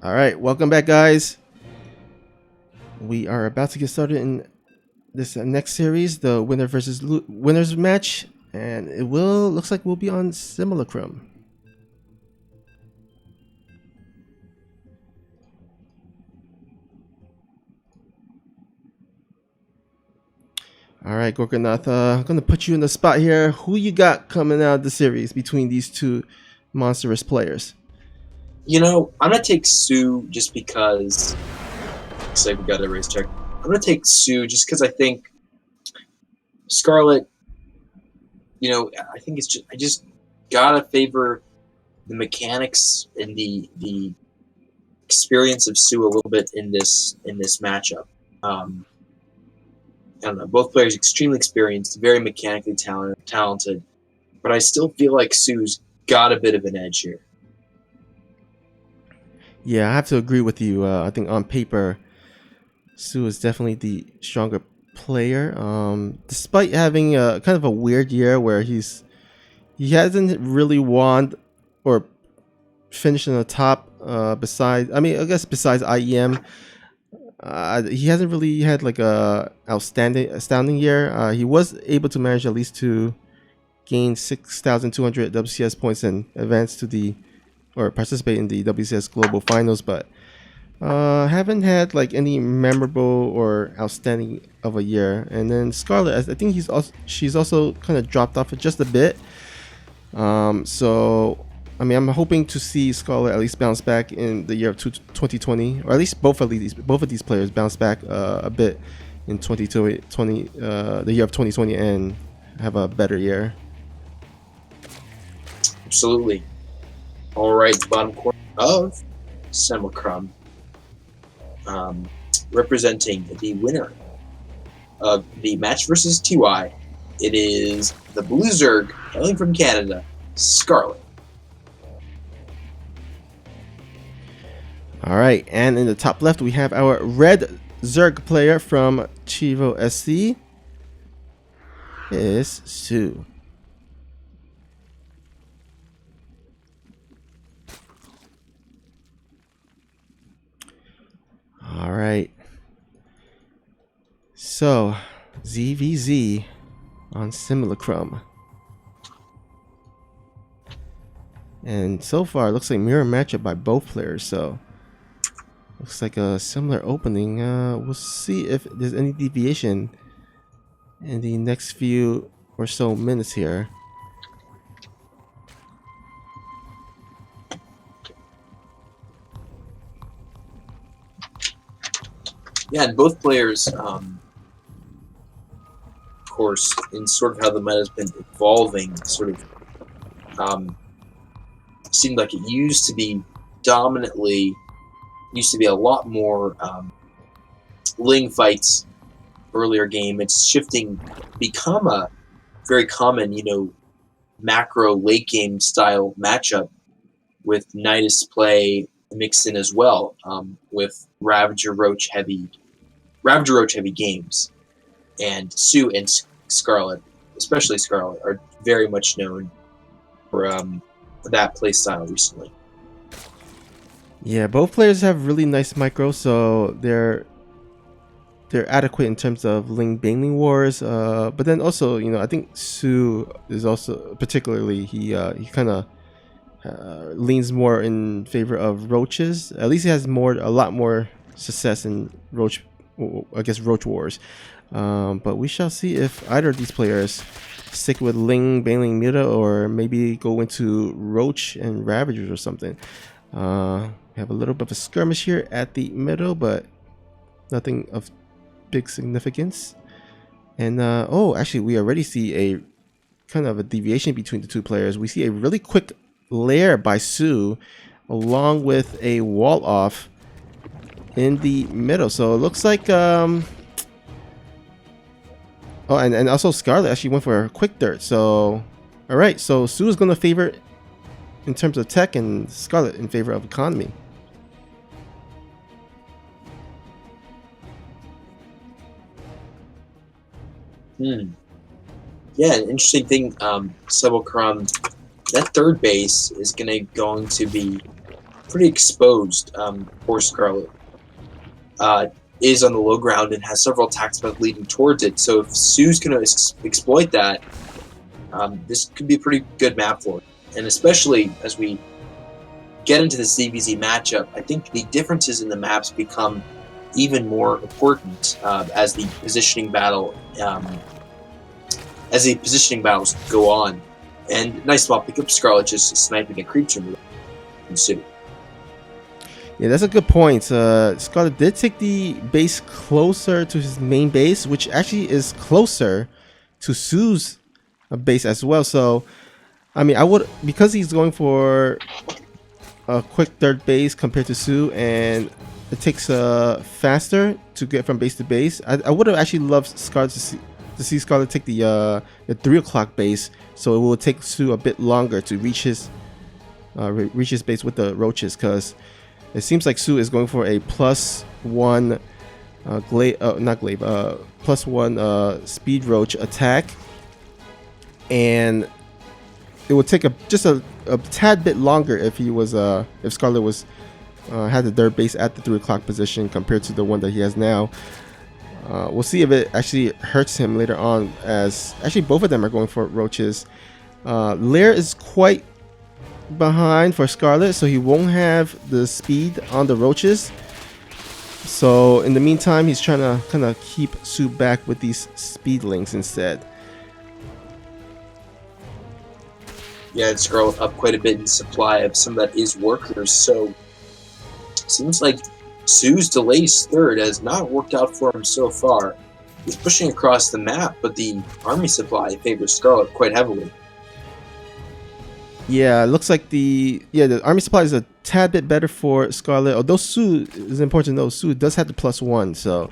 All right, welcome back, guys. We are about to get started in this next series, the winners match, and it will looks like we'll be on Simulacrum. All right, Gorkanath, I'm gonna put you in the spot here. Who you got coming out of the series between these two monstrous players? You know, I'm gonna take Sue just because. Looks like we got a race check. I'm gonna take Sue just because I think Scarlett. You know, I think I just gotta favor the mechanics and the experience of Sue a little bit in this matchup. I don't know. Both players extremely experienced, very mechanically talented, but I still feel like Sue's got a bit of an edge here. Yeah, I have to agree with you. I think on paper, Sue is definitely the stronger player. Despite having a kind of a weird year where he hasn't really won or finished in the top. Besides IEM, he hasn't really had like a astounding year. He was able to manage at least to gain 6,200 WCS points and advance to the or participate in the WCS Global Finals, but haven't had like any memorable or outstanding of a year. And then Scarlett, I think she's also kind of dropped off just a bit. So I mean, I'm hoping to see Scarlett at least bounce back in the year of 2020, or at least both of these players bounce back a bit in 2020, the year of 2020, and have a better year. Absolutely. All right, bottom corner of Simulacrum, representing the winner of the match versus TY. It is the Blue Zerg, hailing from Canada, Scarlett. All right, and in the top left we have our red Zerg player from Chivo SC. Is Sue. All right. So, ZVZ on Simulacrum. And so far, it looks like mirror matchup by both players. So, looks like a similar opening. We'll see if there's any deviation in the next few or so minutes here. Yeah, and both players, of course, in sort of how the meta has been evolving, sort of seemed like it used to be a lot more Ling fights earlier game. It's shifting, become a very common, macro late game style matchup with Nidus play mixed in as well, with Ravager Roach heavy games. And Sue and Scarlett, especially Scarlett, are very much known for that play style recently. Yeah, both players have really nice micro, so they're adequate in terms of Ling Bangling wars. But then also, I think Sue is also particularly he kind of leans more in favor of roaches. At least he has a lot more success in roach wars. But we shall see if either of these players stick with Ling Bangling Meta or maybe go into Roach and Ravagers or something. We have a little bit of a skirmish here at the middle, but nothing of big significance. And actually we already see a kind of a deviation between the two players. We see a really quick lair by Sue along with a wall off in the middle. So it looks like and also Scarlett actually went for a quick dirt. So all right, so Sue is going to favor in terms of tech and Scarlett in favor of economy. Yeah, an interesting thing, Subocron, that third base is going to be pretty exposed for Scarlett. Is on the low ground and has several attacks leading towards it. So if Sue's going to exploit that, this could be a pretty good map for it. And especially as we get into the ZVZ matchup, I think the differences in the maps become even more important as the positioning battles go on. And nice small pickup, Scarlett just sniping a creature move from Sue. Yeah, that's a good point. Scarlett did take the base closer to his main base, which actually is closer to Sue's base as well. So, I mean, because he's going for a quick third base compared to Sue, and it takes faster to get from base to base. I would have actually loved Scarlett to see Scarlett take the 3 o'clock base, so it will take Sue a bit longer to reach his base with the roaches, because it seems like Sue is going for a +1 +1 speed roach attack, and it would take just a tad bit longer if Scarlett was had the third base at the 3 o'clock position compared to the one that he has now. We'll see if it actually hurts him later on, as actually both of them are going for roaches. Lair is quite behind for Scarlett, so he won't have the speed on the roaches. So in the meantime, he's trying to kind of keep Sue back with these speedlings instead. Yeah, and Scarlett up quite a bit in supply of some of that is workers, so seems like Sue's delays third has not worked out for him so far. He's pushing across the map, but the army supply favors Scarlett quite heavily. Yeah, it looks like the army supply is a tad bit better for Scarlett, although Sue is important to know. Sue does have the +1, so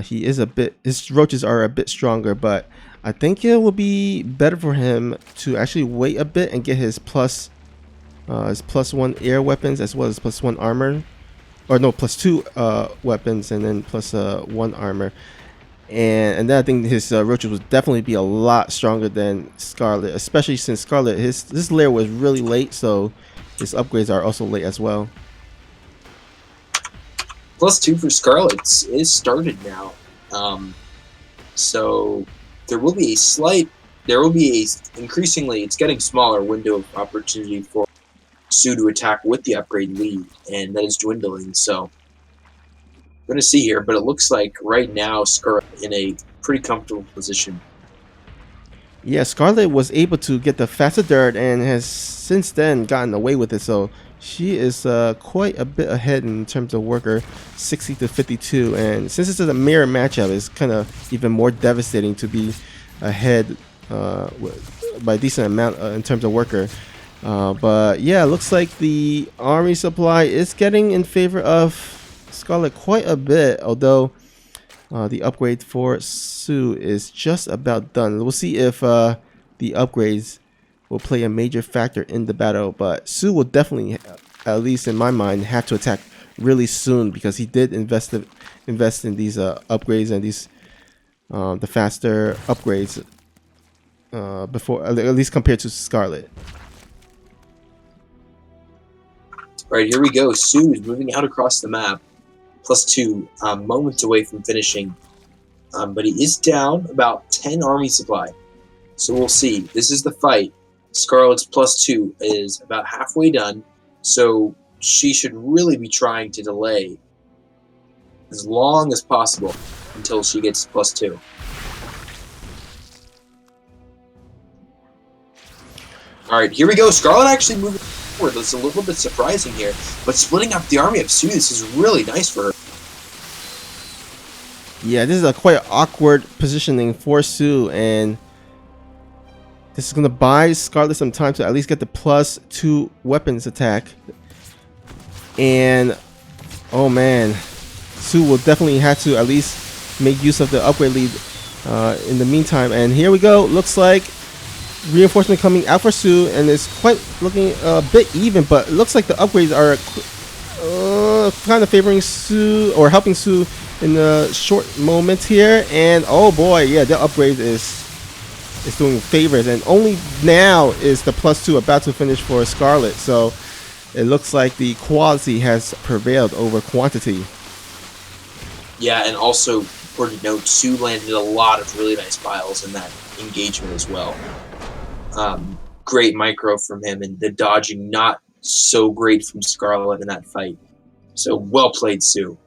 He is a bit, his roaches are a bit stronger, but I think it will be better for him to actually wait a bit and get his +1 air weapons as well as +1 armor, or no, +2 weapons and then +1 armor. And then I think his roaches would definitely be a lot stronger than Scarlet, especially since Scarlet, this layer was really late, so his upgrades are also late as well. +2 for Scarlett is started now. So there will be increasingly, it's getting smaller window of opportunity for Sue to attack with the upgrade lead, and that is dwindling. So I'm going to see here, but it looks like right now Scarlett in a pretty comfortable position. Yeah, Scarlet was able to get the faster dirt and has since then gotten away with it. So she is quite a bit ahead in terms of worker, 60 to 52. And since this is a mirror matchup, it's kind of even more devastating to be ahead by a decent amount in terms of worker. But yeah, it looks like the army supply is getting in favor of Scarlet quite a bit, although the upgrade for Sue is just about done. We'll see if the upgrades will play a major factor in the battle, but Sue will definitely, at least in my mind, have to attack really soon because he did invest in these upgrades and these the faster upgrades before, at least compared to Scarlet. All right, here we go. Sue is moving out across the map. +2, moments away from finishing. But he is down about 10 army supply. So we'll see. This is the fight. Scarlett's +2 is about halfway done. So she should really be trying to delay as long as possible until she gets +2. All right, here we go. Scarlett actually moving forward. That's a little bit surprising here. But splitting up the army of Sue, this is really nice for her. Yeah, this is a quite awkward positioning for Sue, and this is going to buy Scarlet some time to at least get the +2 weapons attack. And oh man, Sue will definitely have to at least make use of the upgrade lead in the meantime. And here we go. Looks like reinforcement coming out for Sue, and it's quite looking a bit even, but it looks like the upgrades are kind of favoring Sue or helping Sue in the short moments here. And oh boy, yeah, the upgrade is doing favors, and only now is the +2 about to finish for Scarlet. So it looks like the quality has prevailed over quantity. Yeah, and also important note, Sue landed a lot of really nice piles in that engagement as well. Great micro from him, and the dodging not so great from Scarlett in that fight. So well played, Sue.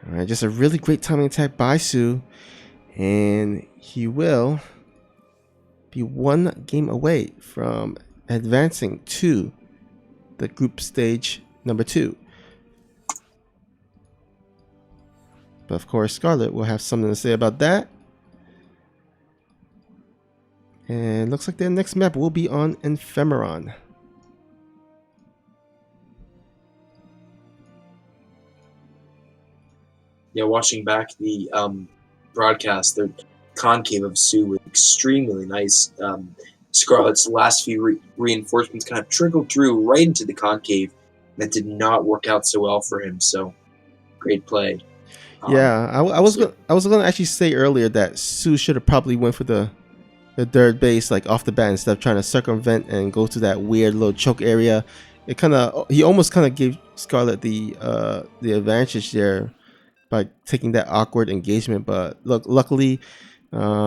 All right, just a really great timing attack by Sue, and he will be one game away from advancing to the group stage number 2. But of course, Scarlet will have something to say about that. And looks like their next map will be on Ephemeron. Yeah, watching back the broadcast, the concave of Sue was extremely nice. Scarlett's last few reinforcements kind of trickled through right into the concave. That did not work out so well for him. So great play. Yeah, I was gonna actually say earlier that Sue should have probably went for the third base like off the bat instead of trying to circumvent and go to that weird little choke area. He almost kind of gave Scarlet the advantage there by taking that awkward engagement, but luckily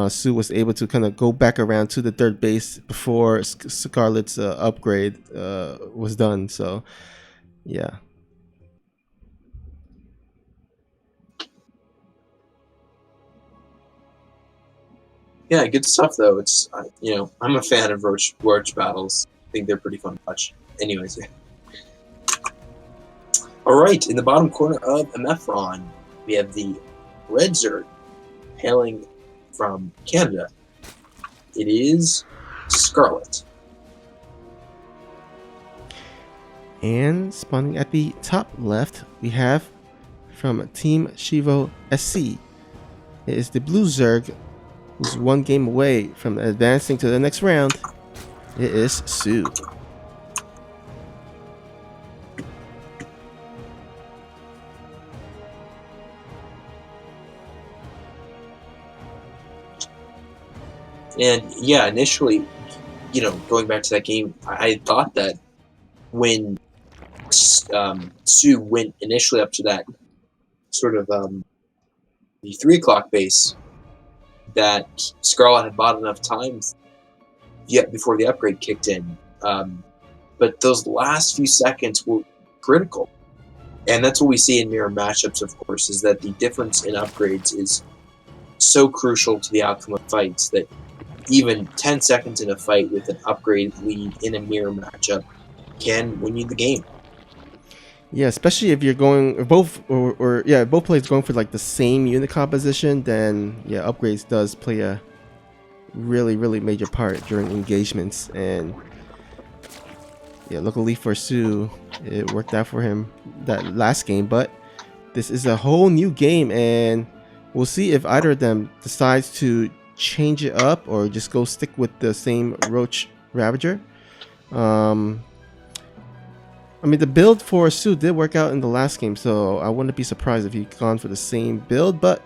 Sue was able to kind of go back around to the third base before Scarlet's upgrade was done. So yeah. Yeah, good stuff though. It's I'm a fan of roach battles. I think they're pretty fun to watch. Anyways, yeah. All right, in the bottom corner of Ephemeron, we have the red Zerg hailing from Canada. It is Scarlett. And spawning at the top left, we have from Team Shivo SC. It is the Blue Zerg, who's one game away from advancing to the next round. It is Sue. And yeah, initially, going back to that game, I thought that when Sue went initially up to that sort of the 3 o'clock base, that Scarlett had bought enough time yet before the upgrade kicked in. But those last few seconds were critical. And that's what we see in mirror matchups, of course, is that the difference in upgrades is so crucial to the outcome of fights that even 10 seconds in a fight with an upgrade lead in a mirror matchup can win you the game. Yeah, especially if you're going both both players going for like the same unit composition, then yeah, upgrades does play a really major part during engagements. And yeah, luckily for Sue, it worked out for him that last game. But this is a whole new game, and we'll see if either of them decides to change it up or just go stick with the same Roach Ravager. I mean, the build for Sue did work out in the last game, so I wouldn't be surprised if he'd gone for the same build. But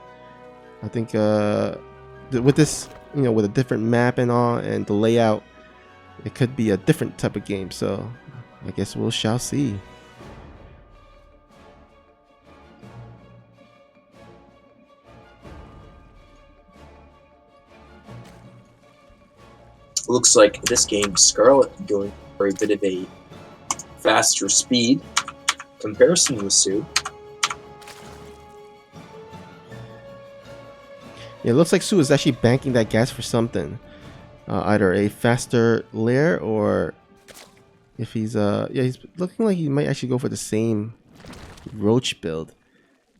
I think with this, with a different map and all, and the layout, it could be a different type of game. So I guess we shall see. Looks like this game, Scarlett going for a bit of a faster speed comparison with Sue. Yeah, it looks like Sue is actually banking that gas for something. Either a faster lair, or if he's he's looking like he might actually go for the same Roach build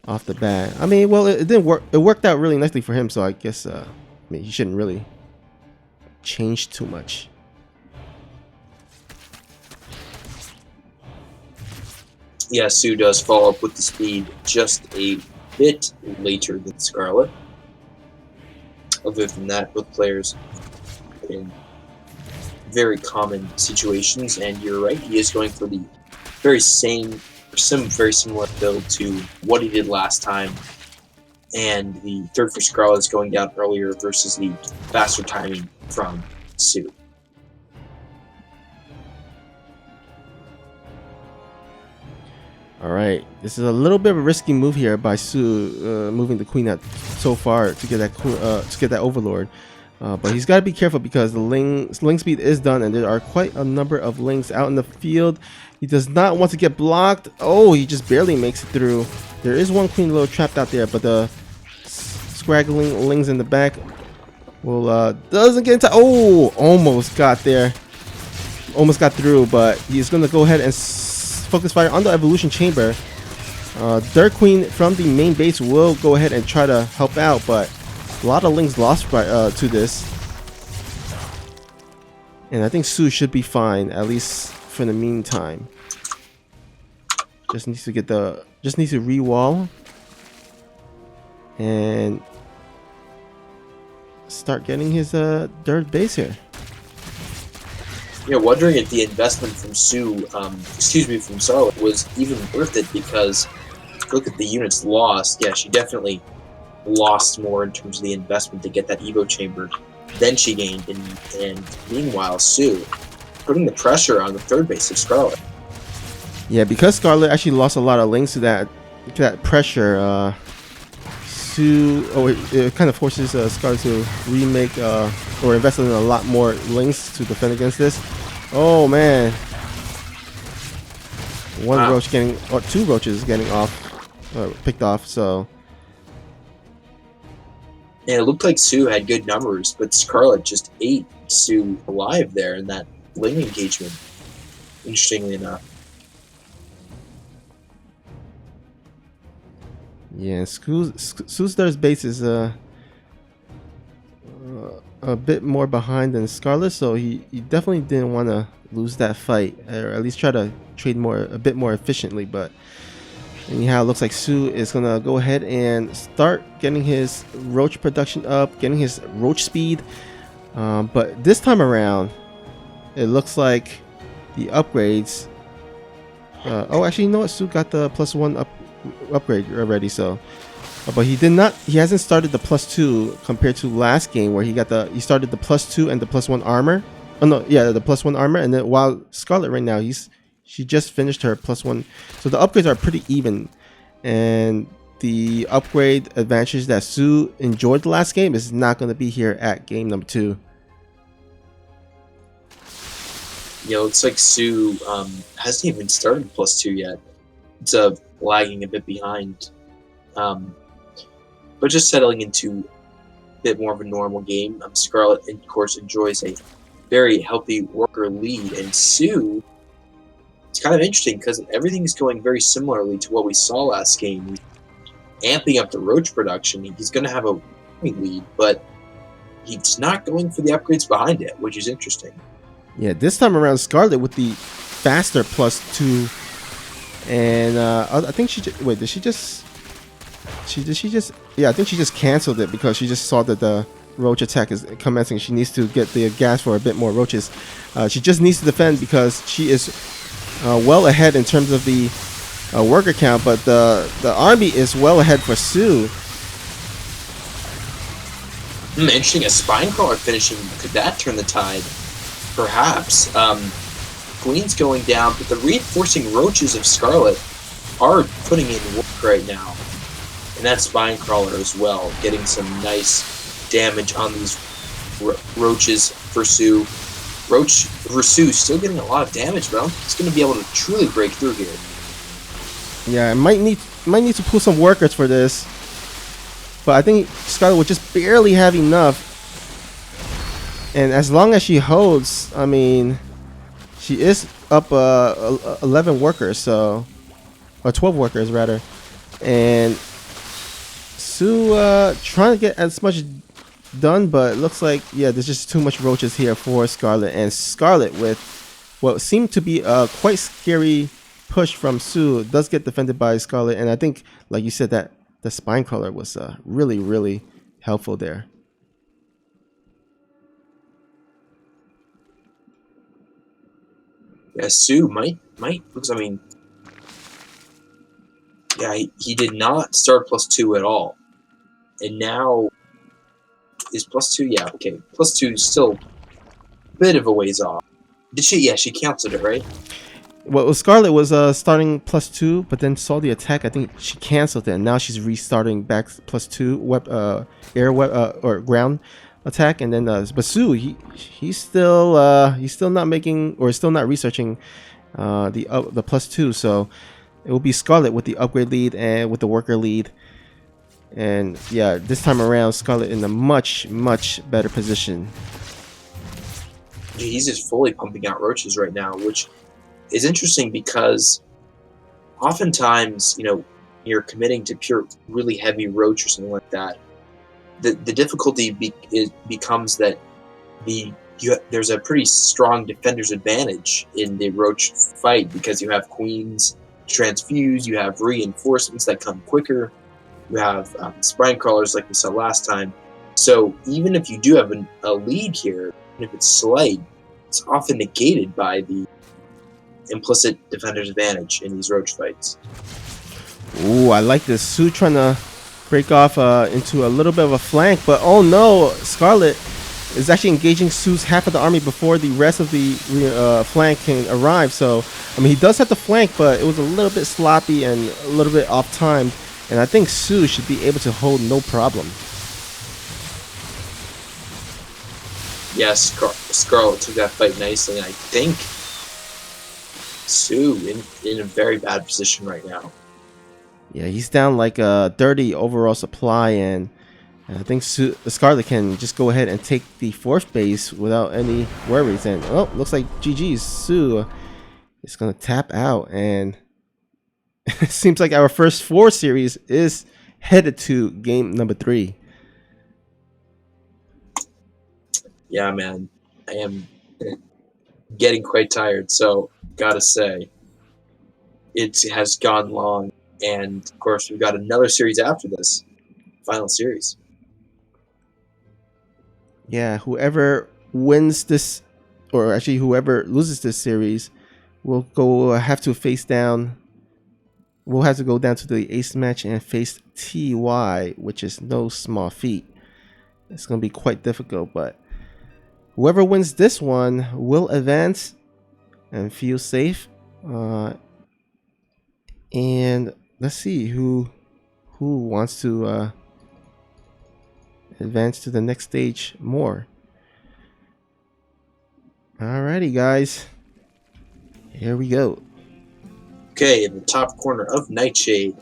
off the bat. I mean, well, it didn't work. It worked out really nicely for him, so I guess I mean, he shouldn't really change too much. Yeah, Sue does follow up with the speed just a bit later than Scarlett. Other than that, both players in very common situations, and you're right, he is going for the very similar build to what he did last time, and the third for Scarlett is going down earlier versus the faster timing from Sue. All right, this is a little bit of a risky move here by Sue, moving the queen out so far to get that overlord. But he's got to be careful because the ling speed is done, and there are quite a number of lings out in the field. He does not want to get blocked. Oh, he just barely makes it through. There is one queen little trapped out there, but the scraggling lings in the back will doesn't get into. Oh, almost got there, almost got through, but he's gonna go ahead and focus fire on the evolution chamber. Dirt Queen from the main base will go ahead and try to help out, but a lot of lings lost to this, and I think Sue should be fine, at least for the meantime. Just needs to re-wall and start getting his dirt base here. Yeah, wondering if the investment from from Scarlett was even worth it, because look at the units lost. Yeah, she definitely lost more in terms of the investment to get that Evo chamber than she gained, and meanwhile Sue putting the pressure on the third base of Scarlett. Yeah, because Scarlett actually lost a lot of links to that pressure, Sue, it kind of forces Scarlett to remake or invest in a lot more links to defend against this. Oh man, roach getting, or two roaches getting picked off. So, and it looked like Sue had good numbers, but Scarlett just ate Sue alive there in that ling engagement, interestingly enough. yeah, Sue's base is a bit more behind than Scarlett, so he definitely didn't want to lose that fight, or at least try to trade a bit more efficiently. But anyhow, it looks like Sue is gonna go ahead and start getting his roach production up, getting his roach speed. But this time around, it looks like the upgrades. Oh, actually, you know what? Sue got the +1 upgrade already, so. But he did not. He hasn't started the +2 compared to last game where he started the +2 and the +1 armor. Oh no, yeah, the +1 armor. And then while Scarlett right now, she just finished her +1. So the upgrades are pretty even, and the upgrade advantage that Sue enjoyed the last game is not going to be here at game number 2. Yeah, looks like Sue hasn't even started +2 yet. It's lagging a bit behind. But just settling into a bit more of a normal game. Scarlett, of course, enjoys a very healthy worker lead, and Sue, it's kind of interesting because everything is going very similarly to what we saw last game. He's amping up the roach production. He's going to have a lead, but he's not going for the upgrades behind it, which is interesting. Yeah, this time around, Scarlett with the faster +2, and I think she wait. Did she just? Yeah, I think she just canceled it because she just saw that the roach attack is commencing. She needs to get the gas for a bit more roaches. She just needs to defend because she is well ahead in terms of the worker count, but the army is well ahead for Sue. Interesting, a spine crawler finishing. Could that turn the tide? Perhaps. Queen's going down, but the reinforcing roaches of Scarlett are putting in work right now. And that spine crawler as well, getting some nice damage on these roaches for Sue. Roach for Sue still getting a lot of damage, but I don't think he's going to be able to truly break through here. Yeah, I might need to pull some workers for this, but I think Scarlett will just barely have enough. And as long as she holds, I mean, she is up 11 workers, so, or 12 workers rather, and Sue trying to get as much done, but it looks like, yeah, there's just too much roaches here for Scarlett, and Scarlett with what seemed to be a quite scary push from Sue does get defended by Scarlett, and I think, like you said, that the spine crawler was really, really helpful there. Yeah, Sue might, because I mean, yeah, he did not start +2 at all. And now is +2, yeah, okay. +2 is still a bit of a ways off. Did she? Yeah, she canceled it, right? Well, Scarlett was starting +2, but then saw the attack. I think she canceled it, and now she's restarting back +2 air or ground attack, and then but Sue, he's still not making, or still not researching the +2, so it will be Scarlett with the upgrade lead and with the worker lead. And yeah, this time around, Scarlett in a much better position. He's just fully pumping out roaches right now, which is interesting because oftentimes, you know, you're committing to pure, really heavy roach or something like that. The difficulty becomes that there's a pretty strong defender's advantage in the roach fight because you have queens transfuse, you have reinforcements that come quicker, you have spine crawlers like we saw last time. So even if you do have a lead here, and if it's slight, it's often negated by the implicit defender's advantage in these roach fights. Ooh, I like this. Sue trying to break off into a little bit of a flank, but oh no, Scarlett is actually engaging Sue's half of the army before the rest of the flank can arrive. So, I mean, he does have the flank, but it was a little bit sloppy and a little bit off time. And I think Sue should be able to hold no problem. Yes, Scarlett took that fight nicely, and I think Sue in a very bad position right now. Yeah, he's down like a 30 overall supply, and I think Scarlett can just go ahead and take the 4th base without any worries. And oh, looks like GG's. Sue is gonna tap out, and it seems like our first 4 series is headed to game number 3. Yeah, man. I am getting quite tired, so gotta say, it has gone long. And of course, we've got another series after this, final series. Yeah, whoever wins this, or actually whoever loses this series, will go have to face down. We'll have to go down to the ace match and face TY, which is no small feat. It's going to be quite difficult, but whoever wins this one will advance and feel safe. And let's see who wants to advance to the next stage more. Alrighty, guys. Here we go. Okay, in the top corner of Nightshade,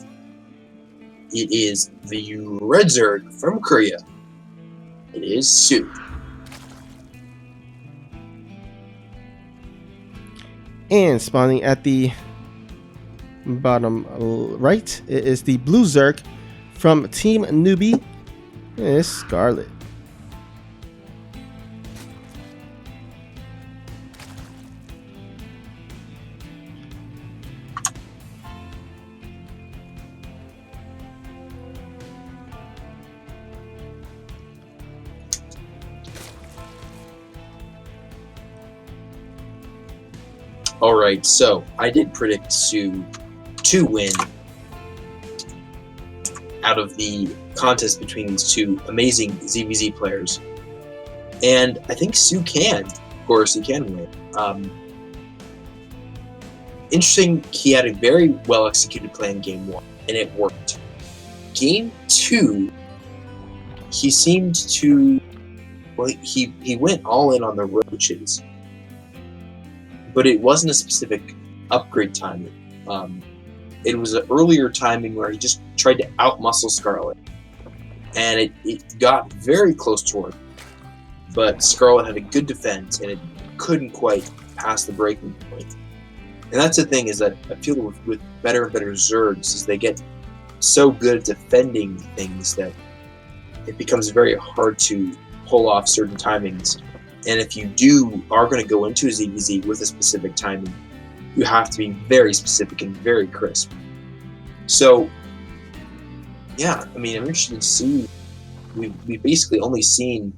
it is the Red Zerg from Korea. It is Sue. And spawning at the bottom right, it is the Blue Zerg from Team Newbie. It is Scarlett. Alright, so I did predict Sue to win out of the contest between these two amazing ZVZ players. And I think Sue can. Of course, he can win. Interesting, he had a very well executed play in game 1, and it worked. Game 2, he seemed to... Well, he went all in on the roaches. But it wasn't a specific upgrade timing. It was an earlier timing where he just tried to outmuscle Scarlett. And it got very close to her. But Scarlett had a good defense, and it couldn't quite pass the breaking point. And that's the thing, is that I feel with better and better Zergs, is they get so good at defending things that it becomes very hard to pull off certain timings. And if you are going to go into a ZVZ with a specific timing, you have to be very specific and very crisp. So, yeah, I mean, I'm interested to see. We've basically only seen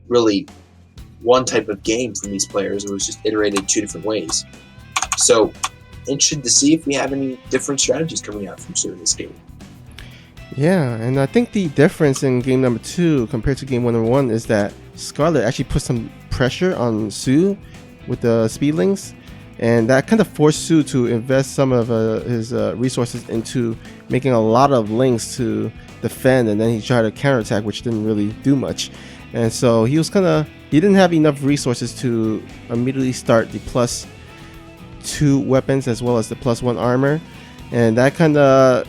really one type of game from these players. It was just iterated 2 different ways. So, interested to see if we have any different strategies coming out from Sue in this game. Yeah, and I think the difference in game number 2 compared to game number 1 is that Scarlett actually put some pressure on Sue with the speedlings, and that kind of forced Sue to invest some of his resources into making a lot of links to defend, and then he tried to counterattack, which didn't really do much. And so he didn't have enough resources to immediately start the +2 weapons as well as the +1 armor, and that kind of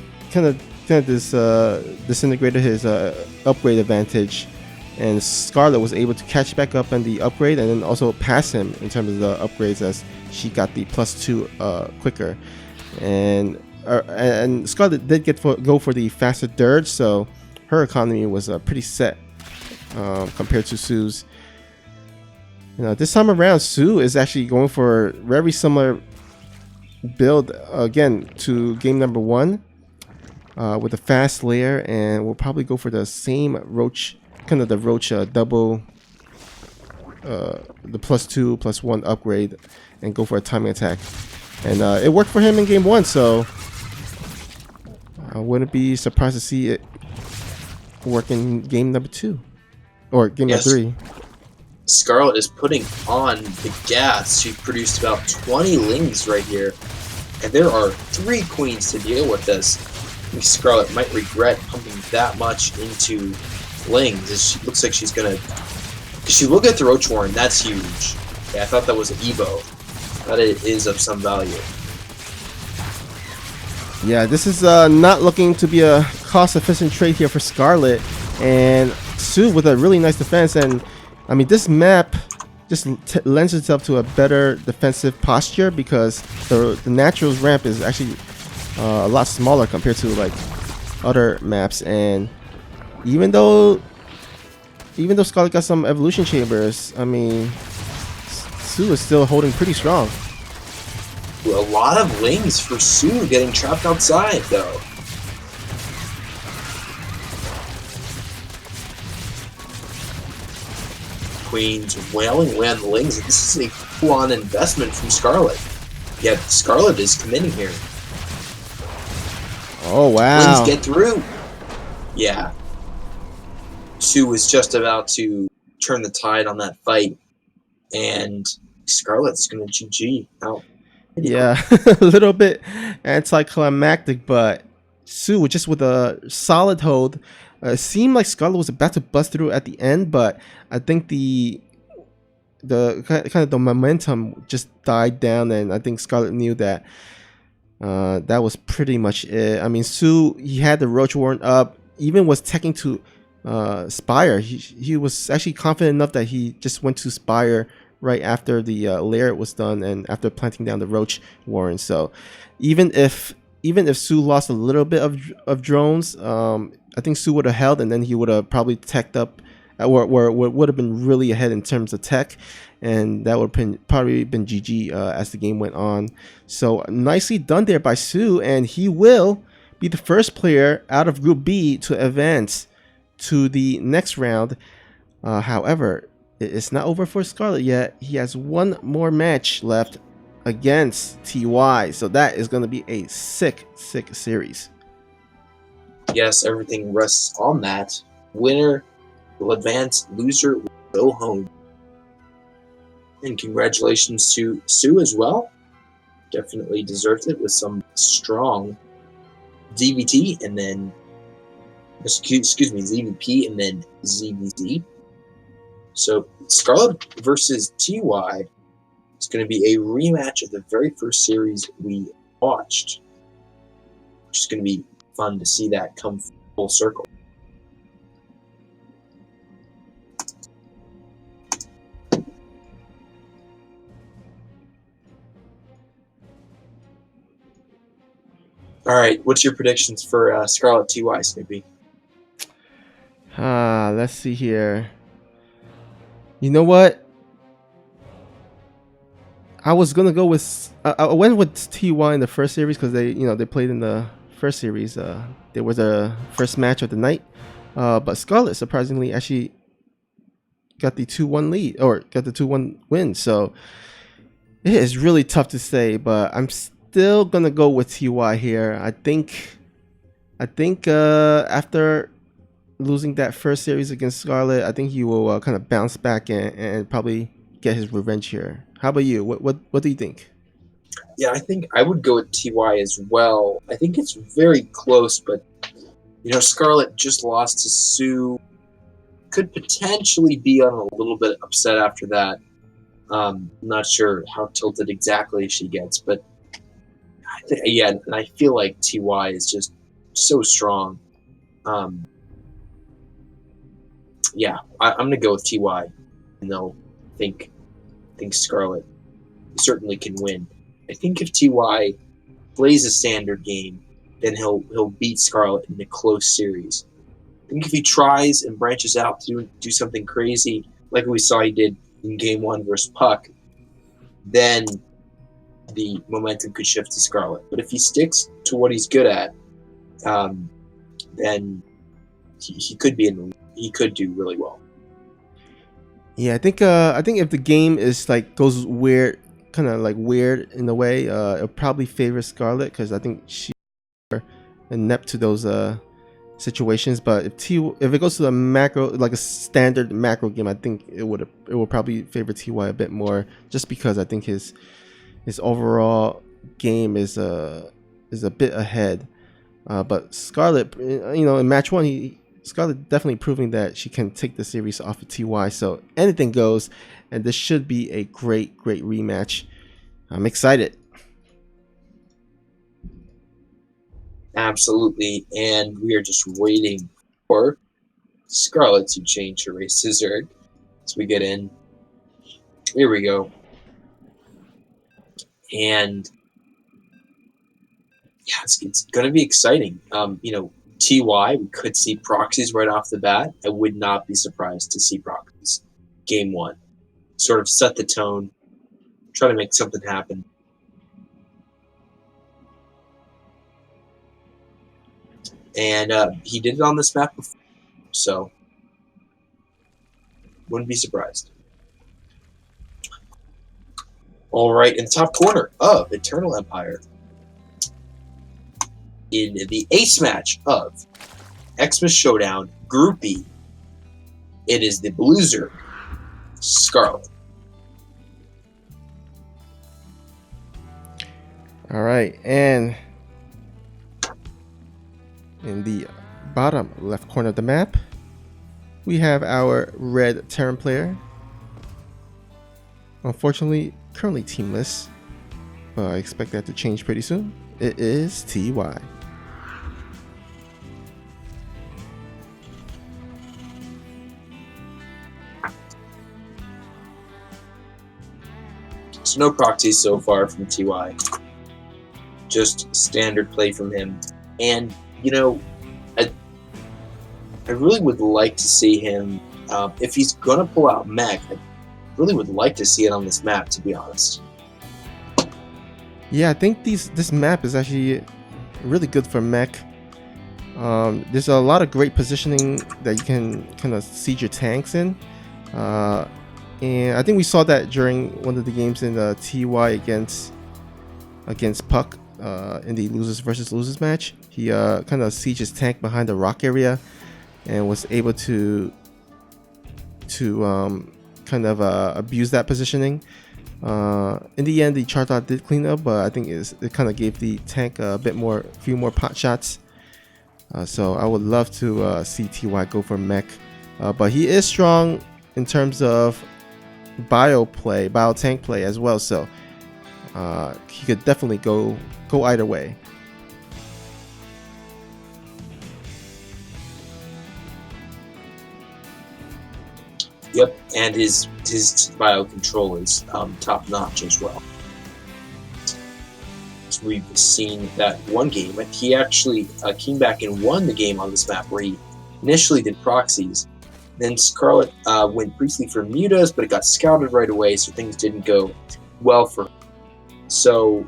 disintegrated his upgrade advantage. And Scarlett was able to catch back up on the upgrade and then also pass him in terms of the upgrades, as she got the +2 quicker. And Scarlett did go for the faster dirge, so her economy was pretty set compared to Sue's. This time around, Sue is actually going for a very similar build again to game number 1 with a fast layer, and we'll probably go for the same roach. Kind of the roach double, the +2 +1 upgrade, and go for a timing attack. And it worked for him in game 1, so I wouldn't be surprised to see it work in game number 2 or game number 3. Scarlett is putting on the gas. She produced about 20 lings right here, and there are 3 queens to deal with this. I think Scarlett might regret pumping that much into lings. It looks like she's gonna. Because you look at the Roach Warren, that's huge. Yeah, I thought that was an Evo. That it is of some value. Yeah, this is not looking to be a cost-efficient trade here for Scarlett, and Sue with a really nice defense. And I mean, this map just lends itself to a better defensive posture because the Naturals ramp is actually a lot smaller compared to like other maps. And even though even though Scarlett got some evolution chambers, I mean, Sue is still holding pretty strong. A lot of lings for Sue getting trapped outside, though. Queens wailing away on the lings. This is a full-on investment from Scarlett. Yet Scarlett is committing here. Oh, wow. Lings get through. Yeah. Sue was just about to turn the tide on that fight. And Scarlett's going to GG out. Yeah, a little bit anticlimactic, but Sue just with a solid hold. It seemed like Scarlett was about to bust through at the end, but I think the kind of the momentum just died down, and I think Scarlett knew that that was pretty much it. I mean, Sue, he had the Roach Warren up, even was teching to Spire. He was actually confident enough that he just went to Spire right after the lair was done and after planting down the Roach Warren. So even if Sue lost a little bit of drones, I think Sue would have held, and then he would have probably teched up, or would have been really ahead in terms of tech, and that would have probably been GG as the game went on. So nicely done there by Sue, and he will be the first player out of Group B to advance to the next round. However, it's not over for Scarlett yet. He has one more match left against TY, so that is going to be a sick series. Yes, everything rests on that. Winner will advance, loser will go home. And congratulations to Sue as well. Definitely deserved it with some strong ZVT and then, excuse me, ZVP and then ZVZ. So Scarlett versus TY is going to be a rematch of the very first series we watched, which is going to be fun to see that come full circle. All right, what's your predictions for Scarlett TY, Snoopy? Let's see here. You know what? I was gonna go with I went with TY in the first series because they played in the first series. There was a first match of the night, but Scarlett surprisingly actually got the 2-1 lead, or got the 2-1 win. So it is really tough to say, but I'm still gonna go with TY here. I think after losing that first series against Scarlett, I think he will kind of bounce back and probably get his revenge here. How about you? What do you think? Yeah, I think I would go with TY as well. I think it's very close, but Scarlett just lost to Sue. Could potentially be on a little bit upset after that. I'm not sure how tilted exactly she gets, but and I feel like TY is just so strong. Yeah, I'm gonna go with TY, and they'll think Scarlett certainly can win. I think if TY plays a standard game, then he'll beat Scarlett in a close series. I think if he tries and branches out to do something crazy, like we saw he did in Game 1 versus Puck, then the momentum could shift to Scarlett. But if he sticks to what he's good at, then he could do really well. Yeah, I think if the game is goes weird, kind of weird in a way, it'll probably favor Scarlett because I think she's inept to those situations. But if it goes to the macro, like a standard macro game, I think it will probably favor TY a bit more, just because I think his overall game is a bit ahead. But Scarlett, in match one, Scarlett definitely proving that she can take the series off of TY. So anything goes, and this should be a great rematch. I'm excited. Absolutely, and we are just waiting for Scarlett to change her race to Zerg as we get in. Here we go. And yeah, it's going to be exciting. TY, we could see proxies right off the bat. I would not be surprised to see proxies game one. Sort of set the tone, try to make something happen. And he did it on this map before, so wouldn't be surprised. All right, in the top corner of Eternal Empire, in the ace match of Xmas Showdown Group B, it is the Blueser Scarlett. All right, and in the bottom left corner of the map, we have our red Terran player. Unfortunately, currently teamless, but I expect that to change pretty soon. It is TY. So no proxies so far from TY. Just standard play from him. And, you know, I really would like to see him, if he's going to pull out mech, I really would like to see it on this map, to be honest. Yeah, I think this map is actually really good for mech. There's a lot of great positioning that you can kind of siege your tanks in. And I think we saw that during one of the games in the TY against Puck in the losers versus losers match. He kind of sieged his tank behind the rock area and was able to kind of abuse that positioning. In the end, the Chartot did clean up, but I think it kind of gave the tank a few more pot shots. So I would love to see TY go for mech, but he is strong in terms of bio tank play as well. So he could definitely go either way. Yep, and his bio control is top notch as well. So we've seen that one game, but he actually came back and won the game on this map where he initially did proxies. Then Scarlett went briefly for mutas, but it got scouted right away, so things didn't go well for him. So,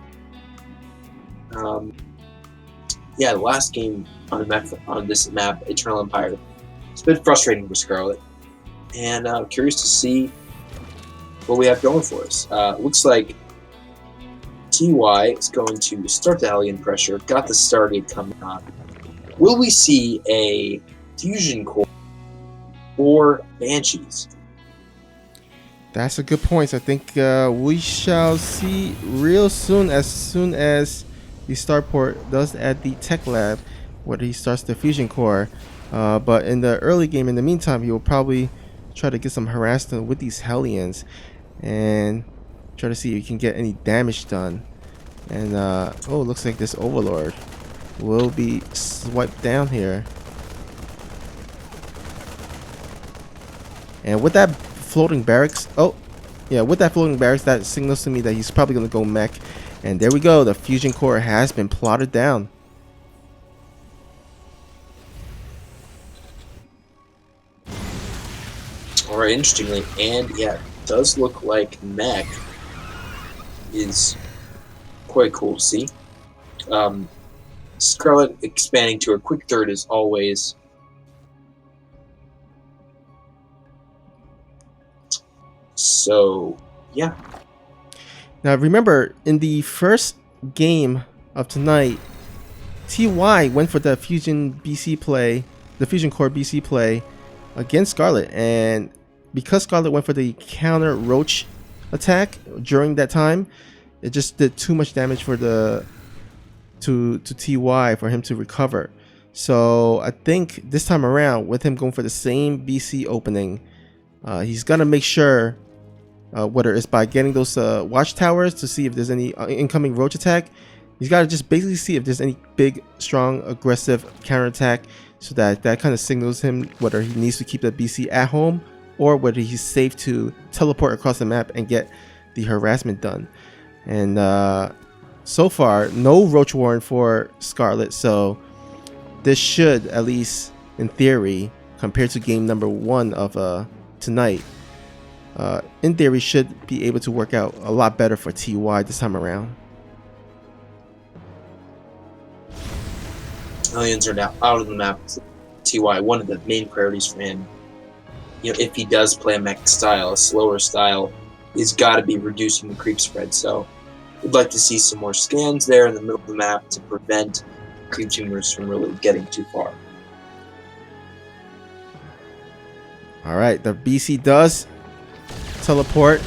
yeah, the last game on this map, Eternal Empire, it's a bit frustrating for Scarlett. And curious to see what we have going for us. Looks like TY is going to start the Hellion Pressure, got the Stargate coming on. Will we see a Fusion Core or Banshees? That's a good point. I think we shall see real soon as the Starport does add the Tech Lab, whether he starts the Fusion Core. But in the early game, in the meantime, he will probably try to get some harassment with these Hellions and try to see if he can get any damage done. And oh, looks like this Overlord will be swiped down here. And with that floating barracks, that signals to me that he's probably going to go mech. And there we go, the Fusion Core has been plotted down. Alright, interestingly, and yeah, it does look like mech is quite cool to see. Scarlett expanding to her quick third as always. So, yeah. Now remember, in the first game of tonight, TY went for the Fusion BC play, the Fusion Core BC play against Scarlett, and because Scarlett went for the counter roach attack during that time, it just did too much damage for to TY for him to recover. So I think this time around, with him going for the same BC opening, he's gonna make sure, whether it's by getting those watchtowers to see if there's any incoming roach attack, he's got to just basically see if there's any big, strong, aggressive counterattack, so that kind of signals him whether he needs to keep the BC at home or whether he's safe to teleport across the map and get the harassment done. And so far, no roach warren for Scarlett, so this should, at least in theory, compared to game number 1 of tonight, in theory should be able to work out a lot better for TY this time around. Aliens are now out of the map. TY, one of the main priorities for him, if he does play a mech style, a slower style, he's got to be reducing the creep spread. So we'd like to see some more scans there in the middle of the map to prevent creep tumors from really getting too far. All right, the BC does teleport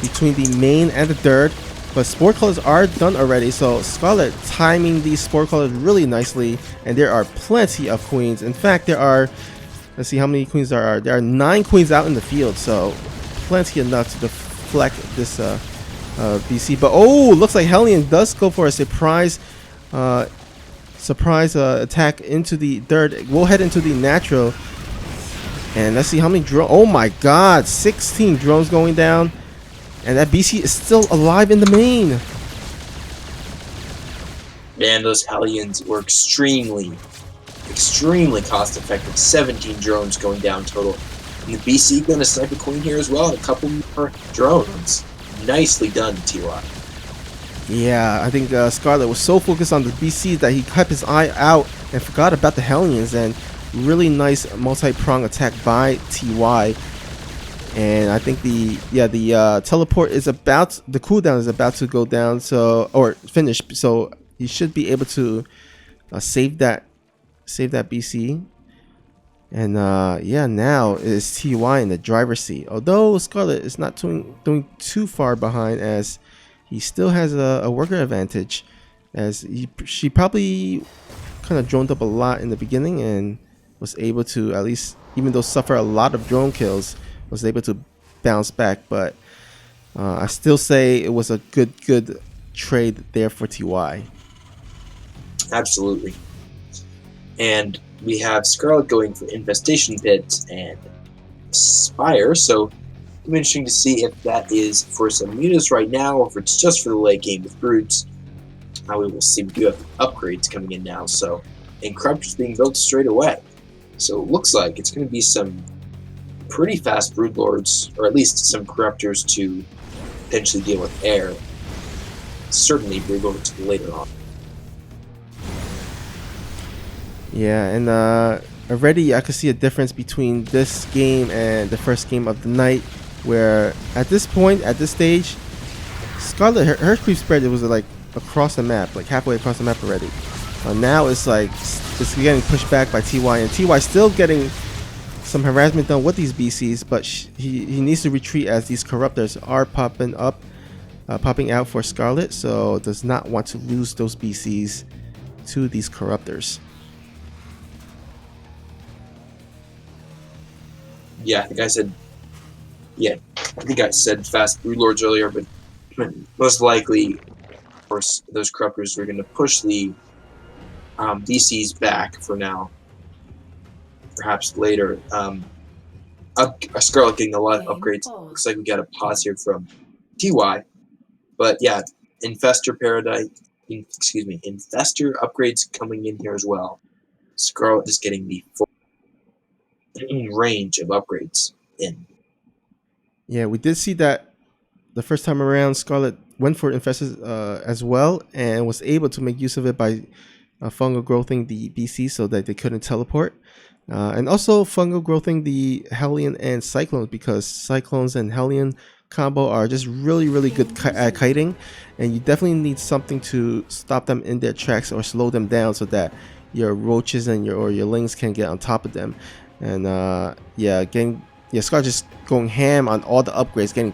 between the main and the third, but sport colors are done already, so Scarlett timing these sport colors really nicely, and there are plenty of queens. In fact, there are, let's see how many queens there are. There are 9 queens out in the field, so plenty enough to deflect this BC. But oh, looks like Hellion does go for a surprise attack into the third. We'll head into the natural, and let's see how many drones. Oh my god, 16 drones going down, and that BC is still alive in the main. Man, those Hellions were extremely cost effective. 17 drones going down total. And the BC gonna snipe a queen here as well, and a couple more drones. Nicely done, TY. Yeah, I think Scarlett was so focused on the BC that he kept his eye out and forgot about the Hellions, and really nice multi-prong attack by TY. And I think the teleport is about, the cooldown is about to go down, or finish, so he should be able to save that BC. And yeah, now is TY in the driver's seat, although Scarlett is not doing too far behind, as he still has a worker advantage, as she probably kind of droned up a lot in the beginning and was able to, at least, even though suffer a lot of drone kills, was able to bounce back. But I still say it was a good trade there for TY. Absolutely. And we have Scarlett going for Infestation Pit and Spire, so it'll be interesting to see if that is for some units right now, or if it's just for the late game with Brutes. We will see. We do have upgrades coming in now, so, and Corruptors being built straight away. So it looks like it's going to be some pretty fast Broodlords, or at least some Corruptors to potentially deal with air. Certainly Broodlords later on. Yeah, and already I could see a difference between this game and the first game of the night, where at this point, at this stage, Scarlett, her creep spread, it was like across the map, like halfway across the map already. Now it's like it's getting pushed back by TY, and TY still getting some harassment done with these BCs, but he needs to retreat as these Corruptors are popping out for Scarlett, so does not want to lose those BCs to these Corruptors. Yeah, I think I said fast Broodlords earlier, but most likely, of course, those Corruptors are going to push the DCs back for now. Perhaps later. Scarlett getting a lot of upgrades. Looks like we got a pause here from TY. But yeah, Infestor upgrades coming in here as well. Scarlett is getting the full range of upgrades in. Yeah, we did see that the first time around, Scarlett went for Infestors as well, and was able to make use of it by fungal growthing the BC so that they couldn't teleport. And also fungal growthing the Hellion and Cyclones, because Cyclones and Hellion combo are just really good at kiting, and you definitely need something to stop them in their tracks or slow them down so that your roaches and your lings can get on top of them. And Scarlett just going ham on all the upgrades, getting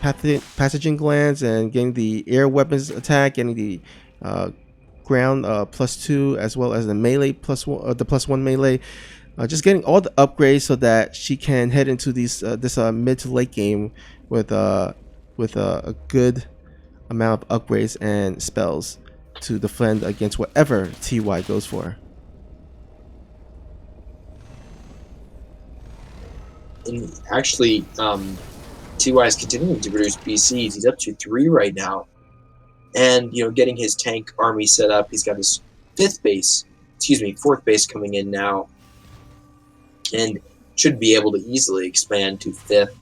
pathogen glands, and getting the air weapons attack, getting the ground +2, as well as the melee +1, the +1 melee. Just getting all the upgrades so that she can head into this mid to late game with a good amount of upgrades and spells to defend against whatever TY goes for. And actually, TY is continuing to produce BCs. He's up to 3 right now. And, getting his tank army set up. He's got his 5th base excuse me, 4th base coming in now, and should be able to easily expand to 5th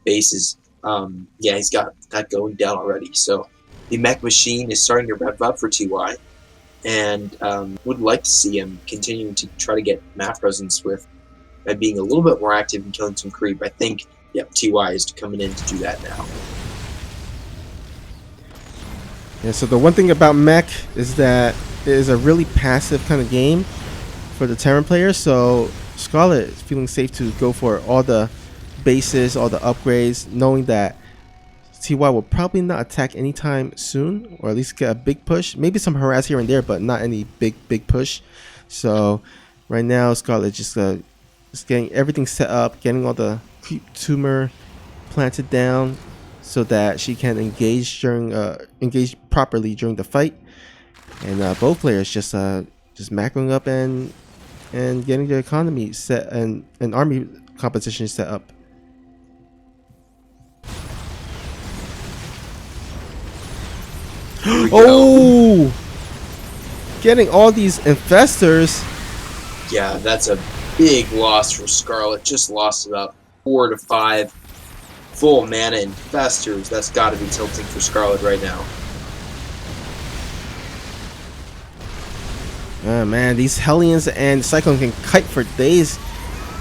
bases. Yeah, he's got that going down already. So the mech machine is starting to rev up for TY, and would like to see him continuing to try to get map presence with by being a little bit more active and killing some creep. I think, yep, TY is coming in to do that now. Yeah, so the one thing about mech is that it is a really passive kind of game for the Terran player, so Scarlett is feeling safe to go for all the bases, all the upgrades, knowing that TY will probably not attack anytime soon, or at least get a big push. Maybe some harass here and there, but not any big push. So right now Scarlett just getting everything set up, getting all the creep tumor planted down so that she can engage properly during the fight. And both players just macroing up and getting their economy set and army composition set up. Oh, getting all these infestors. Yeah, that's a big loss for Scarlett. Just lost about 4 to 5 full mana infestors. That's got to be tilting for Scarlett right now. Oh man, these Hellions and Cyclone can kite for days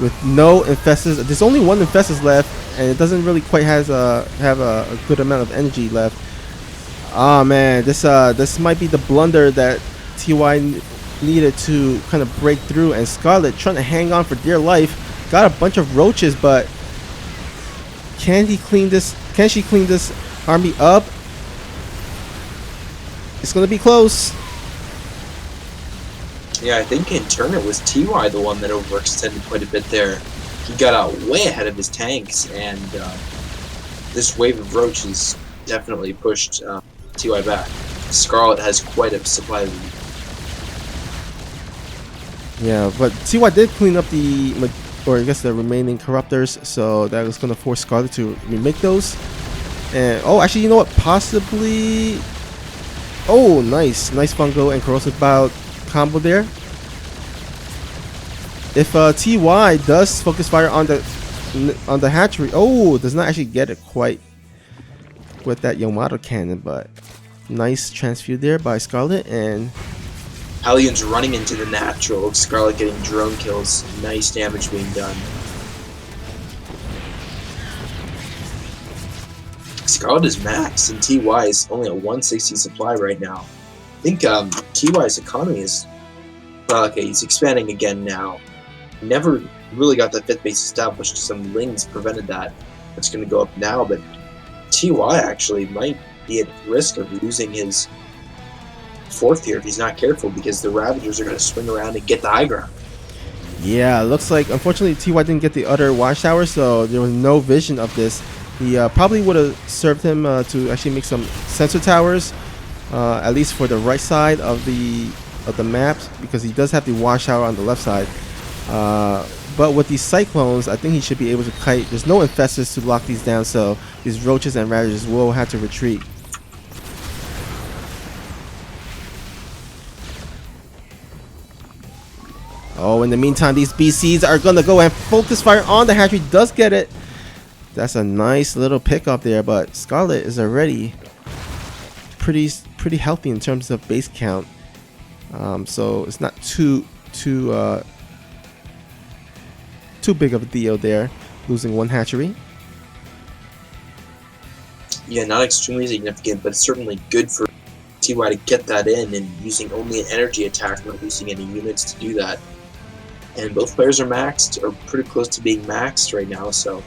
with no infestors. There's only one infestors left, and it doesn't really quite have a good amount of energy left. Oh man, this might be the blunder that TY needed to kind of break through, and Scarlett trying to hang on for dear life. Got a bunch of roaches, but can she clean this army up? It's gonna be close. Yeah, I think in turn it was TY the one that overextended quite a bit there. He got out way ahead of his tanks, and this wave of roaches definitely pushed TY back. Scarlett has quite a supply lead. Yeah, but TY did clean up the remaining corruptors, so that was going to force Scarlett to remake those. And oh, actually, you know what? Possibly. Oh, nice fungo and corrosive bile combo there. If TY does focus fire on the hatchery, oh, does not actually get it quite with that Yamato cannon, but nice transfuse there by Scarlett, and Hellions running into the natural. Scarlett getting drone kills. Nice damage being done. Scarlett is max, and TY is only a 160 supply right now. I think TY's economy is okay. He's expanding again now. Never really got that 5th base established. Some lings prevented that. That's going to go up now, but TY actually might be at risk of losing his 4th here if he's not careful, because the Ravagers are going to swing around and get the high ground. Yeah, looks like unfortunately TY didn't get the other watchtower, so there was no vision of this. He probably would have served him to actually make some sensor towers, at least for the right side of the map, because he does have the watchtower on the left side. But with these cyclones, I think he should be able to kite. There's no infestors to lock these down, so these roaches and ravagers will have to retreat. Oh, in the meantime, these BCs are gonna go and focus fire on the hatchery. Does get it. That's a nice little pickup there, but Scarlett is already pretty healthy in terms of base count. So it's not too big of a deal there, losing one hatchery. Yeah, not extremely significant, but certainly good for TY to get that in, and using only an energy attack, not using any units to do that. And both players are maxed, or pretty close to being maxed right now, so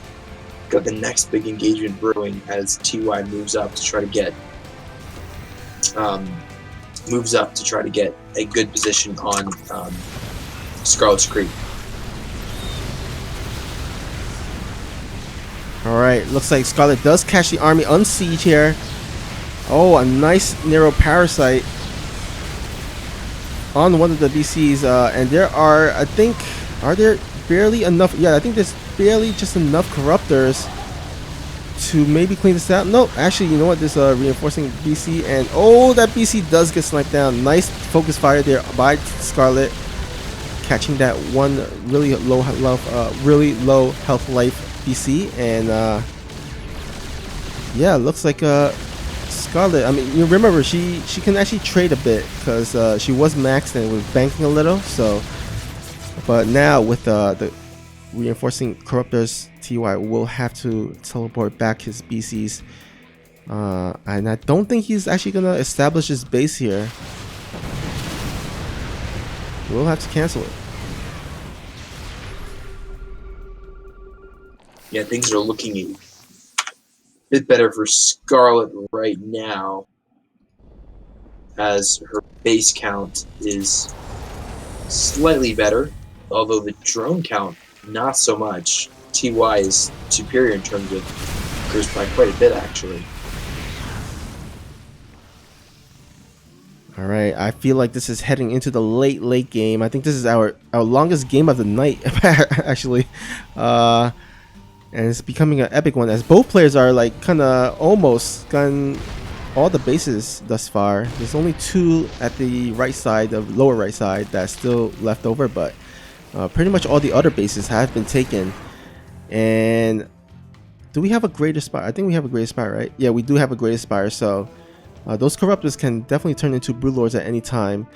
got the next big engagement brewing as TY moves up to try to get a good position on Scarlett's Creek. Alright, looks like Scarlett does catch the army on siege here. Oh, a nice narrow parasite on one of the BCs, and there are, I think, are there barely enough? Yeah, I think there's barely just enough corruptors to maybe clean this out. No, actually, you know what? This reinforcing BC, and oh, that BC does get sniped down. Nice focus fire there by Scarlett. catching that one really low health life BC, and yeah, looks like Scarlett. I mean, you remember she can actually trade a bit because she was maxed and was banking a little. So, but now with the reinforcing corruptors, TY will have to teleport back his BCs, and I don't think he's actually gonna establish his base here. We'll have to cancel it. Yeah, things are looking a bit better for Scarlett right now, as her base count is slightly better, although the drone count not so much. TY is superior in terms of crews by quite a bit, actually. All right, I feel like this is heading into the late game. I think this is our longest game of the night, actually, and it's becoming an epic one as both players are like kind of almost gotten all the bases thus far. There's only 2 at the right side, the lower right side, that's still left over, but pretty much all the other bases have been taken. And do we have a greater spire? I think we have a greater spire, right? Yeah, we do have a greater spire, so those corruptors can definitely turn into brood lords at any time.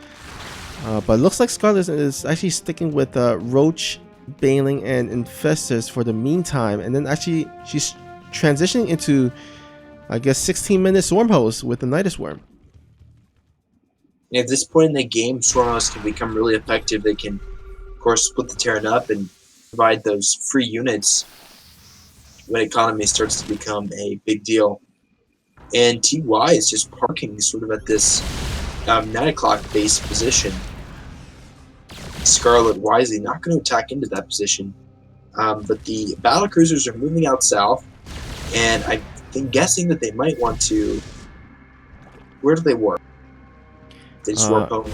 But it looks like Scarlett is actually sticking with Roach, Baneling, and Infestors for the meantime, and then actually she's transitioning into, I guess, 16-minute Swarm Host with the Nidus Worm. At this point in the game, Swarm Hosts can become really effective. They can, of course, split the Terran up and provide those free units when economy starts to become a big deal. And TY is just parking sort of at this 9 o'clock base position. Scarlett wisely not going to attack into that position, but the battle cruisers are moving out south, and I'm guessing that they might want to. Where do they warp? They just warp home.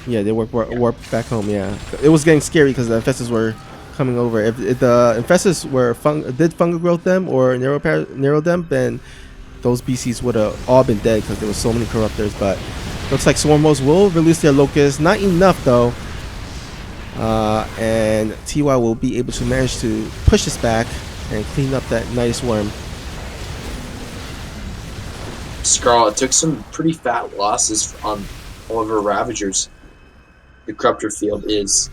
Yeah, they warp back home. Yeah, it was getting scary because the infestors were coming over. If the infestors were did fungal growth them or narrow them, then those BCs would have all been dead because there were so many corruptors. But looks like Swarmos will release their locusts. Not enough though. And TY will be able to manage to push this back and clean up that Nidus Worm. Scarlett took some pretty fat losses on all of her Ravagers. The Corruptor field is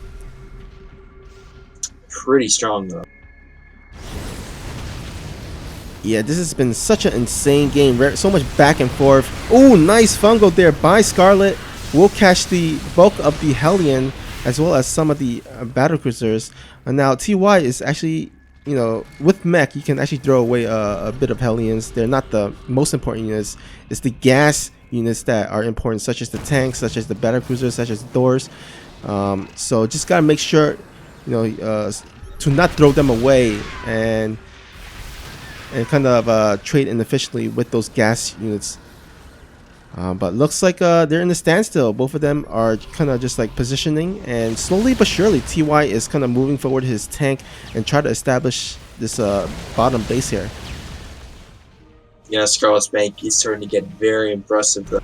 pretty strong though. Yeah, this has been such an insane game. So much back and forth. Oh, nice fungal there by Scarlett. We'll catch the bulk of the Hellion as well as some of the battle cruisers. And now TY is actually, you know, with mech, you can actually throw away a bit of Hellions. They're not the most important units. It's the gas units that are important, such as the tanks, such as the battle cruisers, such as the doors. So just gotta make sure, you know, to not throw them away and kind of trade inefficiently with those gas units. But looks like they're in a standstill. Both of them are kind of just like positioning, and slowly but surely TY is kind of moving forward his tank and try to establish this bottom base here. Yeah, Scarlett's bank is starting to get very impressive though.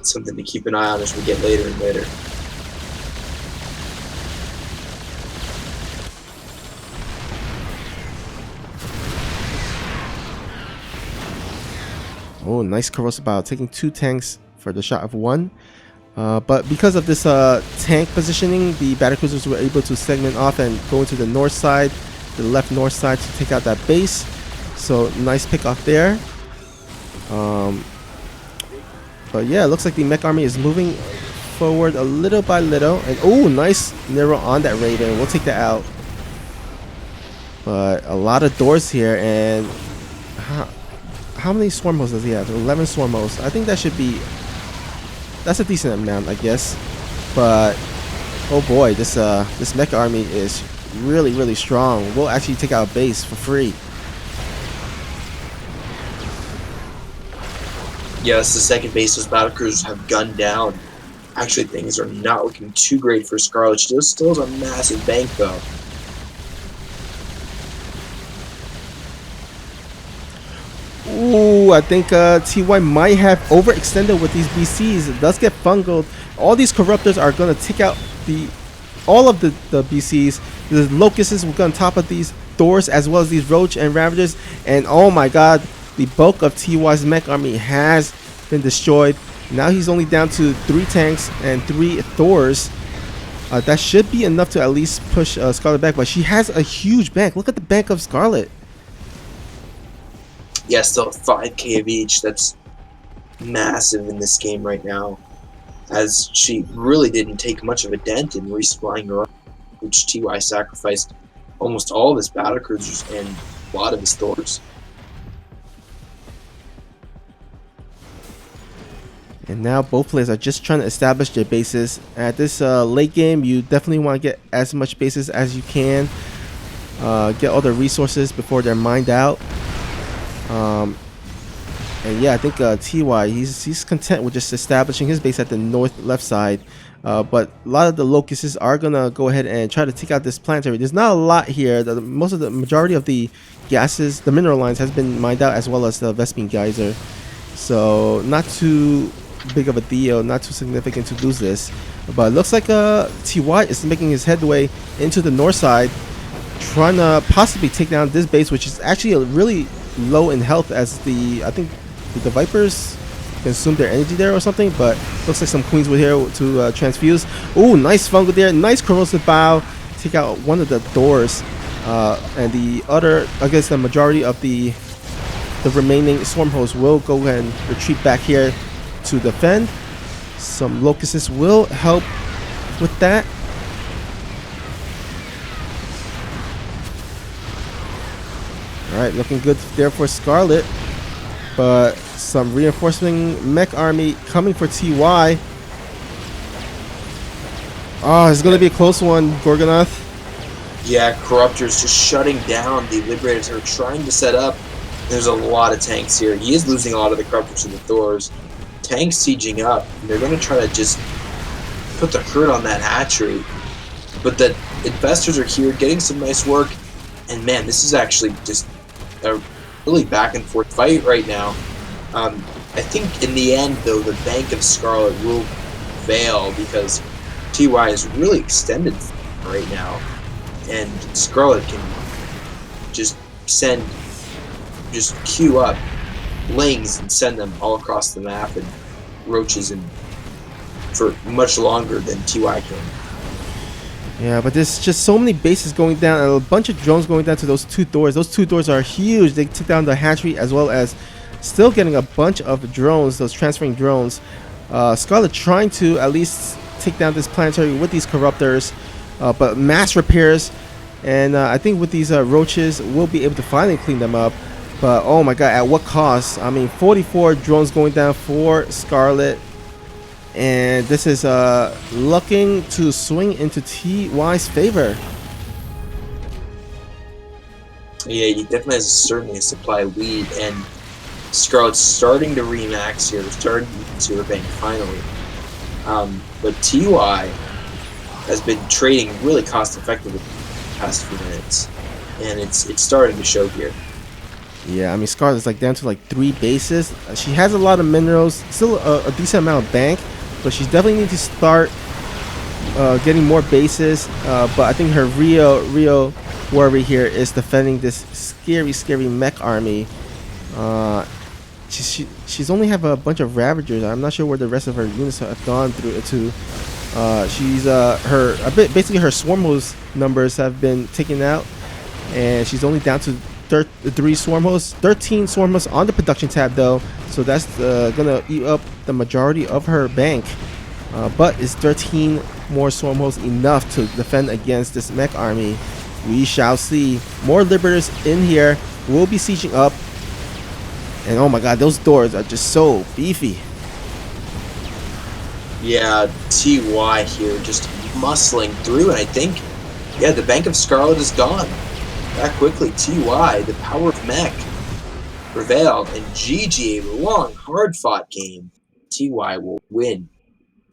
Something to keep an eye on as we get later and later. Oh, nice corrosive bow, taking 2 tanks for the shot of 1. But because of this tank positioning, the battlecruisers were able to segment off and go into the north side, the left north side, to take out that base. So nice pick off there. But yeah, it looks like the mech army is moving forward a little by little. And oh, nice narrow on that Raven. We'll take that out. But a lot of doors here, and how many swarm hosts does he have? 11 swarm hosts. I think that should be, that's a decent amount, I guess. But oh boy, this mech army is really strong. We'll actually take out a base for free. Yes, the second base those battlecruisers have gunned down. Actually, things are not looking too great for Scarlett. She still has a massive bank though. Ooh, I think TY might have overextended with these BCs. It does get fungled. All these corruptors are going to take out the all of the BCs. The locusts will go on top of these Thors as well as these Roach and Ravagers. And oh my god, the bulk of TY's mech army has been destroyed. Now he's only down to 3 tanks and 3 Thors. That should be enough to at least push Scarlett back, but she has a huge bank. Look at the bank of Scarlett. Yeah, still 5k of each. That's massive in this game right now, as she really didn't take much of a dent in resupplying her, which TY sacrificed almost all of his battle cruisers and a lot of his Thors. And now both players are just trying to establish their bases. At this late game, you definitely want to get as much bases as you can. Get all the resources before they're mined out. And yeah, I think TY, he's content with just establishing his base at the north left side. But a lot of the locusts are going to go ahead and try to take out this planetary. There's not a lot here. The majority of the gases, the mineral lines, has been mined out, as well as the Vespene geyser. So not too big of a deal, not too significant to lose this. But it looks like TY is making his headway into the north side, trying to possibly take down this base, which is actually really low in health, as I think the Vipers consumed their energy there or something. But looks like some Queens were here to transfuse. Ooh, nice fungal there, nice corrosive bow, take out one of the doors, and the other, I guess the majority of the remaining swarm hosts will go ahead and retreat back here to defend. Some locusts will help with that. Alright, looking good there for Scarlett. But some reinforcing mech army coming for TY. Oh, it's going to be a close one, Gorgonoth. Yeah, Corruptor's just shutting down the Liberators who are trying to set up. There's a lot of tanks here. He is losing a lot of the Corruptors to the Thors. Tanks sieging up. They're going to try to just put the hurt on that hatchery. But the Infestors are here getting some nice work. And man, this is actually just a really back and forth fight right now. I think in the end, though, the Bank of Scarlett will fail, because TY is really extended right now. And Scarlett can just queue up lings and send them all across the map and roaches, and for much longer than TY can. Yeah, but there's just so many bases going down and a bunch of drones going down to those 2 doors. Those 2 doors are huge. They took down the hatchery, as well as still getting a bunch of drones, those transferring drones. Scarlett trying to at least take down this planetary with these corruptors, but mass repairs. And I think with these roaches, we'll be able to finally clean them up. But oh my god, at what cost? I mean, 44 drones going down for Scarlett. And this is looking to swing into TY's favor. Yeah, he definitely has certainly a supply lead, and Scarlett's starting to remax here, starting to her bank finally. But TY has been trading really cost effectively the past few minutes, and it's starting to show here. Yeah, I mean, Scarlett's like down to like 3 bases. She has a lot of minerals, still a decent amount of bank, but she's definitely need to start getting more bases. But I think her real worry here is defending this scary mech army. She's only have a bunch of Ravagers. I'm not sure where the rest of her units have gone through to. She's basically her swarm host numbers have been taken out, and she's only down to 3 swarm hosts, 13 swarm hosts on the production tab though, so that's gonna eat up the majority of her bank. But is 13 more swarm hosts enough to defend against this mech army? We shall see. More Liberators in here will be sieging up, and oh my god, those doors are just so beefy. Yeah, TY here just muscling through, and I think, yeah, the Bank of Scarlett is gone. That quickly, TY, the power of mech, prevailed, and GG, a long, hard-fought game. TY will win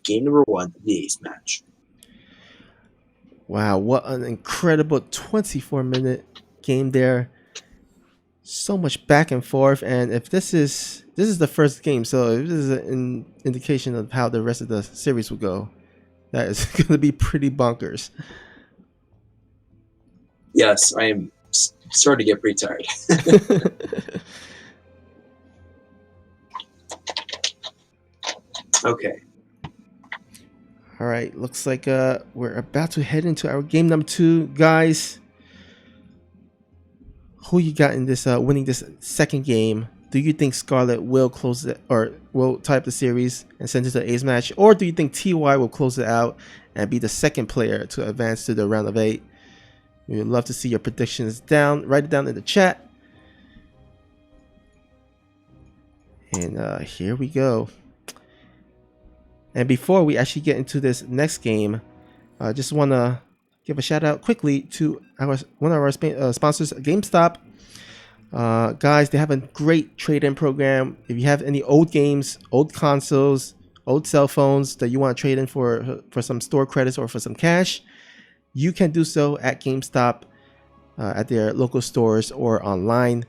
game number 1 of the ace match. Wow, what an incredible 24-minute game there. So much back and forth, and if this is the first game, so this is an indication of how the rest of the series will go. That is going to be pretty bonkers. Yes, I am starting to get pretty tired. Okay. All right, looks like we're about to head into our game number 2, guys. Who you got in this winning this second game? Do you think Scarlett will close it or will tie up the series and send it to the A's match, or do you think TY will close it out and be the second player to advance to the round of 8? We would love to see your predictions down. Write it down in the chat. And here we go. And before we actually get into this next game, I just want to give a shout out quickly to one of our sponsors, GameStop. Guys, they have a great trade-in program. If you have any old games, old consoles, old cell phones that you want to trade in for some store credits or for some cash, you can do so at GameStop, at their local stores or online.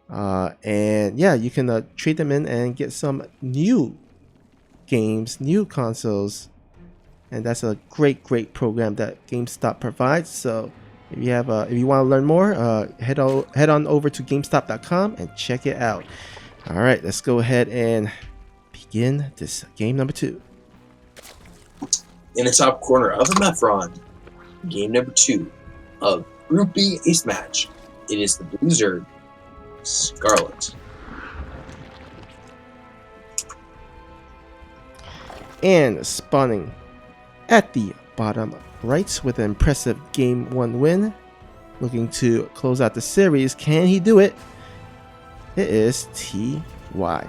And yeah, you can trade them in and get some new games, new consoles, and that's a great program that GameStop provides. So if you want to learn more, head on over to GameStop.com and check it out. All right, let's go ahead and begin this game number 2. In the top corner of the Mefron, game number 2 of Group B Ace Match. It is the Blue Zerg, Scarlett. And spawning at the bottom right with an impressive Game 1 win, looking to close out the series. Can he do it? It is TY.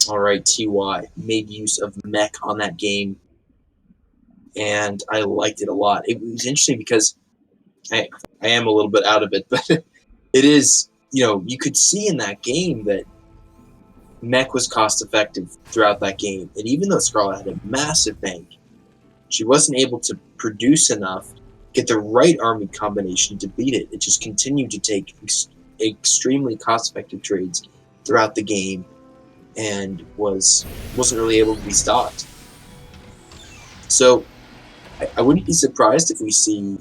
All right, TY made use of mech on that game, and I liked it a lot. It was interesting because I am a little bit out of it, but it is, you could see in that game that mech was cost effective throughout that game. And even though Scarlett had a massive bank, she wasn't able to produce enough, get the right army combination to beat it. It just continued to take extremely cost effective trades throughout the game and wasn't really able to be stopped. So I wouldn't be surprised if we see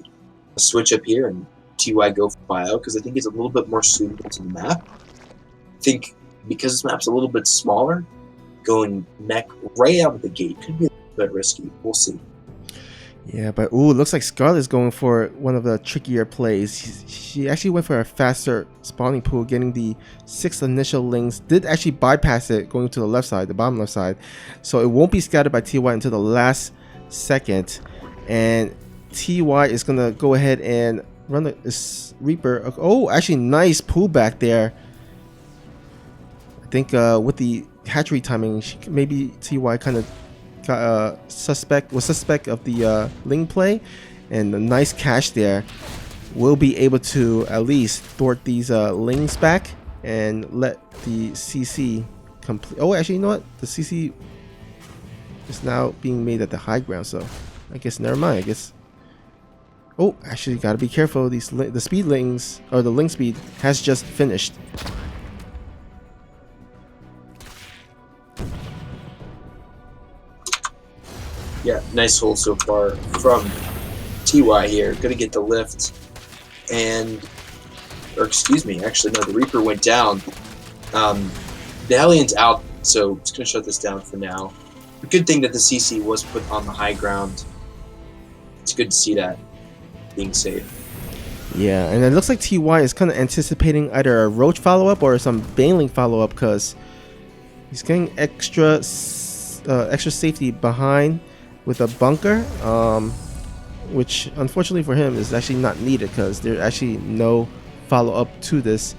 a switch up here and TY go for bio, because I think it's a little bit more suitable to the map. I think because this map's a little bit smaller, going mech right out of the gate could be a little bit risky. We'll see. Yeah, but ooh, it looks like Scarlett's going for one of the trickier plays. She actually went for a faster spawning pool, getting the 6 initial links. Did actually bypass it, going to the left side, the bottom left side. So it won't be scattered by TY until the last second. And TY is going to go ahead and run this Reaper. Oh, actually nice pullback there. I think with the hatchery timing, maybe TY kind of suspect of the Ling play, and a nice cash there. Will be able to at least thwart these Lings back and let the CC complete. Oh, actually, you know what? The CC is now being made at the high ground, so I guess never mind. I guess. Oh, actually, gotta be careful. The speed Lings, or the Ling speed, has just finished. Yeah, nice hold so far from TY here. Gonna get the lift, or excuse me, actually no, the Reaper went down. The Hellion's out, so it's gonna shut this down for now. A good thing that the CC was put on the high ground. It's good to see that being safe. Yeah, and it looks like TY is kind of anticipating either a Roach follow-up or some Baneling follow-up, because he's getting extra safety behind with a bunker, which unfortunately for him is actually not needed because there's actually no follow-up to this.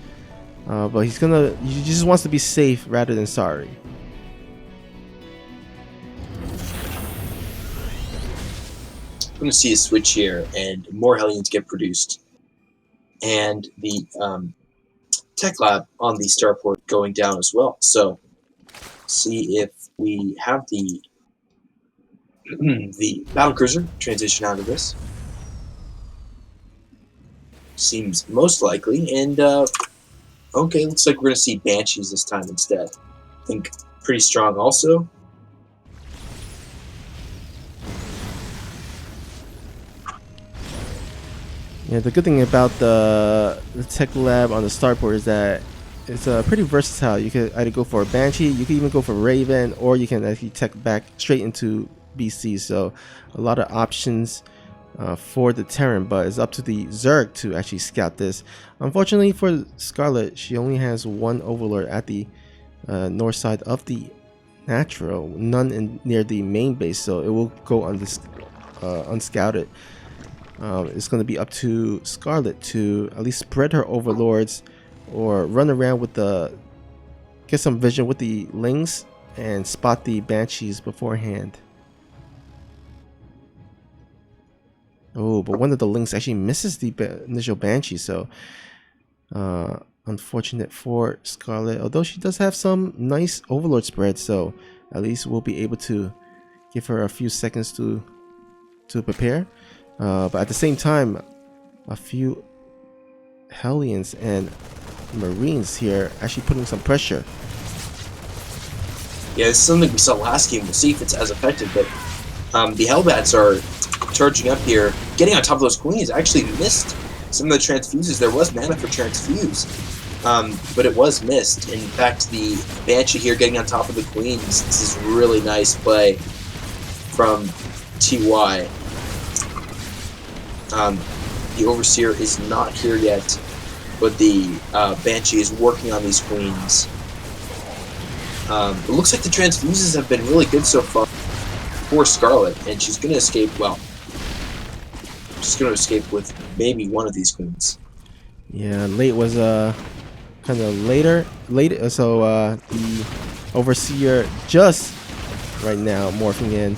But he just wants to be safe rather than sorry. I'm going to see a switch here, and more Hellions get produced. And the tech lab on the starport going down as well. So, see if we have the the battle cruiser transition out of this. seems most likely. And okay, looks like we're gonna see Banshees this time instead. I think pretty strong also. Yeah, the good thing about the tech lab on the starport is that it's pretty versatile. You could either go for a Banshee, you could even go for Raven, or you can actually tech back straight into BC. So a lot of options for the Terran, but it's up to the Zerg to actually scout this. Unfortunately for Scarlett, she only has one Overlord at the north side of the Natural, none near the main base, so it will go unscouted. It's going to be up to Scarlett to at least spread her overlords or run around with get some vision with the Lings and spot the Banshees beforehand. Oh, but one of the Lings actually misses the initial Banshee, so unfortunate for Scarlett, although she does have some nice overlord spread, so at least we'll be able to give her a few seconds to prepare. But at the same time, a few Hellions and Marines here actually putting some pressure. Yeah, this is something we saw last game. We'll see if it's as effective, but the Hellbats are charging up here, getting on top of those queens. Actually missed some of the transfuses. There was mana for transfuse, but it was missed. In fact, the Banshee here getting on top of the queens. This is really nice play from TY. The Overseer is not here yet, but the Banshee is working on these queens. It looks like the transfuses have been really good so far for Scarlett, and she's going to escape, well, she's going to escape with maybe one of these queens. Yeah, late was kind of late, so the Overseer just right now morphing in,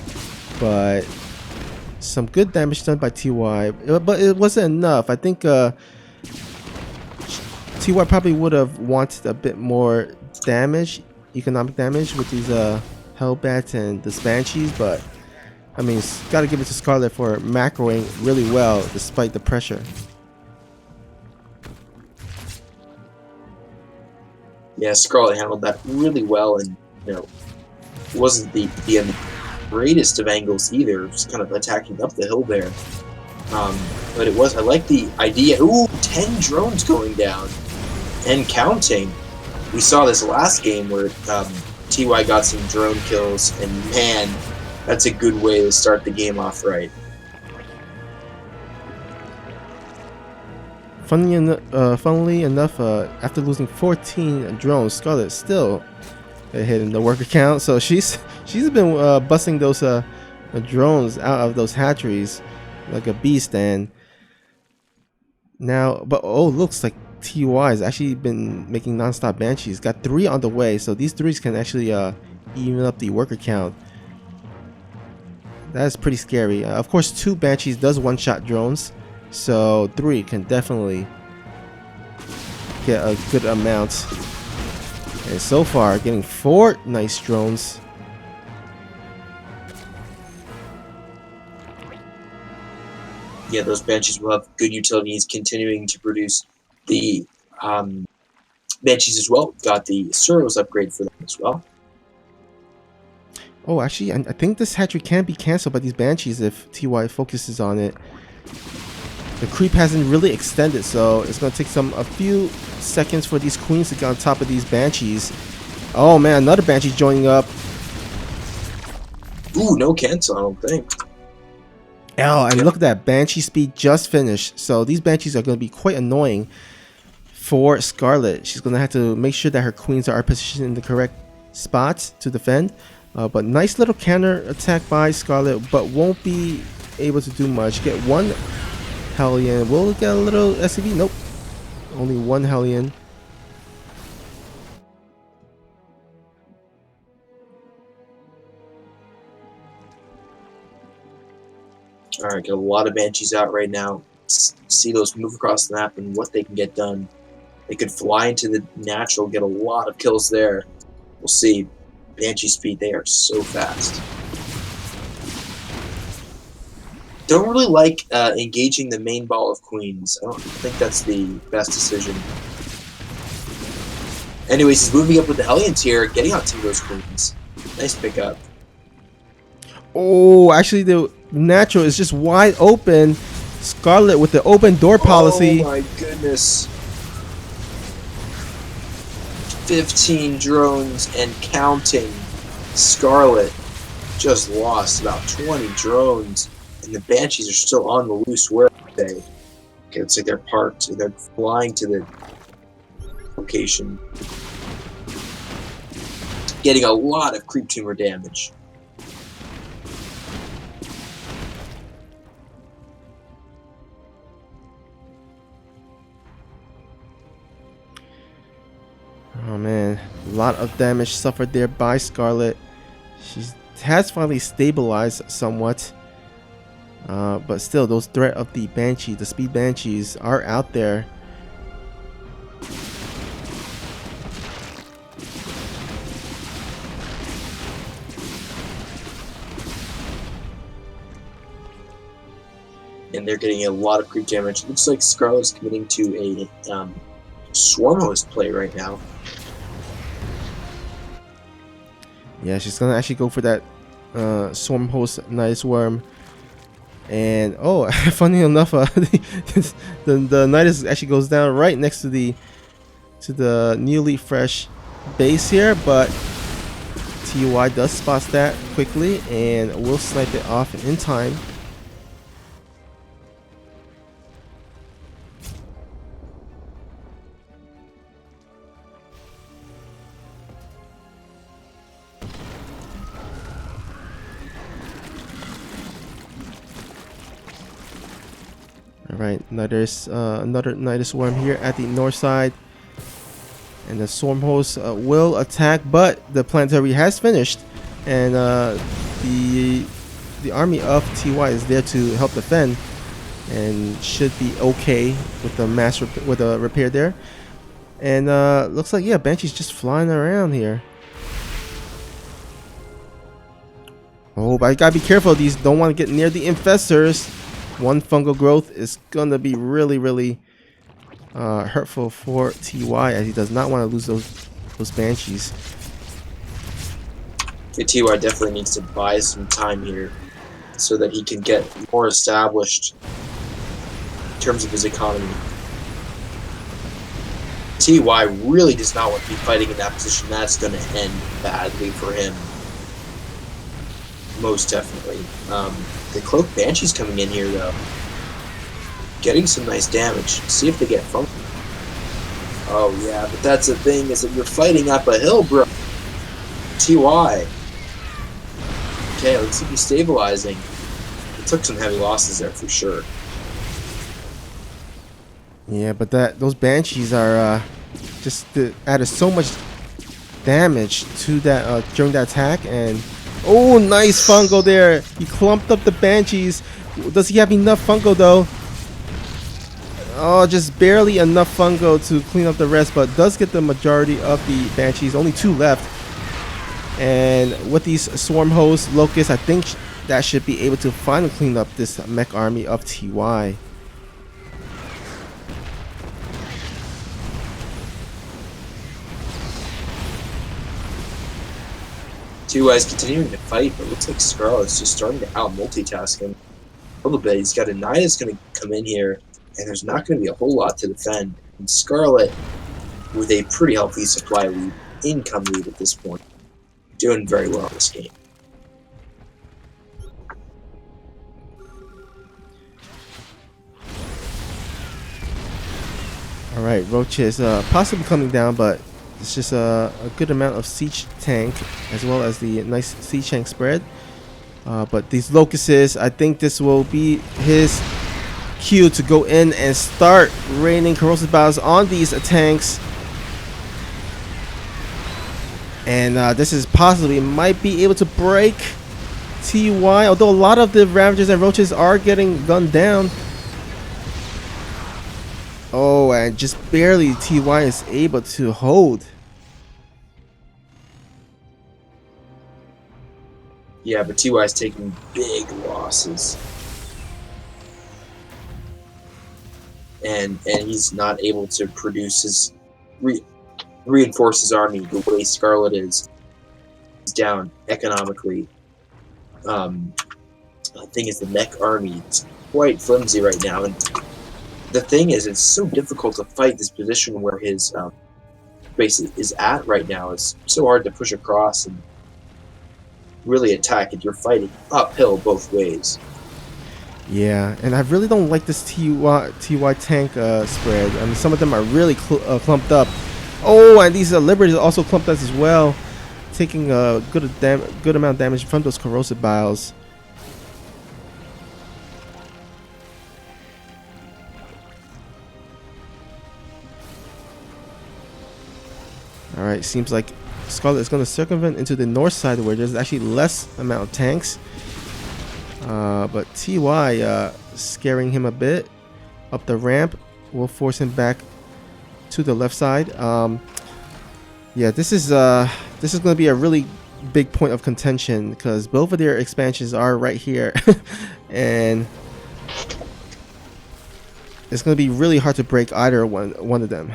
but some good damage done by TY, but it wasn't enough. I think TY probably would have wanted a bit more damage, economic damage with these Hellbats and the Banshees, but I mean, got to give it to Scarlett for macroing really well despite the pressure. Yeah, Scarlett handled that really well, and wasn't the greatest of angles either, just kind of attacking up the hill there. But it was, I like the idea. Ooh, 10 drones going down and counting. We saw this last game where TY got some drone kills, and man, that's a good way to start the game off right. Funnily enough, after losing 14 drones, Scarlett still hitting the worker count. So she's been busting those drones out of those hatcheries like a beast. And now, but oh, looks like TY has actually been making non-stop Banshees. Got 3 on the way, so these 3s can actually even up the worker count. That is pretty scary. Of course, 2 Banshees does one-shot drones, so 3 can definitely get a good amount. And so far, getting 4 nice drones. Yeah, those Banshees will have good utilities, continuing to produce the Banshees as well. Got the Suros upgrade for them as well. Oh, actually, I think this hatchery can be cancelled by these Banshees if TY focuses on it. The creep hasn't really extended, so it's going to take a few seconds for these queens to get on top of these Banshees. Oh man, another Banshee joining up. Ooh, no cancel, I don't think. Oh, and look at that, Banshee speed just finished. So these Banshees are going to be quite annoying for Scarlett. She's going to have to make sure that her queens are positioned in the correct spots to defend. But nice little counter attack by Scarlett, but won't be able to do much. Get 1 Hellion. Will get a little SCV? Nope. Only 1 Hellion. Alright, got a lot of Banshees out right now. See those move across the map and what they can get done. They could fly into the Natural, get a lot of kills there. We'll see. Banshee speed, they are so fast. don't really like engaging the main ball of queens. I don't think that's the best decision. Anyways, he's moving up with the Hellions here, getting out two of those queens. Nice pickup. Oh, actually the natural is just wide open. Scarlett with the open door policy. Oh my goodness. 15 drones and counting. Scarlett just lost about 20 drones, and the Banshees are still on the loose. Where are they? Okay, looks like they're parked. They're flying to the location. Getting a lot of creep tumor damage. Oh man, a lot of damage suffered there by Scarlett. She has finally stabilized somewhat. But still, those threat of the Banshee, the speed Banshees, are out there. And they're getting a lot of creep damage. It looks like Scarlett's committing to a swarm host play right now. Yeah, she's gonna actually go for that swarm host Nidus worm. And oh, funny enough, the Nidus actually goes down right next to the newly fresh base here, but TY does spot that quickly and will snipe it off in time. Alright, another Nidus worm here at the north side. And the swarm host will attack, but the planetary has finished. And the army of TY is there to help defend. And should be okay with the repair there. And looks like, yeah, Banshee's just flying around here. Oh, but I gotta be careful. These don't want to get near the infestors. One fungal growth is gonna be really hurtful for TY, as he does not want to lose those Banshees. The TY definitely needs to buy some time here so that he can get more established in terms of his economy. TY really does not want to be fighting in that position. That's going to end badly for him. Most definitely. The Cloak Banshee's coming in here, though. Getting some nice damage. See if they get funk. Oh, yeah, but that's the thing, is that you're fighting up a hill, bro. TY. Okay, let's see if he's stabilizing. He took some heavy losses there for sure. Yeah, but those Banshees are just added so much damage to that during that attack. And oh, nice fungo there. He clumped up the Banshees. Does he have enough fungo though? Oh, just barely enough fungo to clean up the rest, but does get the majority of the Banshees. Only 2 left. And with these swarm hosts, locusts, I think that should be able to finally clean up this mech army of TY. TY is continuing to fight, but it looks like Scarlett's just starting to out-multitask him a little bit. He's got a Naya that's going to come in here, and there's not going to be a whole lot to defend. And Scarlett, with a pretty healthy supply lead, income lead at this point, doing very well in this game. Alright, Roach is possibly coming down, but it's just a good amount of siege tank, as well as the nice siege tank spread. But these locusts, I think this will be his cue to go in and start raining corrosive battles on these tanks. And this is possibly might be able to break TY, although a lot of the Ravagers and Roaches are getting gunned down. Oh, and just barely TY is able to hold. Yeah, but TY is taking big losses. and he's not able to produce his reinforce his army the way Scarlett is. He's down economically. The thing is, the mech army is quite flimsy right now, and the thing is, it's so difficult to fight this position where his base is at right now. It's so hard to push across and really attack if you're fighting uphill both ways. Yeah, and I really don't like this TY tank spread. I mean, some of them are really clumped up. Oh, and these Liberators also clumped us as well, taking a good amount of damage from those corrosive biles. All right, seems like Scarlett is going to circumvent into the north side where there's actually less amount of tanks. But TY scaring him a bit up the ramp will force him back to the left side. Yeah, this is going to be a really big point of contention because both of their expansions are right here, and it's going to be really hard to break either one of them.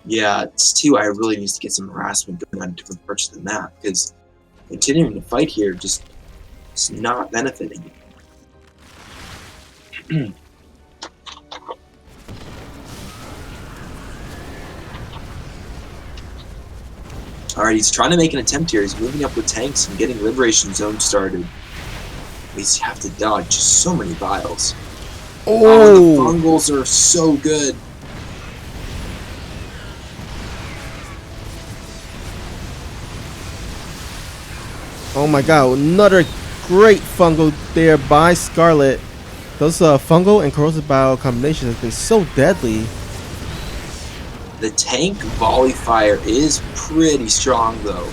Yeah, TY really needs to get some harassment going on different parts of the map because continuing to fight here just is not benefiting. Alright, he's trying to make an attempt here. He's moving up with tanks and getting Liberation Zone started. He's have to dodge just so many vials. Oh, the fungals are so good. Oh my god, another great fungal there by Scarlett. Those fungal and corrosive bile combinations have been so deadly. The tank volley fire is pretty strong though.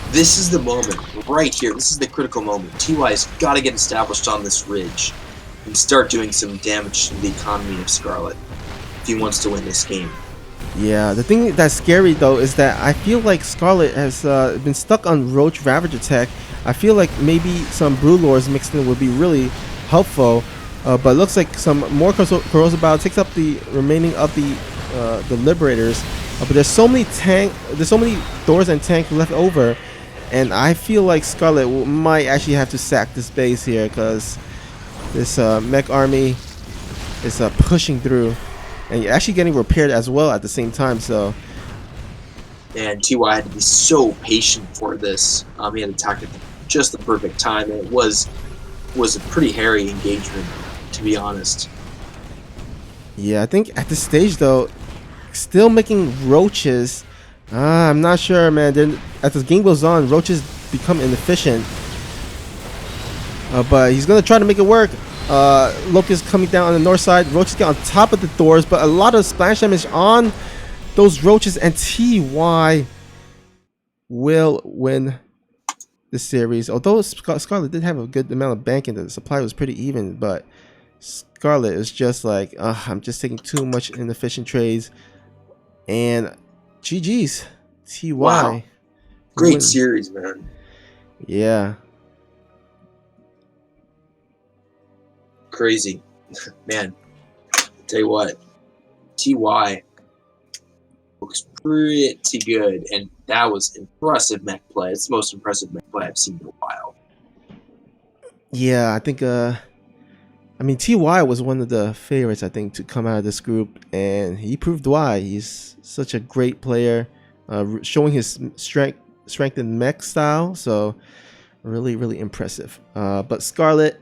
This is the moment right here. This is the critical moment. TY's got to get established on this ridge and start doing some damage to the economy of Scarlett if he wants to win this game. Yeah, the thing that's scary though is that I feel like Scarlett has been stuck on Roach Ravager tech. I feel like maybe some Brewlords mixed in would be really helpful, but it looks like some more corrosive bile takes up the remaining of the Liberators. But there's so many Thors and tanks left over, and I feel like Scarlett might actually have to sack this base here because this mech army is pushing through and actually getting repaired as well at the same time. So, and TY had to be so patient for this. He had attacked at just the perfect time, and it was a pretty hairy engagement, to be honest. Yeah, I think at this stage though, still making roaches. I'm not sure, man. As the game goes on, roaches become inefficient. But he's gonna try to make it work. Locust coming down on the north side. Roaches get on top of the Thors, but a lot of splash damage on those roaches, and TY will win the series. Although Scarlett did have a good amount of banking, the supply was pretty even, but Scarlett is just like, I'm just taking too much inefficient trades. And GG's. TY. Wow. Great series, man. Yeah. Crazy. Man, I'll tell you what, TY looks pretty good, and that was impressive mech play. It's the most impressive mech play I've seen in a while. Yeah, I think I mean, TY was one of the favorites, I think, to come out of this group, and he proved why. He's such a great player, showing his strength in mech style, so really, really impressive. But Scarlett,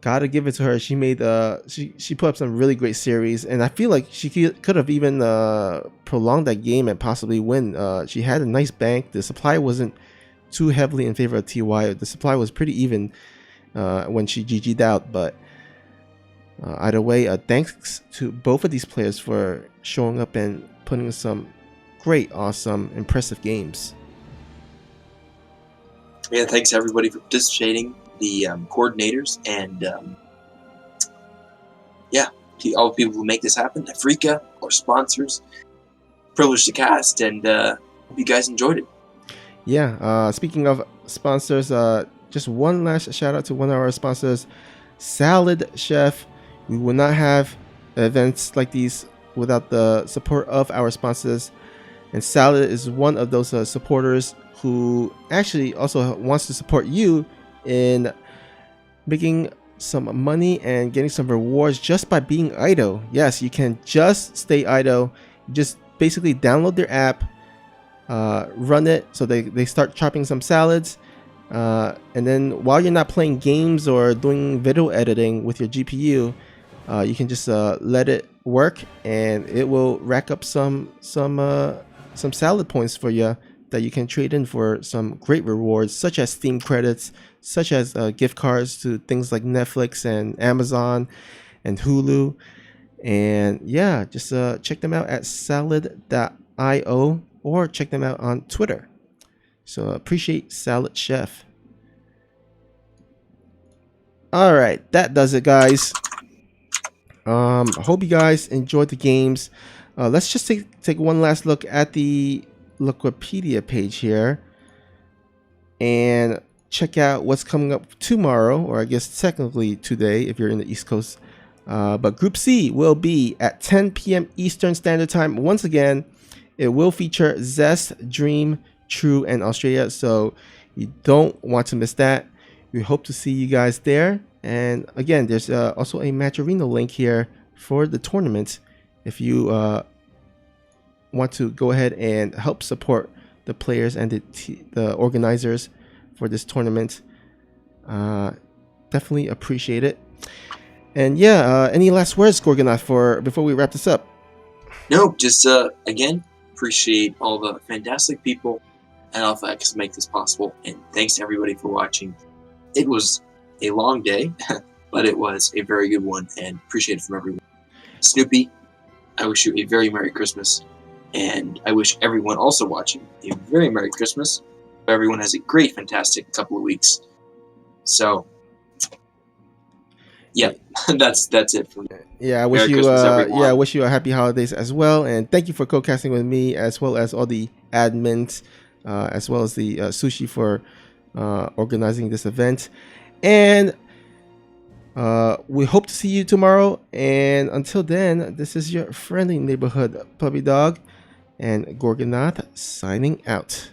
gotta give it to her. She made she put up some really great series, and I feel like she could have even prolonged that game and possibly win. She had a nice bank. The supply wasn't too heavily in favor of TY. The supply was pretty even when she GG'd out, but either way, thanks to both of these players for showing up and putting in some great, awesome, impressive games. Yeah, thanks everybody for participating, the coordinators, and yeah, all the people who make this happen, Afrika, our sponsors. Privileged to cast, and hope you guys enjoyed it. Yeah, speaking of sponsors, just one last shout out to one of our sponsors, Salad Chef. We will not have events like these without the support of our sponsors. And Salad is one of those supporters who actually also wants to support you in making some money and getting some rewards just by being idle. Yes, you can just stay idle. Just basically download their app, run it so they start chopping some salads, and then while you're not playing games or doing video editing with your GPU, you can just let it work, and it will rack up some salad points for you that you can trade in for some great rewards, such as Steam credits, such as gift cards to things like Netflix and Amazon and Hulu. And yeah, just check them out at salad.io or check them out on Twitter. So appreciate Salad Chef. All right, that does it, guys. I hope you guys enjoyed the games. Let's just take one last look at the Wikipedia page here and check out what's coming up tomorrow, or I guess technically today if you're in the East Coast. But Group C will be at 10 p.m. Eastern Standard Time. Once again, it will feature Zest, Dream, True, and Australia, so you don't want to miss that. We hope to see you guys there. And again, there's also a Matcherino link here for the tournament if you want to go ahead and help support the players and the organizers for this tournament. Definitely appreciate it. And yeah, any last words, Gorgonath, before we wrap this up? No, just again, appreciate all the fantastic people at AlphaX to make this possible, and thanks to everybody for watching. It was a long day, but it was a very good one, and appreciate it from everyone. Snoopy, I wish you a very Merry Christmas, and I wish everyone also watching a very Merry Christmas. Everyone has a great, fantastic couple of weeks. So, yeah, that's it for me. Yeah, I wish I wish you a happy holidays as well, and thank you for co-casting with me, as well as all the admins, as well as the Sushi for organizing this event. And we hope to see you tomorrow. And until then, this is your friendly neighborhood puppy dog, and Gorgonath signing out.